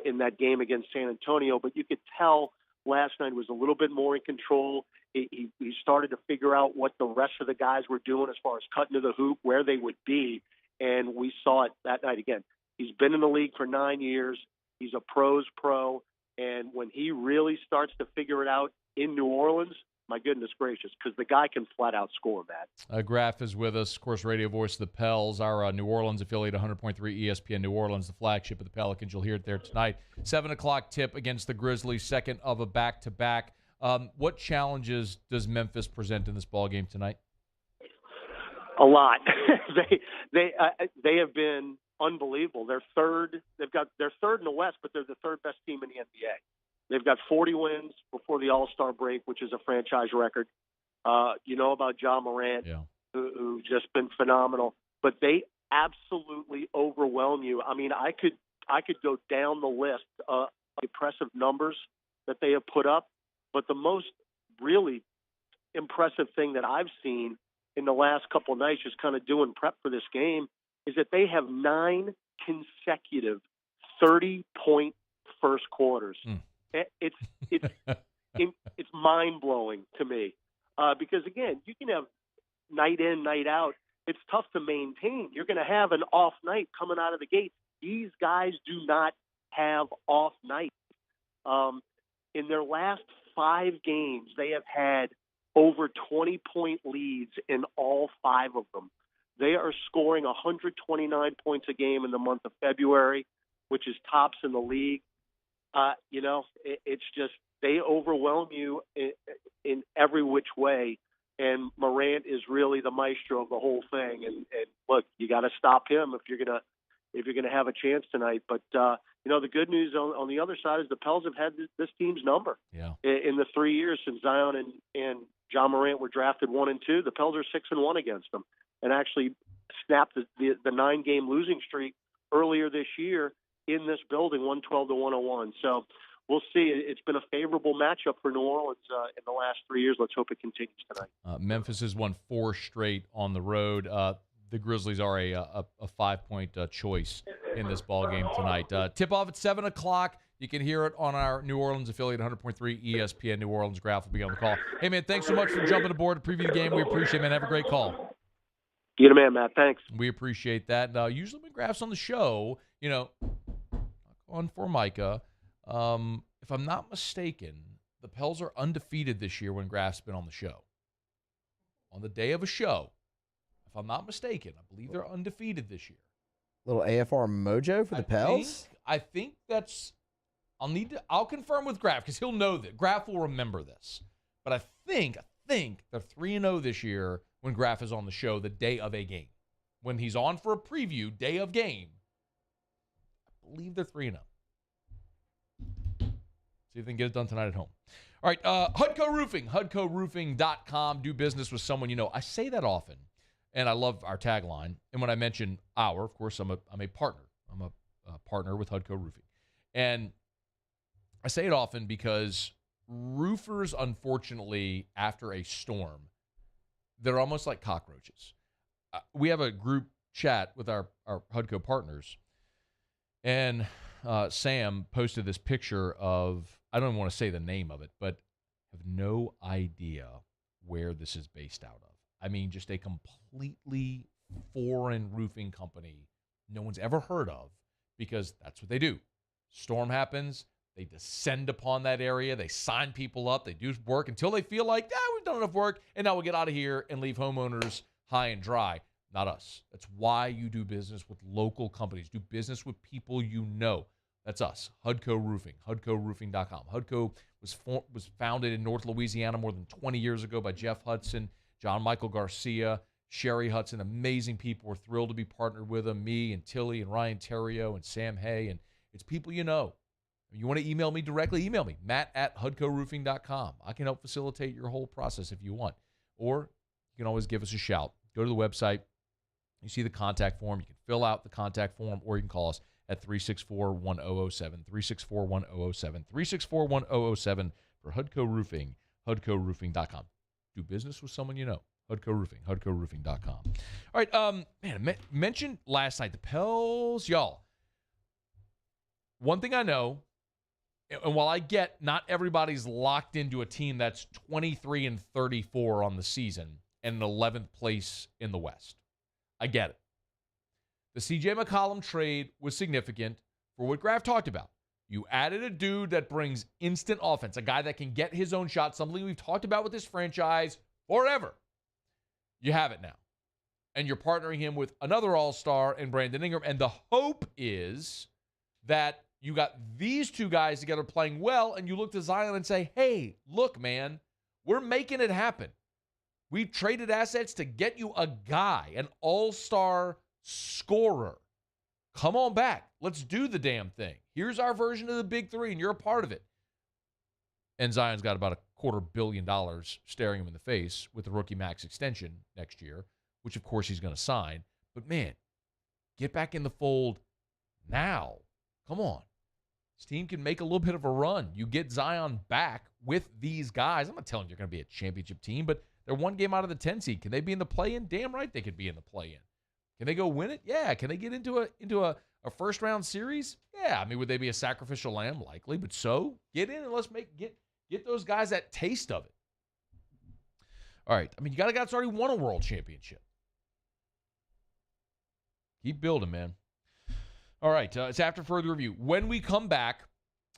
in that game against San Antonio, but you could tell last night was a little bit more in control. He started to figure out what the rest of the guys were doing as far as cutting to the hoop, where they would be, and we saw it that night again. He's been in the league for 9 years. He's a pro's pro, and when he really starts to figure it out in New Orleans, my goodness gracious, because the guy can flat out score, Matt. Graff is with us, of course, radio voice of the Pels, our New Orleans affiliate, 100.3 ESPN New Orleans, the flagship of the Pelicans. You'll hear it there tonight. 7 o'clock tip against the Grizzlies, second of a back-to-back. What challenges does Memphis present in this ballgame tonight? A lot. They have been unbelievable. They're third in the West, but they're the third best team in the NBA. They've got 40 wins before the All-Star break, which is a franchise record. You know about Ja Morant, who's just been phenomenal. But they absolutely overwhelm you. I could go down the list of impressive numbers that they have put up, but the most really impressive thing that I've seen in the last couple of nights, just kind of doing prep for this game, is that they have 9 consecutive 30-point first quarters. It's mind-blowing to me because, again, you can have night in, night out. It's tough to maintain. You're going to have an off night coming out of the gate. These guys do not have off nights. In their last 5 games, they have had over 20-point leads in all 5 of them. They are scoring 129 points a game in the month of February, which is tops in the league. It's just they overwhelm you in every which way, and Morant is really the maestro of the whole thing. And look, you got to stop him if you're gonna have a chance tonight. But the good news on the other side is the Pels have had this team's number. In the 3 years since Zion and Ja Morant were drafted 1 and 2, the Pels are 6-1 against them, and actually snapped the 9-game losing streak earlier this year in this building, 112-101. So we'll see. It's been a favorable matchup for New Orleans in the last 3 years. Let's hope it continues tonight. Memphis has won 4 straight on the road. The Grizzlies are a 5-point choice in this ball game tonight. Tip off at 7 o'clock. You can hear it on our New Orleans affiliate, 100.3 ESPN New Orleans. Graff will be on the call. Hey, man, thanks so much for jumping aboard to preview the game. We appreciate it, man. Have a great call. You're the man, Matt. Thanks. We appreciate that. Usually when Graff's on the show, on Formica, if I'm not mistaken, the Pels are undefeated this year when Graff's been on the show. On the day of a show, if I'm not mistaken, I believe they're undefeated this year. Little AFR mojo for the Pels? I think that's... I'll confirm with Graff because he'll know that. Graff will remember this. But I think they're 3-0 this year when Graff is on the show the day of a game. When he's on for a preview, day of game, I believe they're 3-0. See if they can get it done tonight at home. All right, Hudco Roofing, HudcoRoofing.com. Do business with someone you know. I say that often, and I love our tagline. And when I mention our, of course, I'm a partner. I'm a partner with Hudco Roofing. And I say it often because roofers, unfortunately, after a storm, they're almost like cockroaches. We have a group chat with our HUDCO partners, and Sam posted this picture of, I don't even want to say the name of it, but I have no idea where this is based out of. I mean, just a completely foreign roofing company no one's ever heard of, because that's what they do. Storm happens, they descend upon that area, they sign people up, they do work until they feel like, we've done enough work, and now we'll get out of here and leave homeowners high and dry. Not us. That's why you do business with local companies. Do business with people you know. That's us, HUDCO Roofing, HUDCOroofing.com. HUDCO was founded in North Louisiana more than 20 years ago by Jeff Hudson, John Michael Garcia, Sherry Hudson, amazing people. We're thrilled to be partnered with them, me and Tilly and Ryan Terrio and Sam Hay, and it's people you know. If you want to email me directly, email me, matt@hudcoroofing.com. I can help facilitate your whole process if you want. Or you can always give us a shout. Go to the website. You see the contact form. You can fill out the contact form, or you can call us at 364-1007, 364-1007, 364-1007 for HUDCO Roofing, HUDCOroofing.com. Do business with someone you know. HUDCO Roofing, HUDCOroofing.com. All right, man, mentioned last night, the Pels, y'all. One thing I know, and while I get not everybody's locked into a team that's 23-34 on the season and an 11th place in the West, I get it. The C.J. McCollum trade was significant for what Graff talked about. You added a dude that brings instant offense, a guy that can get his own shot, something we've talked about with this franchise forever. You have it now. And you're partnering him with another all-star in Brandon Ingram. And the hope is that you got these two guys together playing well, and you look to Zion and say, hey, look, man, we're making it happen. We traded assets to get you a guy, an all-star scorer. Come on back. Let's do the damn thing. Here's our version of the big three, and you're a part of it. And Zion's got about $250 million staring him in the face with the rookie max extension next year, which, of course, he's going to sign. But, man, get back in the fold now. Come on. This team can make a little bit of a run. You get Zion back with these guys. I'm not telling you they're going to be a championship team, but they're one game out of the 10 seed. Can they be in the play-in? Damn right they could be in the play-in. Can they go win it? Yeah. Can they get into a first-round series? Yeah. I mean, would they be a sacrificial lamb? Likely. But so, get in and let's get those guys that taste of it. All right. I mean, you got a guy that's already won a world championship. Keep building, man. All right. It's after further review. When we come back,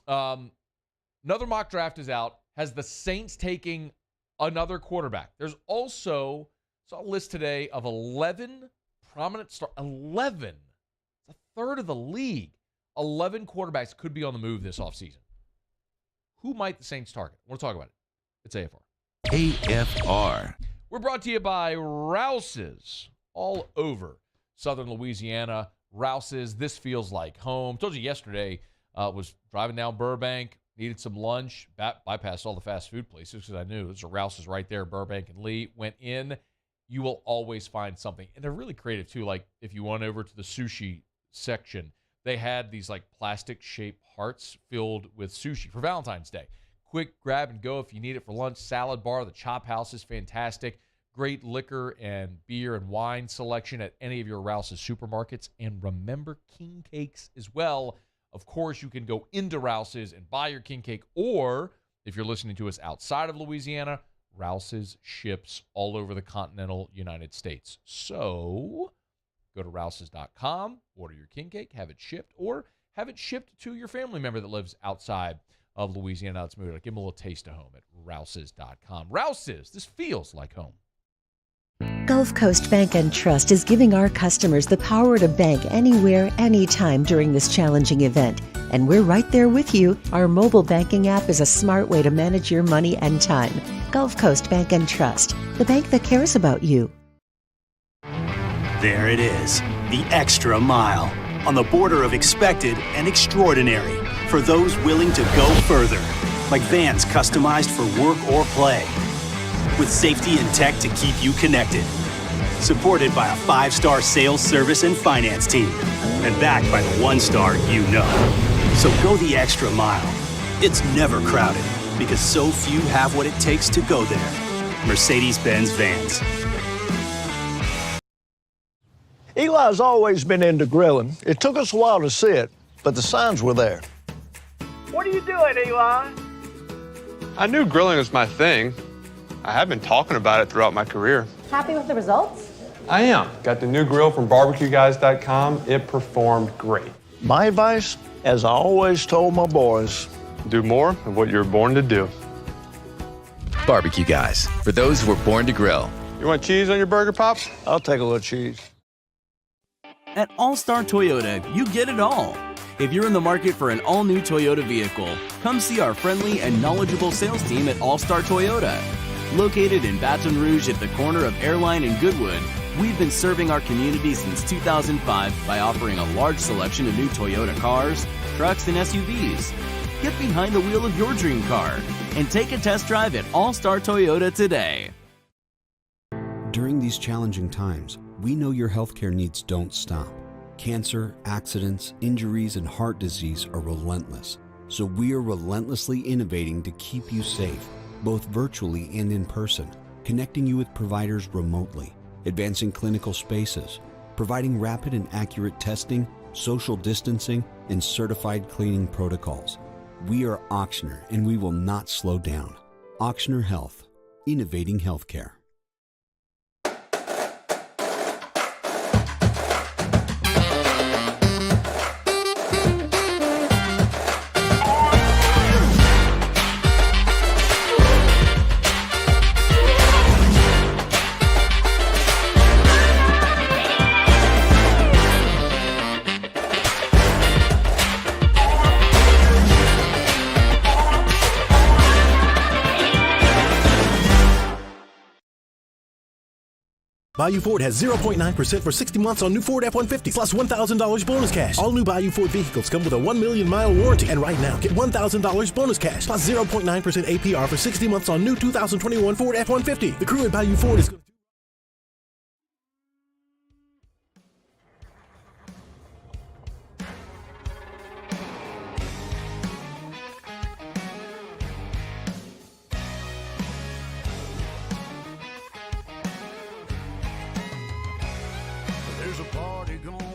another mock draft is out. Has the Saints taking another quarterback? There's also, saw a list today of 11 prominent stars. 11. It's a third of the league. 11 quarterbacks could be on the move this offseason. Who might the Saints target? I want to talk about it. It's AFR. AFR. We're brought to you by Rouse's, all over Southern Louisiana. Rouse's, this feels like home. Told you yesterday, was driving down Burbank, needed some lunch, bypassed all the fast food places because I knew there's a Rouse's right there, Burbank and Lee. Went in. You will always find something. And they're really creative, too. Like, if you went over to the sushi section, they had these, like, plastic-shaped hearts filled with sushi for Valentine's Day. Quick grab and go if you need it for lunch. Salad bar, the Chop House is fantastic. Great liquor and beer and wine selection at any of your Rouse's supermarkets. And remember, king cakes as well. Of course, you can go into Rouse's and buy your king cake. Or, if you're listening to us outside of Louisiana, Rouse's ships all over the continental United States. So, go to Rouse's.com, order your king cake, have it shipped, or have it shipped to your family member that lives outside of Louisiana. Let's move it. Give them a little taste of home at Rouse's.com. Rouse's, this feels like home. Gulf Coast Bank and Trust is giving our customers the power to bank anywhere, anytime during this challenging event. And we're right there with you. Our mobile banking app is a smart way to manage your money and time. Gulf Coast Bank and Trust, the bank that cares about you. There it is, the extra mile, on the border of expected and extraordinary, for those willing to go further, like vans customized for work or play, with safety and tech to keep you connected. Supported by a 5-star sales, service, and finance team. And backed by the 1-star you know. So go the extra mile. It's never crowded because so few have what it takes to go there. Mercedes-Benz Vans. Eli's always been into grilling. It took us a while to see it, but the signs were there. What are you doing, Eli? I knew grilling was my thing. I have been talking about it throughout my career. Happy with the results? I am. Got the new grill from barbecueguys.com. It performed great. My advice, as I always told my boys, do more of what you were born to do. Barbecue Guys, for those who were born to grill. You want cheese on your burger, Pops? I'll take a little cheese. At All-Star Toyota, you get it all. If you're in the market for an all-new Toyota vehicle, come see our friendly and knowledgeable sales team at All-Star Toyota. Located in Baton Rouge at the corner of Airline and Goodwood, we've been serving our community since 2005 by offering a large selection of new Toyota cars, trucks, and SUVs. Get behind the wheel of your dream car and take a test drive at All-Star Toyota today. During these challenging times, we know your healthcare needs don't stop. Cancer, accidents, injuries, and heart disease are relentless. So we are relentlessly innovating to keep you safe, both virtually and in person, connecting you with providers remotely, advancing clinical spaces, providing rapid and accurate testing, social distancing, and certified cleaning protocols. We are Auctioner, and we will not slow down. Auctioner Health, innovating healthcare. Bayou Ford has 0.9% for 60 months on new Ford F-150 plus $1,000 bonus cash. All new Bayou Ford vehicles come with a 1 million mile warranty. And right now, get $1,000 bonus cash plus 0.9% APR for 60 months on new 2021 Ford F-150. The crew at Bayou Ford is...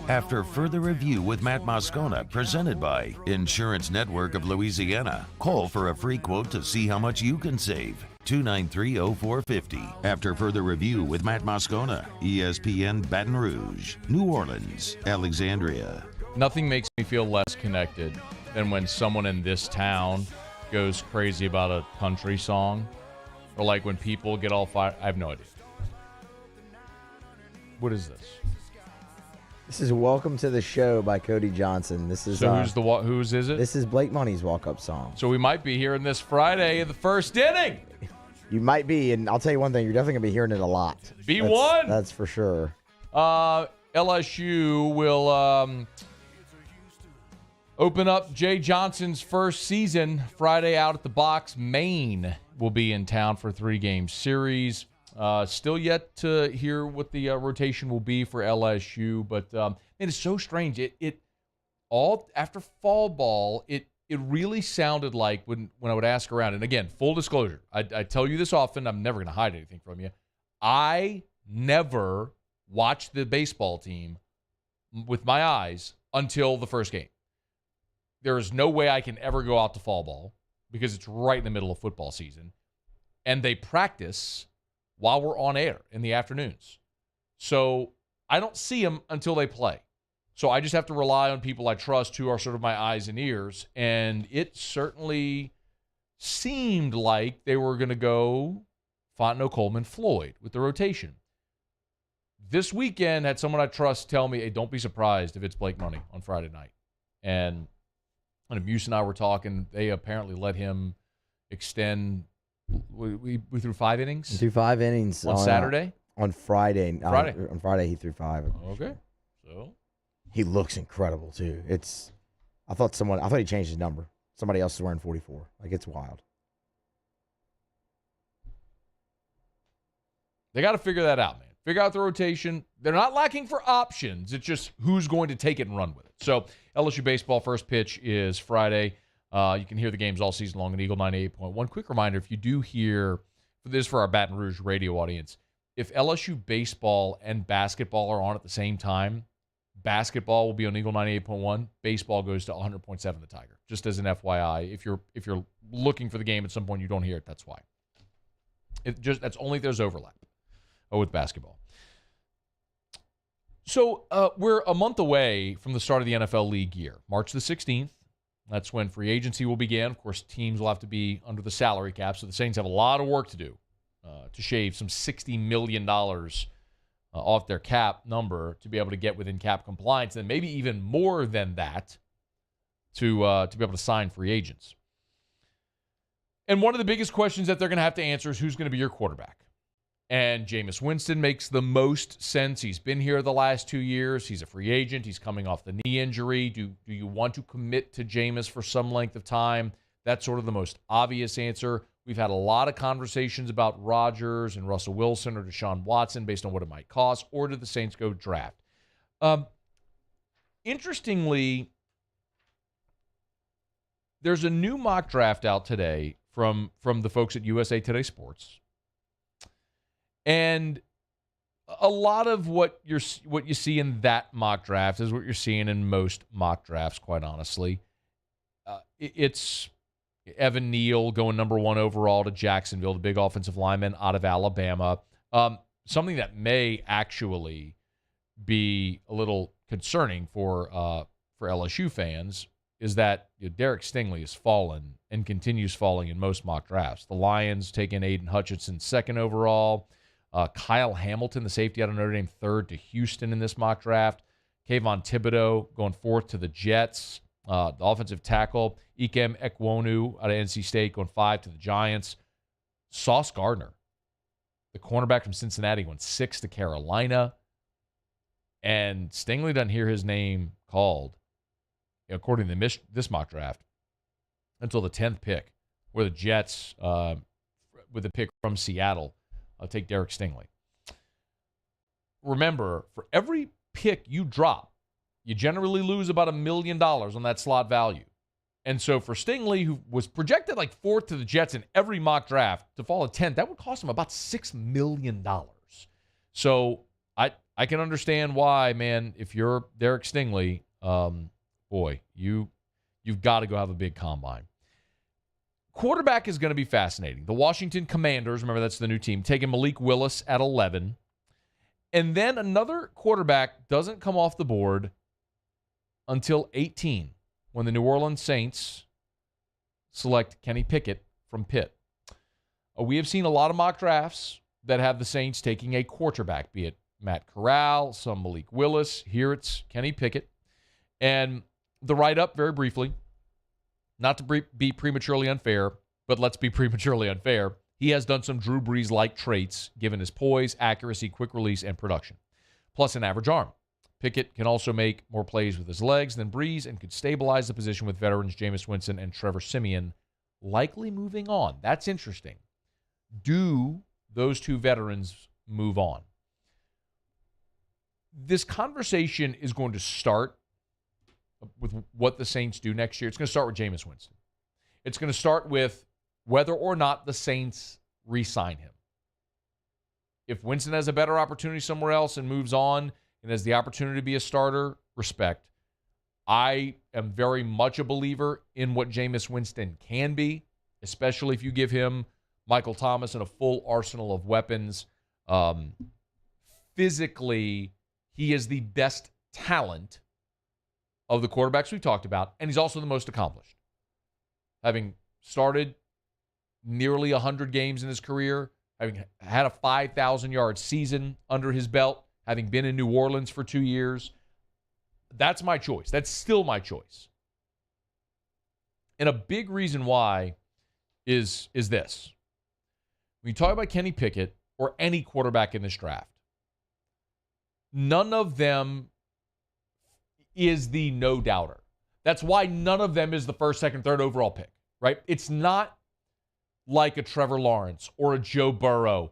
After further review with Matt Moscona, presented by Insurance Network of Louisiana. Call for a free quote to see how much you can save. 293-0450. After further review with Matt Moscona, ESPN Baton Rouge, New Orleans, Alexandria. Nothing makes me feel less connected than when someone in this town goes crazy about a country song, or like when people get all fired. I have no idea. What is this? This is "Welcome to the Show" by Cody Johnson. This is so whose is it? This is Blake Money's walk-up song. So we might be hearing this Friday in the first inning. You might be, and I'll tell you one thing: you're definitely gonna be hearing it a lot. B1. That's for sure. LSU will open up Jay Johnson's first season Friday out at the box. Maine will be in town for a 3-game series. Still yet to hear what the rotation will be for LSU, but it's so strange. It all after fall ball, it really sounded like when I would ask around, and again, full disclosure, I tell you this often, I'm never going to hide anything from you. I never watched the baseball team with my eyes until the first game. There is no way I can ever go out to fall ball because it's right in the middle of football season, and they practice while we're on air in the afternoons. So I don't see them until they play. So I just have to rely on people I trust who are sort of my eyes and ears. And it certainly seemed like they were going to go Fontenot, Coleman, Floyd with the rotation. This weekend had someone I trust tell me, hey, don't be surprised if it's Blake Money on Friday night. And Muse and I were talking. They apparently let him extend. We threw 5 innings? We threw 5 innings. On Saturday? On Friday. On Friday, he threw 5. Okay. So? He looks incredible, too. I thought he changed his number. Somebody else is wearing 44. Like, it's wild. They got to figure that out, man. Figure out the rotation. They're not lacking for options. It's just who's going to take it and run with it. So LSU baseball first pitch is Friday. You can hear the games all season long on Eagle 98.1. Quick reminder, if you do hear, this is for our Baton Rouge radio audience, if LSU baseball and basketball are on at the same time, basketball will be on Eagle 98.1. Baseball goes to 100.7 The Tiger. Just as an FYI, if you're looking for the game at some point you don't hear it, that's why. That's only if there's overlap with basketball. So we're a month away from the start of the NFL league year, March the 16th. That's when free agency will begin. Of course, teams will have to be under the salary cap, so the Saints have a lot of work to do to shave some $60 million off their cap number to be able to get within cap compliance, and maybe even more than that to be able to sign free agents. And one of the biggest questions that they're going to have to answer is who's going to be your quarterback. And Jameis Winston makes the most sense. He's been here the last 2 years. He's a free agent. He's coming off the knee injury. Do you want to commit to Jameis for some length of time? That's sort of the most obvious answer. We've had a lot of conversations about Rodgers and Russell Wilson or Deshaun Watson based on what it might cost, or do the Saints go draft? Interestingly, there's a new mock draft out today from the folks at USA Today Sports. And a lot of what you see in that mock draft is what you're seeing in most mock drafts, quite honestly. It's Evan Neal going number 1 overall to Jacksonville, the big offensive lineman out of Alabama. Something that may actually be a little concerning for LSU fans is that Derek Stingley has fallen and continues falling in most mock drafts. The Lions taking Aiden Hutchinson 2nd overall. Kyle Hamilton, the safety out of Notre Dame, 3rd to Houston in this mock draft. Kayvon Thibodeau going 4th to the Jets. The offensive tackle, Ikem Ekwonu out of NC State, going 5 to the Giants. Sauce Gardner, the cornerback from Cincinnati, going 6 to Carolina. And Stingley doesn't hear his name called, according to this mock draft, until the 10th pick, where the Jets, with a pick from Seattle, take Derek Stingley. Remember, for every pick you drop, you generally lose about $1 million on that slot value. And so for Stingley, who was projected like 4th to the Jets in every mock draft, to fall at 10th, that would cost him about $6 million. So I can understand why, man, if you're Derek Stingley, boy, you've got to go have a big combine. Quarterback is going to be fascinating. The Washington Commanders, remember that's the new team, taking Malik Willis at 11. And then another quarterback doesn't come off the board until 18, when the New Orleans Saints select Kenny Pickett from Pitt. We have seen a lot of mock drafts that have the Saints taking a quarterback, be it Matt Corral, some Malik Willis. Here it's Kenny Pickett. And the write-up, very briefly, not to be prematurely unfair, but let's be prematurely unfair. He has done some Drew Brees-like traits, given his poise, accuracy, quick release, and production, plus an average arm. Pickett can also make more plays with his legs than Brees and could stabilize the position with veterans Jameis Winston and Trevor Siemian likely moving on. That's interesting. Do those two veterans move on? This conversation is going to start with what the Saints do next year. It's going to start with Jameis Winston. It's going to start with whether or not the Saints re-sign him. If Winston has a better opportunity somewhere else and moves on and has the opportunity to be a starter, respect. I am very much a believer in what Jameis Winston can be, especially if you give him Michael Thomas and a full arsenal of weapons. Physically, he is the best talent of the quarterbacks we've talked about, and he's also the most accomplished. Having started nearly 100 games in his career, having had a 5,000-yard season under his belt, having been in New Orleans for 2 years, that's my choice. That's still my choice. And a big reason why is this. When you talk about Kenny Pickett or any quarterback in this draft, none of them is the no-doubter. That's why none of them is the first, second, third overall pick, right? It's not like a Trevor Lawrence or a Joe Burrow.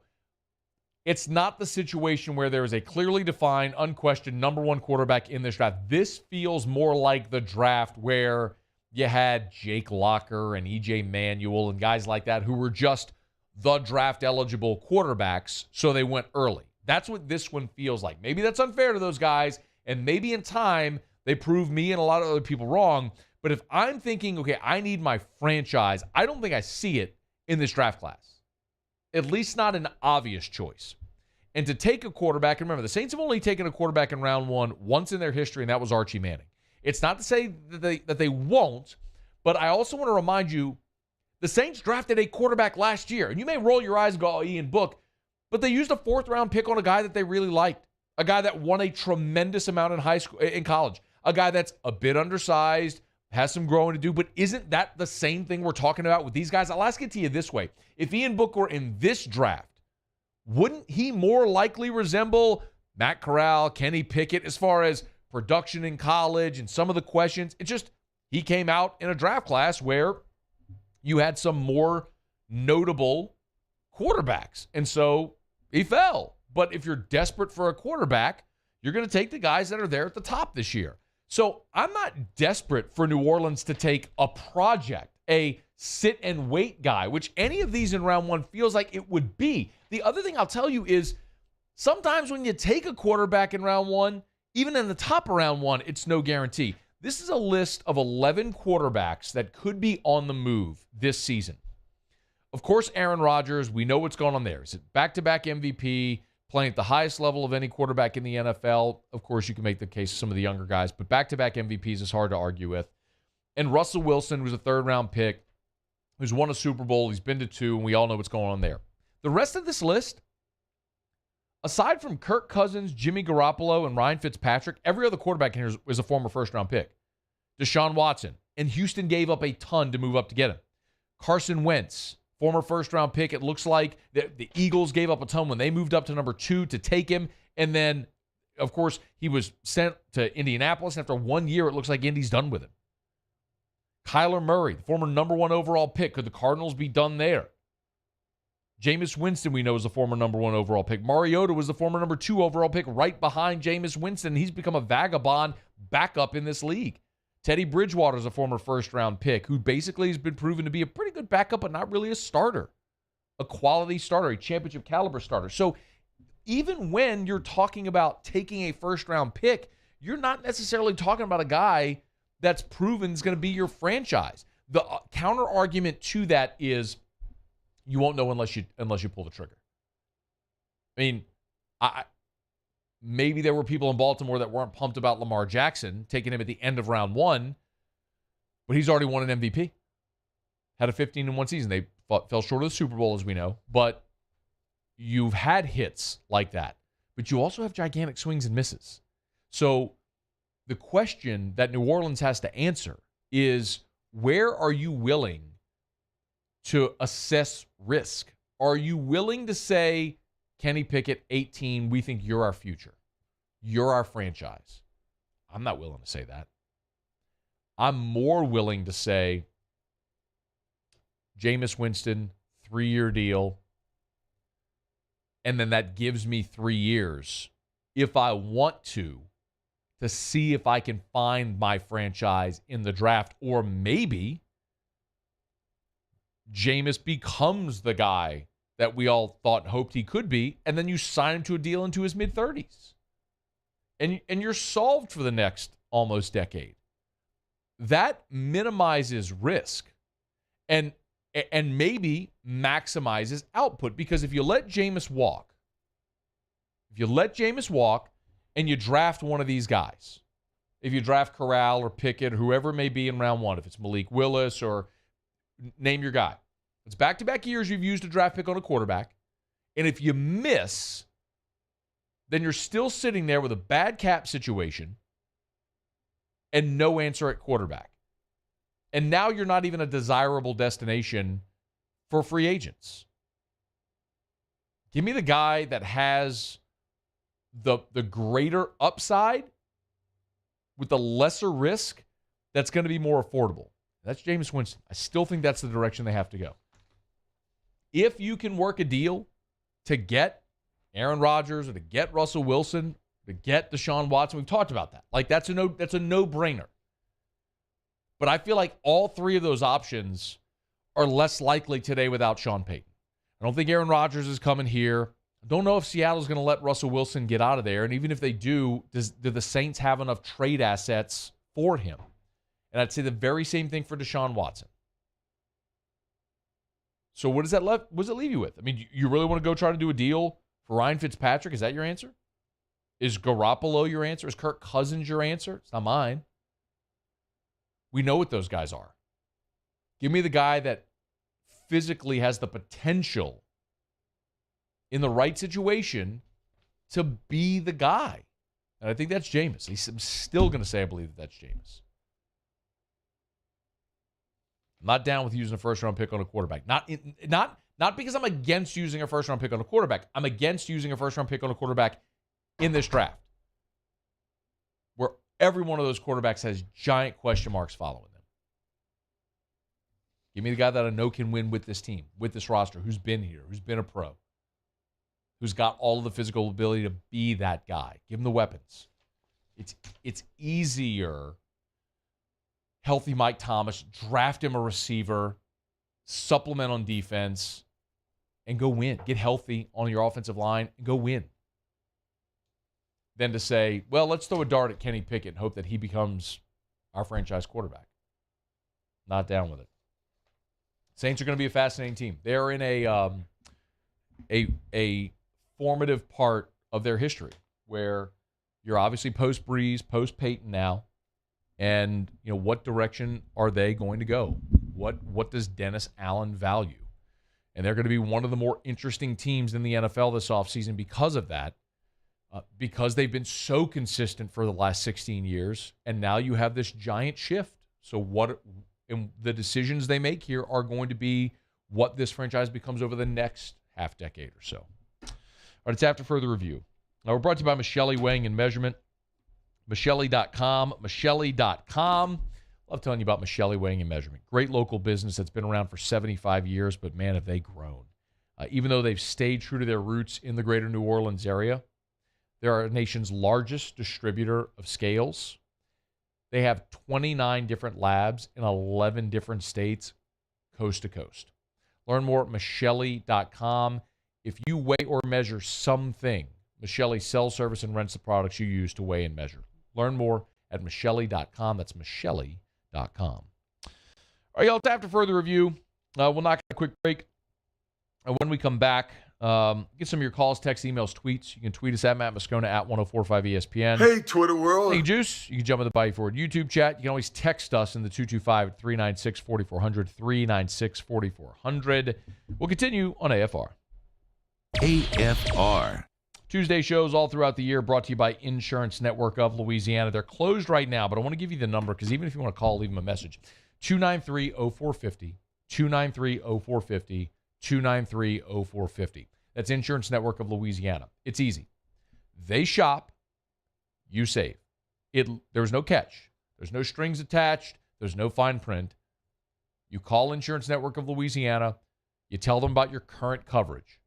It's not the situation where there is a clearly defined, unquestioned number one quarterback in this draft. This feels more like the draft where you had Jake Locker and E.J. Manuel and guys like that who were just the draft-eligible quarterbacks, so they went early. That's what this one feels like. Maybe that's unfair to those guys, and maybe in time they prove me and a lot of other people wrong. But if I'm thinking, okay, I need my franchise, I don't think I see it in this draft class. At least not an obvious choice. And to take a quarterback, and remember, the Saints have only taken a quarterback in round one once in their history, and that was Archie Manning. It's not to say that they won't, but I also want to remind you, the Saints drafted a quarterback last year, and you may roll your eyes and go, oh, Ian Book, but they used a fourth-round pick on a guy that they really liked, a guy that won a tremendous amount in college, a guy that's a bit undersized, has some growing to do, but isn't that the same thing we're talking about with these guys? I'll ask it to you this way. If Ian Book were in this draft, wouldn't he more likely resemble Matt Corral, Kenny Pickett, as far as production in college and some of the questions? It's just he came out in a draft class where you had some more notable quarterbacks, and so he fell. But if you're desperate for a quarterback, you're going to take the guys that are there at the top this year. So I'm not desperate for New Orleans to take a project, a sit-and-wait guy, which any of these in round one feels like it would be. The other thing I'll tell you is sometimes when you take a quarterback in round one, even in the top of round one, it's no guarantee. This is a list of 11 quarterbacks that could be on the move this season. Of course, Aaron Rodgers, we know what's going on there. Is it back-to-back MVP, playing at the highest level of any quarterback in the NFL? Of course, you can make the case of some of the younger guys, but back-to-back MVPs is hard to argue with. And Russell Wilson, who's a third-round pick, who's won a Super Bowl, he's been to 2, and we all know what's going on there. The rest of this list, aside from Kirk Cousins, Jimmy Garoppolo, and Ryan Fitzpatrick, every other quarterback in here is a former first-round pick. Deshaun Watson, and Houston gave up a ton to move up to get him. Carson Wentz, former first-round pick. It looks like the Eagles gave up a ton when they moved up to number 2 to take him. And then, of course, he was sent to Indianapolis. And after 1 year, it looks like Indy's done with him. Kyler Murray, the former number 1 overall pick. Could the Cardinals be done there? Jameis Winston, we know, is the former number 1 overall pick. Mariota was the former number 2 overall pick right behind Jameis Winston. He's become a vagabond backup in this league. Teddy Bridgewater is a former first-round pick who basically has been proven to be a pretty good backup, but not really a starter, a quality starter, a championship caliber starter. So even when you're talking about taking a first-round pick, you're not necessarily talking about a guy that's proven is going to be your franchise. The counter-argument to that is you won't know unless you pull the trigger. I mean, maybe there were people in Baltimore that weren't pumped about Lamar Jackson, taking him at the end of round 1, but he's already won an MVP. Had a 15-1 season. They fell short of the Super Bowl, as we know, but you've had hits like that, but you also have gigantic swings and misses. So the question that New Orleans has to answer is, where are you willing to assess risk? Are you willing to say, Kenny Pickett, 18, we think you're our future. You're our franchise. I'm not willing to say that. I'm more willing to say, Jameis Winston, 3-year deal, and then that gives me 3 years, if I want to see if I can find my franchise in the draft, or maybe Jameis becomes the guy that we all thought and hoped he could be, and then you sign him to a deal into his mid-30s. And you're solved for the next almost decade. That minimizes risk and maybe maximizes output, because if you let Jameis walk, and you draft one of these guys, if you draft Corral or Pickett, whoever it may be in round 1, if it's Malik Willis or name your guy, it's back-to-back years you've used a draft pick on a quarterback, and if you miss, then you're still sitting there with a bad cap situation and no answer at quarterback. And now you're not even a desirable destination for free agents. Give me the guy that has the greater upside with the lesser risk that's going to be more affordable. That's Jameis Winston. I still think that's the direction they have to go. If you can work a deal to get Aaron Rodgers or to get Russell Wilson, to get Deshaun Watson. We've talked about that. Like, that's a no-brainer. But I feel like all three of those options are less likely today without Sean Payton. I don't think Aaron Rodgers is coming here. I don't know if Seattle's going to let Russell Wilson get out of there. And even if they do the Saints have enough trade assets for him? And I'd say the very same thing for Deshaun Watson. So what does that leave you with? I mean, you really want to go try to do a deal for Ryan Fitzpatrick? Is that your answer? Is Garoppolo your answer? Is Kirk Cousins your answer? It's not mine. We know what those guys are. Give me the guy that physically has the potential in the right situation to be the guy. And I think that's Jameis. I'm still going to say I believe that's Jameis. I'm not down with using a first-round pick on a quarterback. Not because I'm against using a first-round pick on a quarterback. I'm against using a first-round pick on a quarterback in this draft, where every one of those quarterbacks has giant question marks following them. Give me the guy that I know can win with this team, with this roster, who's been here, who's been a pro, who's got all of the physical ability to be that guy. Give him the weapons. It's easier. Healthy Mike Thomas, draft him a receiver, supplement on defense, and go win. Get healthy on your offensive line and go win. Than to say, well, let's throw a dart at Kenny Pickett and hope that he becomes our franchise quarterback. Not down with it. Saints are going to be a fascinating team. They're in a formative part of their history where you're obviously post-Breeze, post-Peyton now. And, you know, what direction are they going to go? What does Dennis Allen value? And they're going to be one of the more interesting teams in the NFL this offseason because of that, because they've been so consistent for the last 16 years, and now you have this giant shift. So and the decisions they make here are going to be what this franchise becomes over the next half decade or so. All right, it's After Further Review. Now, we're brought to you by Michelli Weighing and Measurement. Michelli.com. Michelli.com. Love telling you about Michelli Weighing and Measurement. Great local business that's been around for 75 years, but man, have they grown. Even though they've stayed true to their roots in the greater New Orleans area, they're our nation's largest distributor of scales. They have 29 different labs in 11 different states, coast to coast. Learn more at Michelli.com. If you weigh or measure something, Michelli sells, service, and rents the products you use to weigh and measure. Learn more at Michelli.com. That's Michelli.com. All right, y'all, it's After Further Review. We'll knock a quick break. And when we come back, get some of your calls, texts, emails, tweets. You can tweet us at Matt Moscona at 1045ESPN. Hey, Twitter world. Oh. Hey, Juice. You can jump in the Bayou Forward YouTube chat. You can always text us in the 225-396-4400, 396-4400. We'll continue on AFR. AFR. Tuesday shows all throughout the year brought to you by Insurance Network of Louisiana. They're closed right now, but I want to give you the number because even if you want to call, leave them a message. 293-0450, 293-0450, 293-0450. That's Insurance Network of Louisiana. It's easy. They shop, you save. There's no catch. There's no strings attached. There's no fine print. You call Insurance Network of Louisiana. You tell them about your current coverage.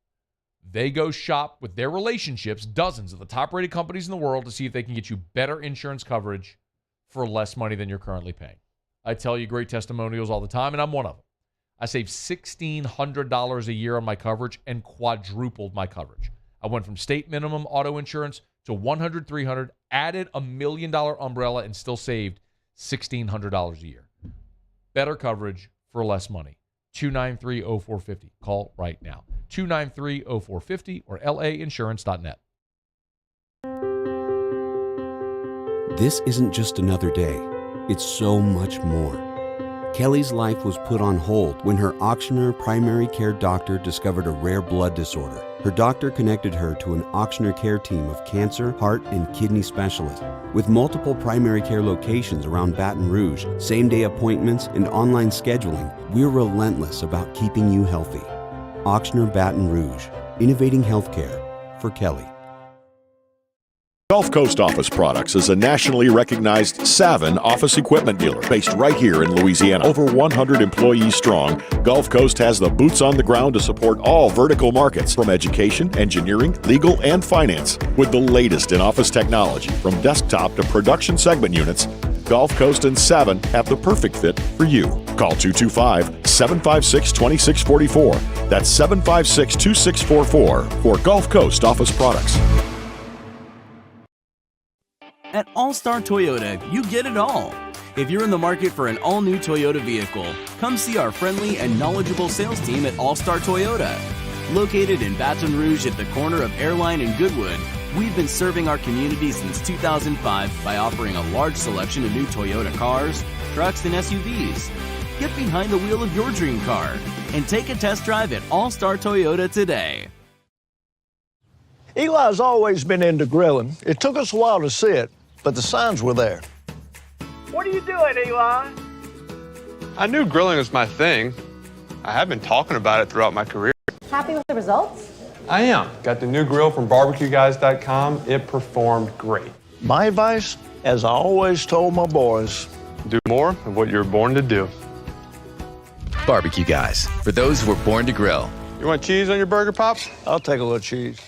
They go shop with their relationships, dozens of the top-rated companies in the world, to see if they can get you better insurance coverage for less money than you're currently paying. I tell you great testimonials all the time, and I'm one of them. I saved $1,600 a year on my coverage and quadrupled my coverage. I went from state minimum auto insurance to $100, $300, added $1 million umbrella, and still saved $1,600 a year. Better coverage for less money. 293-0450. Call right now. 293-0450 or lainsurance.net. This isn't just another day. It's so much more. Kelly's life was put on hold when her auctioneer primary care doctor discovered a rare blood disorder. Her doctor connected her to an auctioneer care team of cancer, heart, and kidney specialists. With multiple primary care locations around Baton Rouge, same-day appointments, and online scheduling, we're relentless about keeping you healthy. Auctioneer Baton Rouge, innovating healthcare for Kelly. Gulf Coast Office Products is a nationally recognized Savin office equipment dealer based right here in Louisiana. Over 100 employees strong, Gulf Coast has the boots on the ground to support all vertical markets from education, engineering, legal, and finance. With the latest in office technology from desktop to production segment units, Gulf Coast and Savin have the perfect fit for you. Call 225-756-2644. That's 756-2644 for Gulf Coast Office Products. At All-Star Toyota, you get it all. If you're in the market for an all-new Toyota vehicle, come see our friendly and knowledgeable sales team at All-Star Toyota. Located in Baton Rouge at the corner of Airline and Goodwood, we've been serving our community since 2005 by offering a large selection of new Toyota cars, trucks, and SUVs. Get behind the wheel of your dream car and take a test drive at All-Star Toyota today. Eli's always been into grilling. It took us a while to see it, but the signs were there. What are you doing, Eli? I knew grilling was my thing. I have been talking about it throughout my career. Happy with the results? I am. Got the new grill from barbecueguys.com. It performed great. My advice, as I always told my boys, do more of what you're born to do. Barbecue Guys, for those who were born to grill. You want cheese on your burger, Pops? I'll take a little cheese.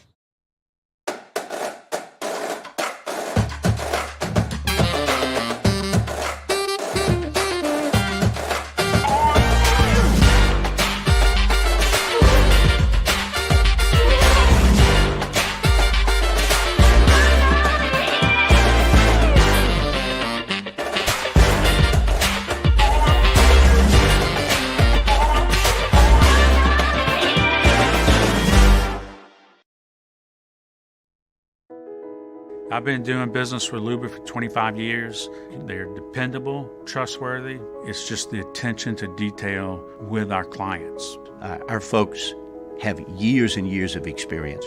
I've been doing business with Luba for 25 years. They're dependable, trustworthy. It's just the attention to detail with our clients. Our folks have years and years of experience.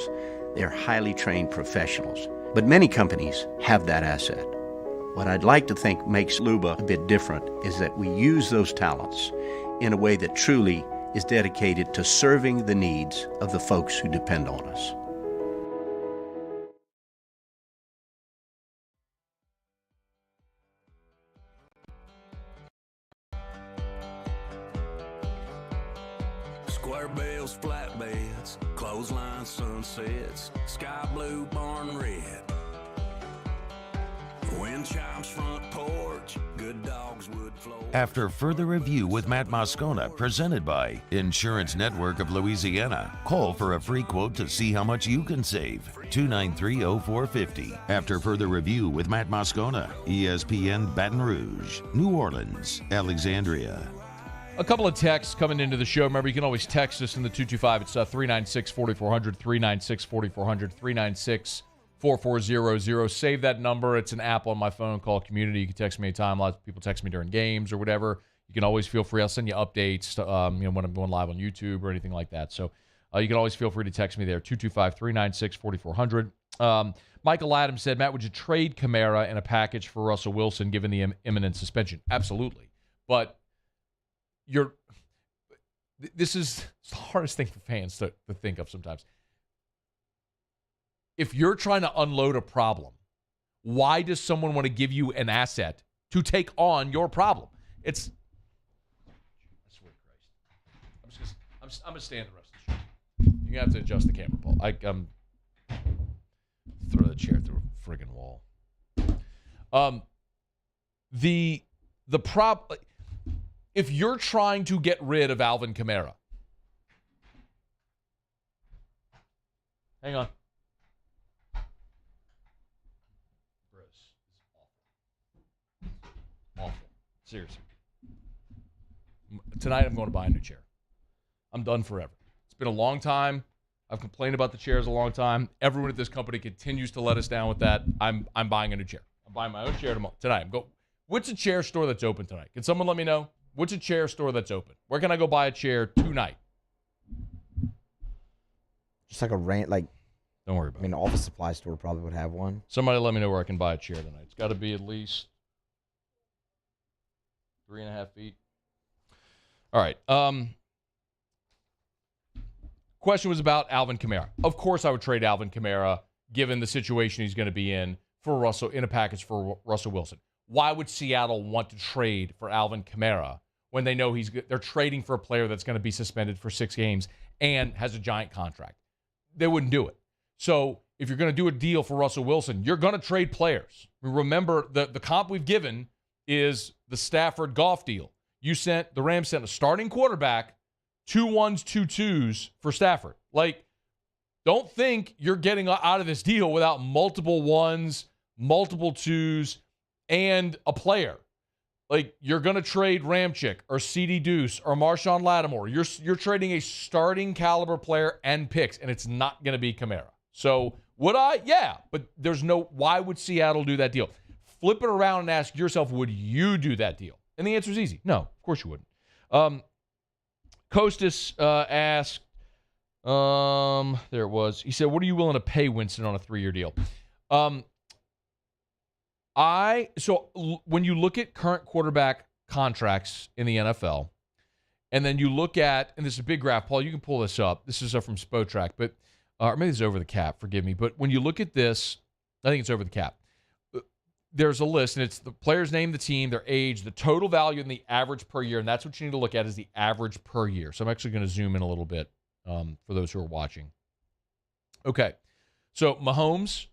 They're highly trained professionals. But many companies have that asset. What I'd like to think makes Luba a bit different is that we use those talents in a way that truly is dedicated to serving the needs of the folks who depend on us. Square bills, flatbeds, clothesline sunsets, sky blue, barn red. Wind chimes front porch, good dogs wood floor. After further review with Matt Moscona, presented by Insurance Network of Louisiana. Call for a free quote to see how much you can save. 293-0450. After further review with Matt Moscona, ESPN Baton Rouge, New Orleans, Alexandria. A couple of texts coming into the show. Remember, you can always text us in the 225. It's 396-4400, 396-4400, 396-4400. Save that number. It's an app on my phone called Community. You can text me anytime. A lot of people text me during games or whatever. You can always feel free. I'll send you updates when I'm going live on YouTube or anything like that. So you can always feel free to text me there, 225-396-4400. Michael Adams said, Matt, would you trade Kamara in a package for Russell Wilson given the imminent suspension? Absolutely. But this is the hardest thing for fans to think of sometimes. If you're trying to unload a problem, why does someone want to give you an asset to take on your problem? I swear to Christ. I'm going to stay in the rest of the show. You're going to have to adjust the camera, Paul. Throw the chair through a friggin' wall. The problem... If you're trying to get rid of Alvin Kamara, hang on. Gross. Awful. Seriously. Tonight I'm going to buy a new chair. I'm done forever. It's been a long time. I've complained about the chairs a long time. Everyone at this company continues to let us down with that. I'm buying a new chair. I'm buying my own chair tonight. What's a chair store that's open tonight? Can someone let me know? What's a chair store that's open? Where can I go buy a chair tonight? Just like a rant, like. Don't worry about it. I mean, office supply store probably would have one. Somebody let me know where I can buy a chair tonight. It's got to be at least 3.5 feet. All right. Question was about Alvin Kamara. Of course I would trade Alvin Kamara given the situation he's going to be in for Russell in a package for Russell Wilson. Why would Seattle want to trade for Alvin Kamara when they know they're trading for a player that's going to be suspended for 6 games and has a giant contract? They wouldn't do it. So if you're going to do a deal for Russell Wilson, you're going to trade players. Remember, the comp we've given is the Stafford Goff deal. The Rams sent a starting quarterback, 2 1s, 2 2s for Stafford. Like, don't think you're getting out of this deal without multiple 1s, multiple 2s, and a player. Like, you're going to trade Ramchick or CD Deuce or Marshawn Lattimore. You're trading a starting caliber player and picks, and it's not going to be Kamara. So would I? Yeah, but why would Seattle do that deal? Flip it around and ask yourself, would you do that deal? And the answer is easy. No, of course you wouldn't. Costas asked, there it was. He said, what are you willing to pay Winston on a 3-year deal? When you look at current quarterback contracts in the NFL, and then you look at, and this is a big graph, Paul, you can pull this up. This is from Spotrac, but or maybe it's over the cap, forgive me. But when you look at this, I think it's over the cap. There's a list, and it's the player's name, the team, their age, the total value, and the average per year. And that's what you need to look at is the average per year. So I'm actually going to zoom in a little bit for those who are watching. Okay, so Mahomes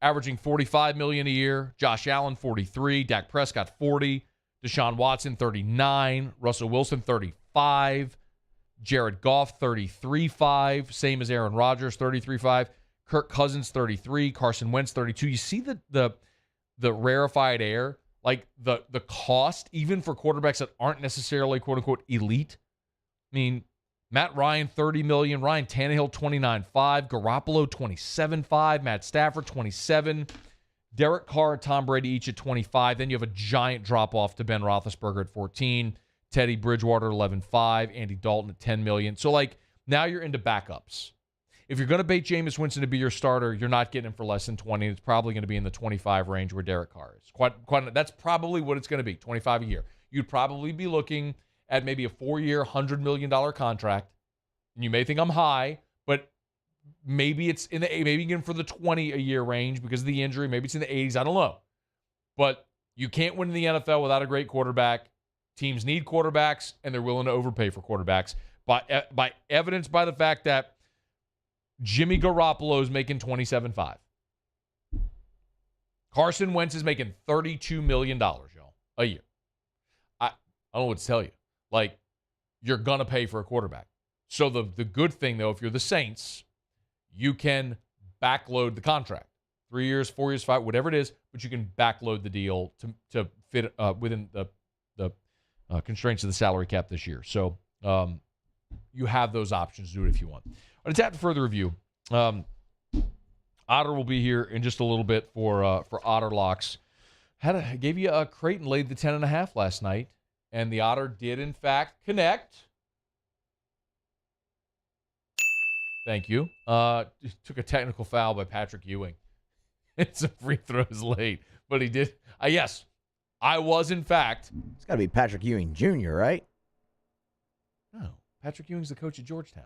averaging $45 million a year. Josh Allen, $43. Dak Prescott, $40. Deshaun Watson, $39. Russell Wilson, $35. Jared Goff, $33.5. Same as Aaron Rodgers, $33.5. Kirk Cousins, $33. Carson Wentz, $32. You see the rarefied air, like the cost, even for quarterbacks that aren't necessarily quote unquote elite. I mean, Matt Ryan, $30 million. Ryan Tannehill, $29.5. Garoppolo, $27.5. Matt Stafford, $27. Derek Carr and Tom Brady each at $25. Then you have a giant drop off to Ben Roethlisberger at $14. Teddy Bridgewater, $11.5. Andy Dalton at $10 million. So like now you're into backups. If you're going to bait Jameis Winston to be your starter, you're not getting him for less than 20. It's probably going to be in the 25 range where Derek Carr is. That's probably what it's going to be, 25 a year. You'd probably be looking at maybe a 4-year, $100 million contract. And you may think I'm high, but maybe it's maybe again for the 20 a year range because of the injury. Maybe it's in the 80s. I don't know. But you can't win in the NFL without a great quarterback. Teams need quarterbacks, and they're willing to overpay for quarterbacks. By evidence by the fact that Jimmy Garoppolo is making $27.5. Carson Wentz is making $32 million, y'all, a year. I don't know what to tell you. Like, you're going to pay for a quarterback. So the good thing, though, if you're the Saints, you can backload the contract. 3 years, 4 years, 5, whatever it is, but you can backload the deal to fit within the constraints of the salary cap this year. So you have those options to do it if you want. On a tap to further review, Otter will be here in just a little bit for Otter Locks. Gave you a Creighton laid the 10.5 last night, and the Otter did in fact connect. Thank you. Took a technical foul by Patrick Ewing. It's a free throws late, but he did. Yes, I was in fact. It's got to be Patrick Ewing Jr., right? No, Patrick Ewing's the coach at Georgetown.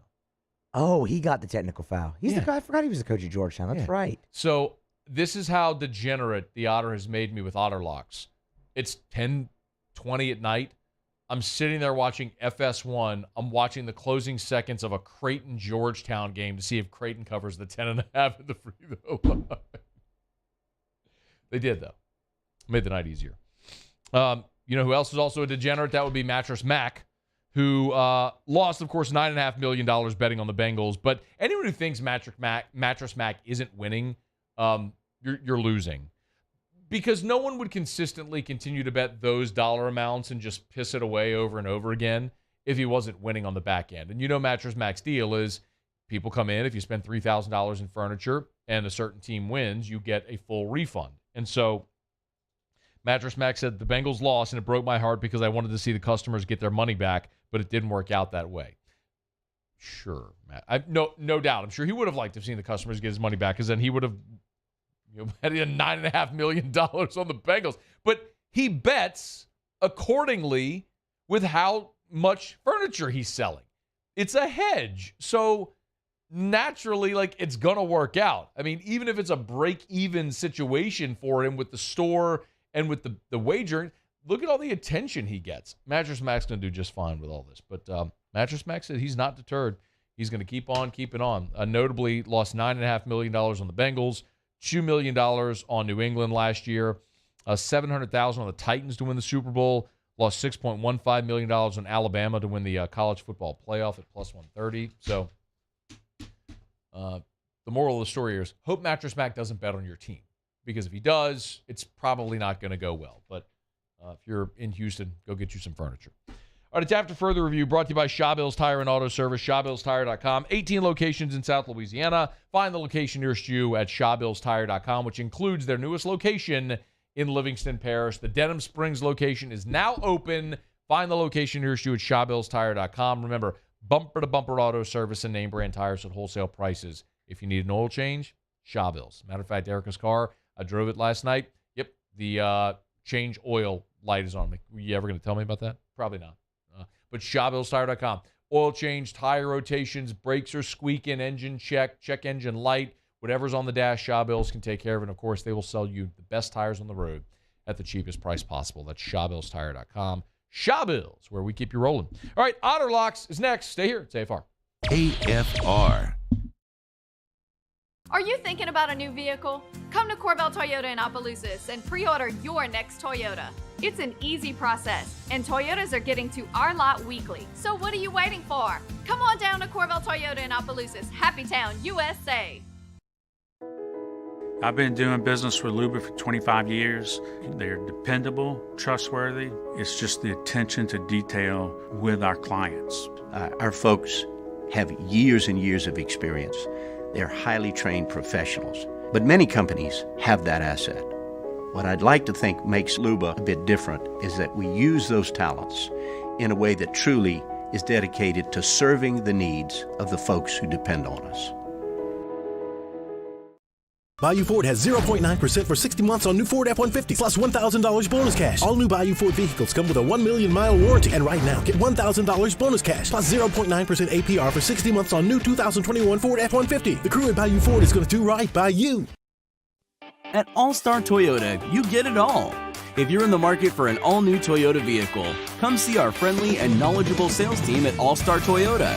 Oh, he got the technical foul. He's the guy. I forgot he was the coach at Georgetown. That's right. So this is how degenerate the Otter has made me with Otter Locks. It's 10:20 at night. I'm sitting there watching FS1. I'm watching the closing seconds of a Creighton-Georgetown game to see if Creighton covers the 10.5 at the free throw line. They did, though. Made the night easier. You know who else is also a degenerate? That would be Mattress Mac, who lost, of course, $9.5 million betting on the Bengals. But anyone who thinks Mattress Mac isn't winning, you're losing. Because no one would consistently continue to bet those dollar amounts and just piss it away over and over again if he wasn't winning on the back end. And you know Mattress Mac's deal is people come in, if you spend $3,000 in furniture and a certain team wins, you get a full refund. And so Mattress Mac said, the Bengals lost, and it broke my heart because I wanted to see the customers get their money back, but it didn't work out that way. Sure, Matt. No doubt. I'm sure he would have liked to have seen the customers get his money back because then he would have had $9.5 million on the Bengals. But he bets accordingly with how much furniture he's selling. It's a hedge. So naturally, like, it's going to work out. I mean, even if it's a break-even situation for him with the store and with the wagering, look at all the attention he gets. Mattress Mac's going to do just fine with all this. But Mattress Mac said he's not deterred. He's going to keep on keeping on. Notably, lost $9.5 million on the Bengals, $2 million on New England last year, $700,000 on the Titans to win the Super Bowl, lost $6.15 million on Alabama to win the college football playoff at plus 130. So the moral of the story is hope Mattress Mac doesn't bet on your team, because if he does, it's probably not going to go well. But if you're in Houston, go get you some furniture. All right, it's After Further Review, brought to you by Shawbills Tire and Auto Service, shawbillstire.com. 18 locations in South Louisiana. Find the location nearest you at shawbillstire.com, which includes their newest location in Livingston Parish. The Denham Springs location is now open. Find the location nearest you at shawbillstire.com. Remember, bumper-to-bumper auto service and name-brand tires at wholesale prices. If you need an oil change, Shawbills. Matter of fact, Erica's car, I drove it last night. Yep, the change oil light is on. Were you ever going to tell me about that? Probably not. But shawbillstire.com. Oil change, tire rotations, brakes are squeaking, engine check engine light, whatever's on the dash, Shawbills can take care of it. And, of course, they will sell you the best tires on the road at the cheapest price possible. That's shawbillstire.com. Shawbills, where we keep you rolling. All right, Otter Locks is next. Stay here. It's AFR. AFR. Are you thinking about a new vehicle? Come to Corvell Toyota in Opelousas and pre-order your next Toyota. It's an easy process, and Toyotas are getting to our lot weekly. So what are you waiting for? Come on down to Corvell Toyota in Opelousas, Happy Town, USA. I've been doing business with Luba for 25 years. They're dependable, trustworthy. It's just the attention to detail with our clients. Our folks have years and years of experience. They're highly trained professionals. But many companies have that asset. What I'd like to think makes Luba a bit different is that we use those talents in a way that truly is dedicated to serving the needs of the folks who depend on us. Bayou Ford has 0.9% for 60 months on new Ford F-150 plus $1,000 bonus cash. All new Bayou Ford vehicles come with a 1-million-mile warranty. And right now, get $1,000 bonus cash plus 0.9% APR for 60 months on new 2021 Ford F-150. The crew at Bayou Ford is going to do right by you. At All-Star Toyota, you get it all. If you're in the market for an all-new Toyota vehicle, come see our friendly and knowledgeable sales team at All-Star Toyota.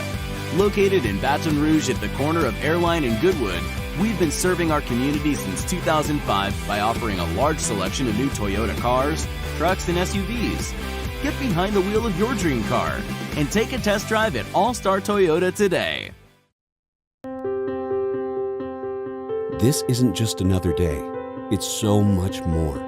Located in Baton Rouge at the corner of Airline and Goodwood, we've been serving our community since 2005 by offering a large selection of new Toyota cars, trucks, and SUVs. Get behind the wheel of your dream car and take a test drive at All-Star Toyota today. This isn't just another day. It's so much more.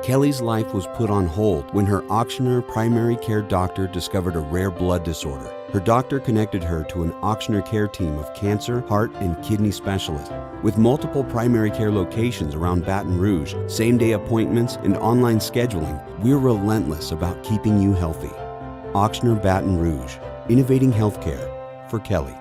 Kelly's life was put on hold when her auctioneer primary care doctor discovered a rare blood disorder. Her doctor connected her to an auctioneer care team of cancer, heart, and kidney specialists. With multiple primary care locations around Baton Rouge, same-day appointments, and online scheduling, we're relentless about keeping you healthy. Auctioneer Baton Rouge, innovating healthcare for Kelly.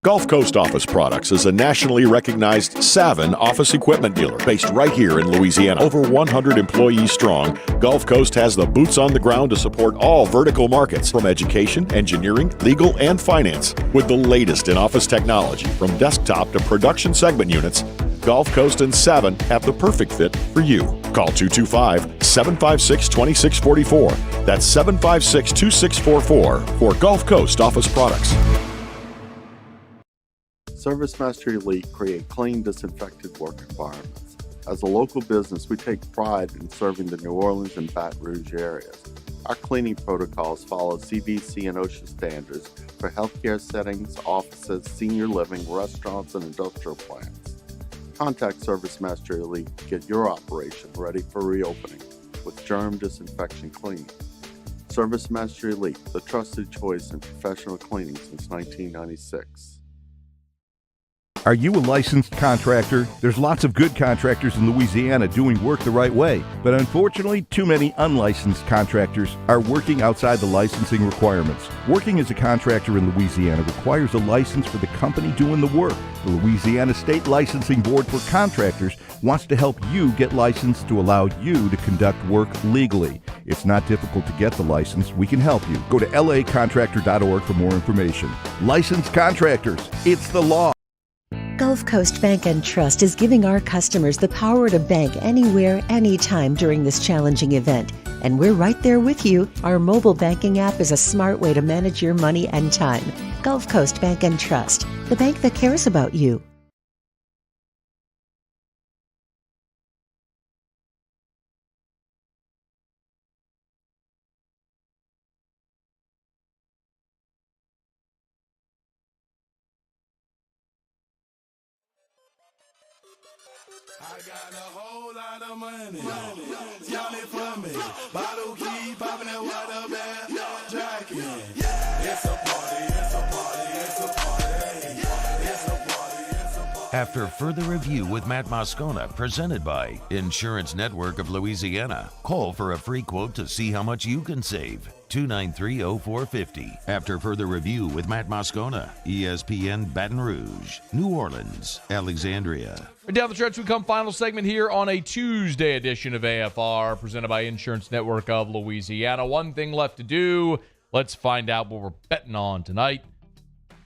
Gulf Coast Office Products is a nationally recognized Savin office equipment dealer based right here in Louisiana. Over 100 employees strong, Gulf Coast has the boots on the ground to support all vertical markets, from education, engineering, legal, and finance. With the latest in office technology, from desktop to production segment units, Gulf Coast and Savin have the perfect fit for you. Call 225-756-2644. That's 756-2644 for Gulf Coast Office Products. ServiceMaster Elite create clean, disinfected work environments. As a local business, we take pride in serving the New Orleans and Baton Rouge areas. Our cleaning protocols follow CDC and OSHA standards for healthcare settings, offices, senior living, restaurants, and industrial plants. Contact ServiceMaster Elite to get your operation ready for reopening with germ disinfection cleaning. ServiceMaster Elite, the trusted choice in professional cleaning since 1996. Are you a licensed contractor? There's lots of good contractors in Louisiana doing work the right way, but unfortunately, too many unlicensed contractors are working outside the licensing requirements. Working as a contractor in Louisiana requires a license for the company doing the work. The Louisiana State Licensing Board for Contractors wants to help you get licensed to allow you to conduct work legally. It's not difficult to get the license. We can help you. Go to lacontractor.org for more information. Licensed contractors. It's the law. Gulf Coast Bank and Trust is giving our customers the power to bank anywhere, anytime during this challenging event. And we're right there with you. Our mobile banking app is a smart way to manage your money and time. Gulf Coast Bank and Trust, the bank that cares about you. I got a whole lot of money. Y'all it for me. Bottle keep popping that water bag. Jacket. It's a party, it's a party, it's a party. It's a party, it's a party. After further review with Matt Moscona, presented by Insurance Network of Louisiana. Call for a free quote to see how much you can save. 293-0450. After further review with Matt Moscona, ESPN Baton Rouge, New Orleans, Alexandria. Down the stretch, we come final segment here on a Tuesday edition of AFR, presented by Insurance Network of Louisiana. One thing left to do. Let's find out what we're betting on tonight.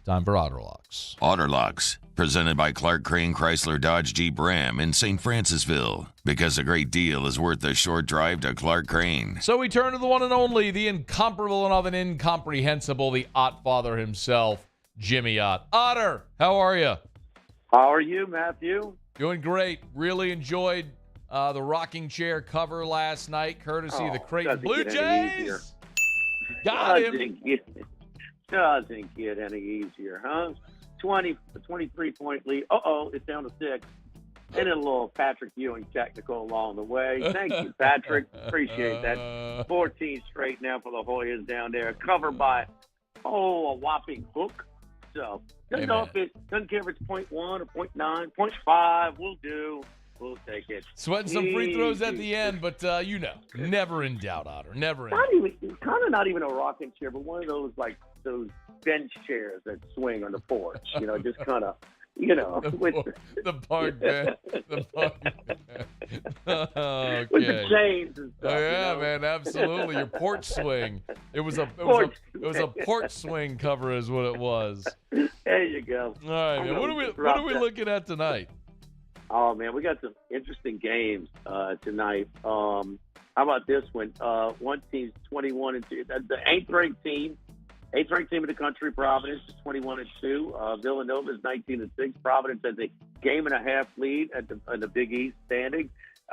Time for Otterlocks. Otterlocks, presented by Clark Crane Chrysler Dodge Jeep Ram in St. Francisville. Because a great deal is worth the short drive to Clark Crane. So we turn to the one and only, the incomparable and often incomprehensible, the Ott Father himself, Jimmy Ott. Otter, how are you? How are you, Matthew? Doing great. Really enjoyed the rocking chair cover last night, courtey of the Creighton Blue Jays. Got him. Doesn't get any easier, huh? 23-point lead. It's down to 6. And a little Patrick Ewing technical along the way. Thank you, Patrick. Appreciate that. 14 straight now for the Hoyas down there. Covered by, a whopping hook. So, doesn't care if it's 0.1 or 0.9, 0.5. We'll do. We'll take it. Sweating some free throws at the end, but never in doubt, Otter. Never in doubt. Not even a rocking chair, but one of those, those bench chairs that swing on the porch. Just kind of, the park bench. The park okay. With the chains and stuff. Oh, yeah, man, absolutely. Your porch swing. It was a porch swing cover is what it was. There you go. All right, man. What are we looking at tonight? Oh, man, we got some interesting games tonight. How about this one? One team's 21-2. The eighth-ranked team in the country, Providence, is 21-2. Villanova is 19-6. Providence has a game-and-a-half lead in the Big East standing.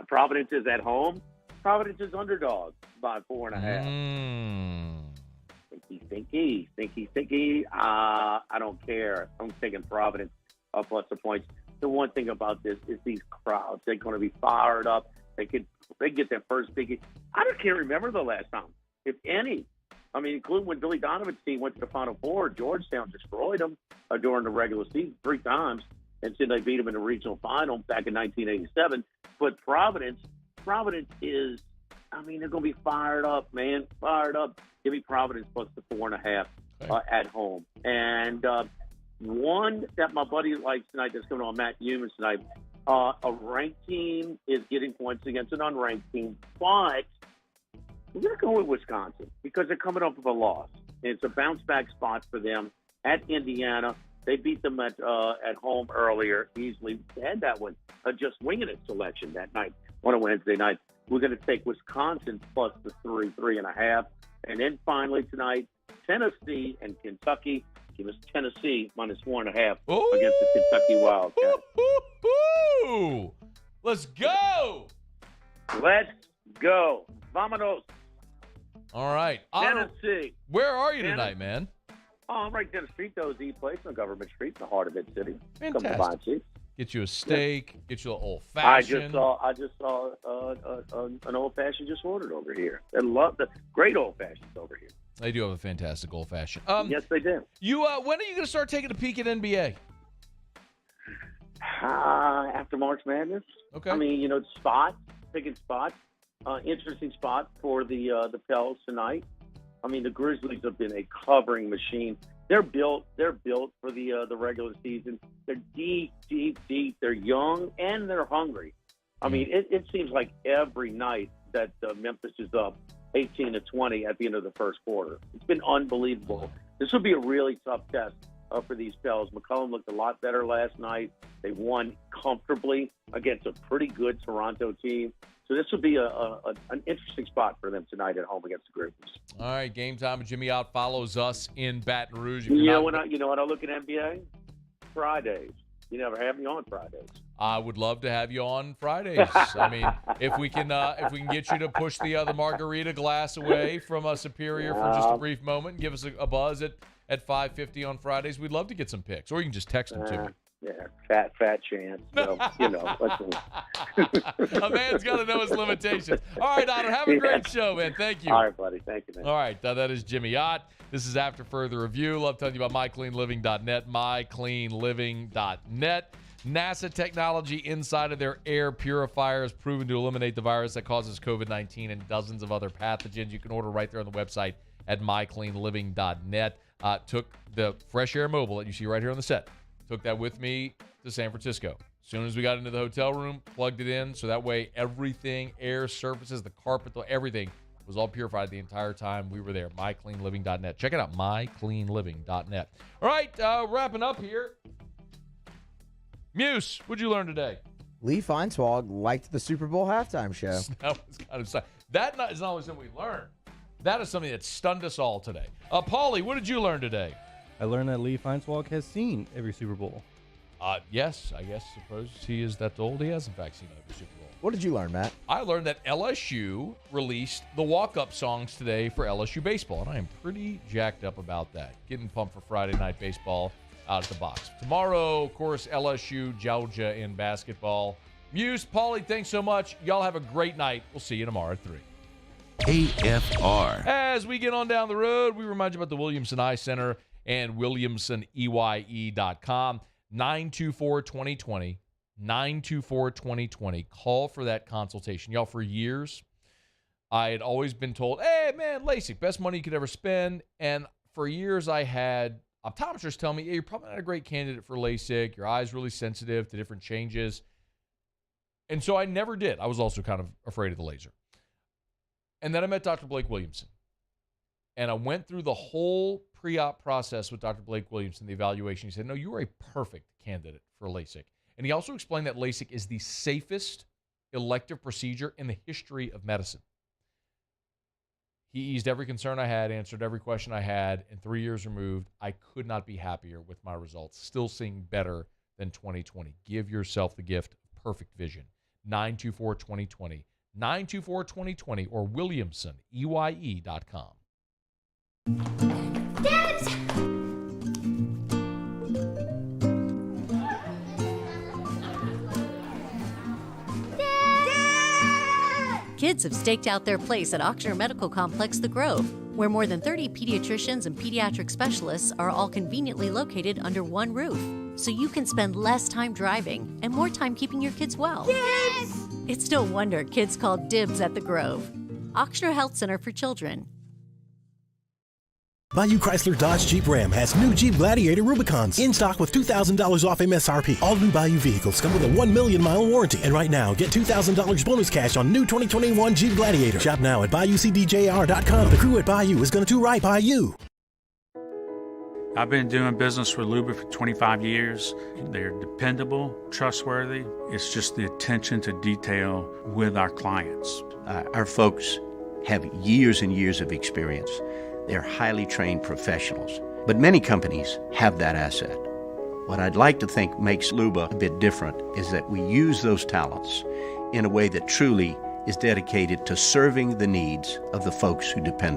Providence is at home. Providence is underdog by 4.5. Stinky. I don't care. I'm taking Providence plus the points. The one thing about this is these crowds. They're going to be fired up. They get their first big. I can't remember the last time, if any. I mean, including when Billy Donovan's team went to the Final Four, Georgetown destroyed them during the regular season 3 times, and then they beat them in the regional final back in 1987. But Providence is, they're going to be fired up, man, fired up. Give me Providence plus the 4.5 at home. And one that my buddy likes tonight that's coming on, Matt Humans tonight, a ranked team is getting points against an unranked team, but we're going to go with Wisconsin because they're coming up with a loss. And it's a bounce-back spot for them at Indiana. They beat them at home earlier easily. They had that one, just winging it selection that night on a Wednesday night. We're going to take Wisconsin plus the 3.5. And then finally tonight, Tennessee and Kentucky. Give us Tennessee minus 1.5 against the Kentucky Wildcats. Let's go. Let's go. Vamonos. All right. Tennessee. Where are you tonight, man? I'm right down the street, though, Z Place on Government Street in the heart of Mid City. Fantastic. Get you a steak. Get you an old fashioned. I just saw an old fashioned just ordered over here. I love the great old fashions over here. They do have a fantastic old fashioned. Yes, they do. You when are you going to start taking a peek at NBA? After March Madness. Okay. Picking spots. Interesting spot for the Pels tonight. The Grizzlies have been a covering machine. They're built for the regular season. They're deep. They're young and they're hungry. It seems like every night that Memphis is up, 18-20 at the end of the first quarter. It's been unbelievable. This will be a really tough test for these Pels. McCollum looked a lot better last night. They won comfortably against a pretty good Toronto team. So this will be an interesting spot for them tonight at home against the Grizzlies. All right, Game Time with Jimmy Ott follows us in Baton Rouge. You know what I look at NBA? Fridays. You never have me on Fridays. I would love to have you on Fridays. I mean, if we can get you to push the margarita glass away from Superior for just a brief moment and give us a buzz at 5:50 on Fridays, we'd love to get some picks. Or you can just text them to me. Yeah, fat chance. So, A man's got to know his limitations. All right, Otter, have a great show, man. Thank you. All right, buddy. Thank you, man. All right, that is Jimmy Ott. This is After Further Review. Love telling you about mycleanliving.net, mycleanliving.net. NASA technology inside of their air purifier is proven to eliminate the virus that causes COVID-19 and dozens of other pathogens. You can order right there on the website at mycleanliving.net. Took the Fresh Air Mobile that you see right here on the set. Took that with me to San Francisco. As soon as we got into the hotel room, plugged it in, so that way everything, air, surfaces, the carpet, everything was all purified the entire time we were there. mycleanliving.net. Check it out, mycleanliving.net. All right, wrapping up here. Muse, what'd you learn today? Lee Feinswog liked the Super Bowl halftime show. That was kind of that is not only something we learned. That is something that stunned us all today. Paulie, what did you learn today? I learned that Lee Feinswog has seen every Super Bowl. Yes, I suppose he is that old. He has, in fact, seen every Super Bowl. What did you learn, Matt? I learned that LSU released the walk-up songs today for LSU baseball, and I am pretty jacked up about that. Getting pumped for Friday night baseball out at the box. Tomorrow, of course, LSU, Georgia in basketball. Muse, Paulie, thanks so much. Y'all have a great night. We'll see you tomorrow at 3. AFR. As we get on down the road, we remind you about the Williamson Eye Center and WilliamsonEYE.com. 924-2020. 924-2020. Call for that consultation. Y'all, for years, I had always been told, hey, man, LASIK, best money you could ever spend. And for years, I had optometrists tell me, hey, you're probably not a great candidate for LASIK. Your eye's really sensitive to different changes. And so I never did. I was also kind of afraid of the laser. And then I met Dr. Blake Williamson. And I went through the whole pre-op process with Dr. Blake Williamson, the evaluation. He said, no, you are a perfect candidate for LASIK. And he also explained that LASIK is the safest elective procedure in the history of medicine. He eased every concern I had, answered every question I had, and 3 years removed, I could not be happier with my results. Still seeing better than 2020. Give yourself the gift of perfect vision. 924-2020. 924-2020 or WilliamsonEYE.com. Dad! Kids have staked out their place at Ochsner Medical Complex The Grove, where more than 30 pediatricians and pediatric specialists are all conveniently located under one roof, so you can spend less time driving and more time keeping your kids well. Yes! It's no wonder kids call dibs at The Grove. Ochsner Health Center for Children. Bayou Chrysler Dodge Jeep Ram has new Jeep Gladiator Rubicons in stock with $2,000 off MSRP. All new Bayou vehicles come with a 1 million mile warranty. And right now, get $2,000 bonus cash on new 2021 Jeep Gladiator. Shop now at BayouCDJR.com. The crew at Bayou is going to do right by you. I've been doing business with Luba for 25 years. They're dependable, trustworthy. It's just the attention to detail with our clients. Our folks have years and years of experience. They're highly trained professionals. But many companies have that asset. What I'd like to think makes Luba a bit different is that we use those talents in a way that truly is dedicated to serving the needs of the folks who depend on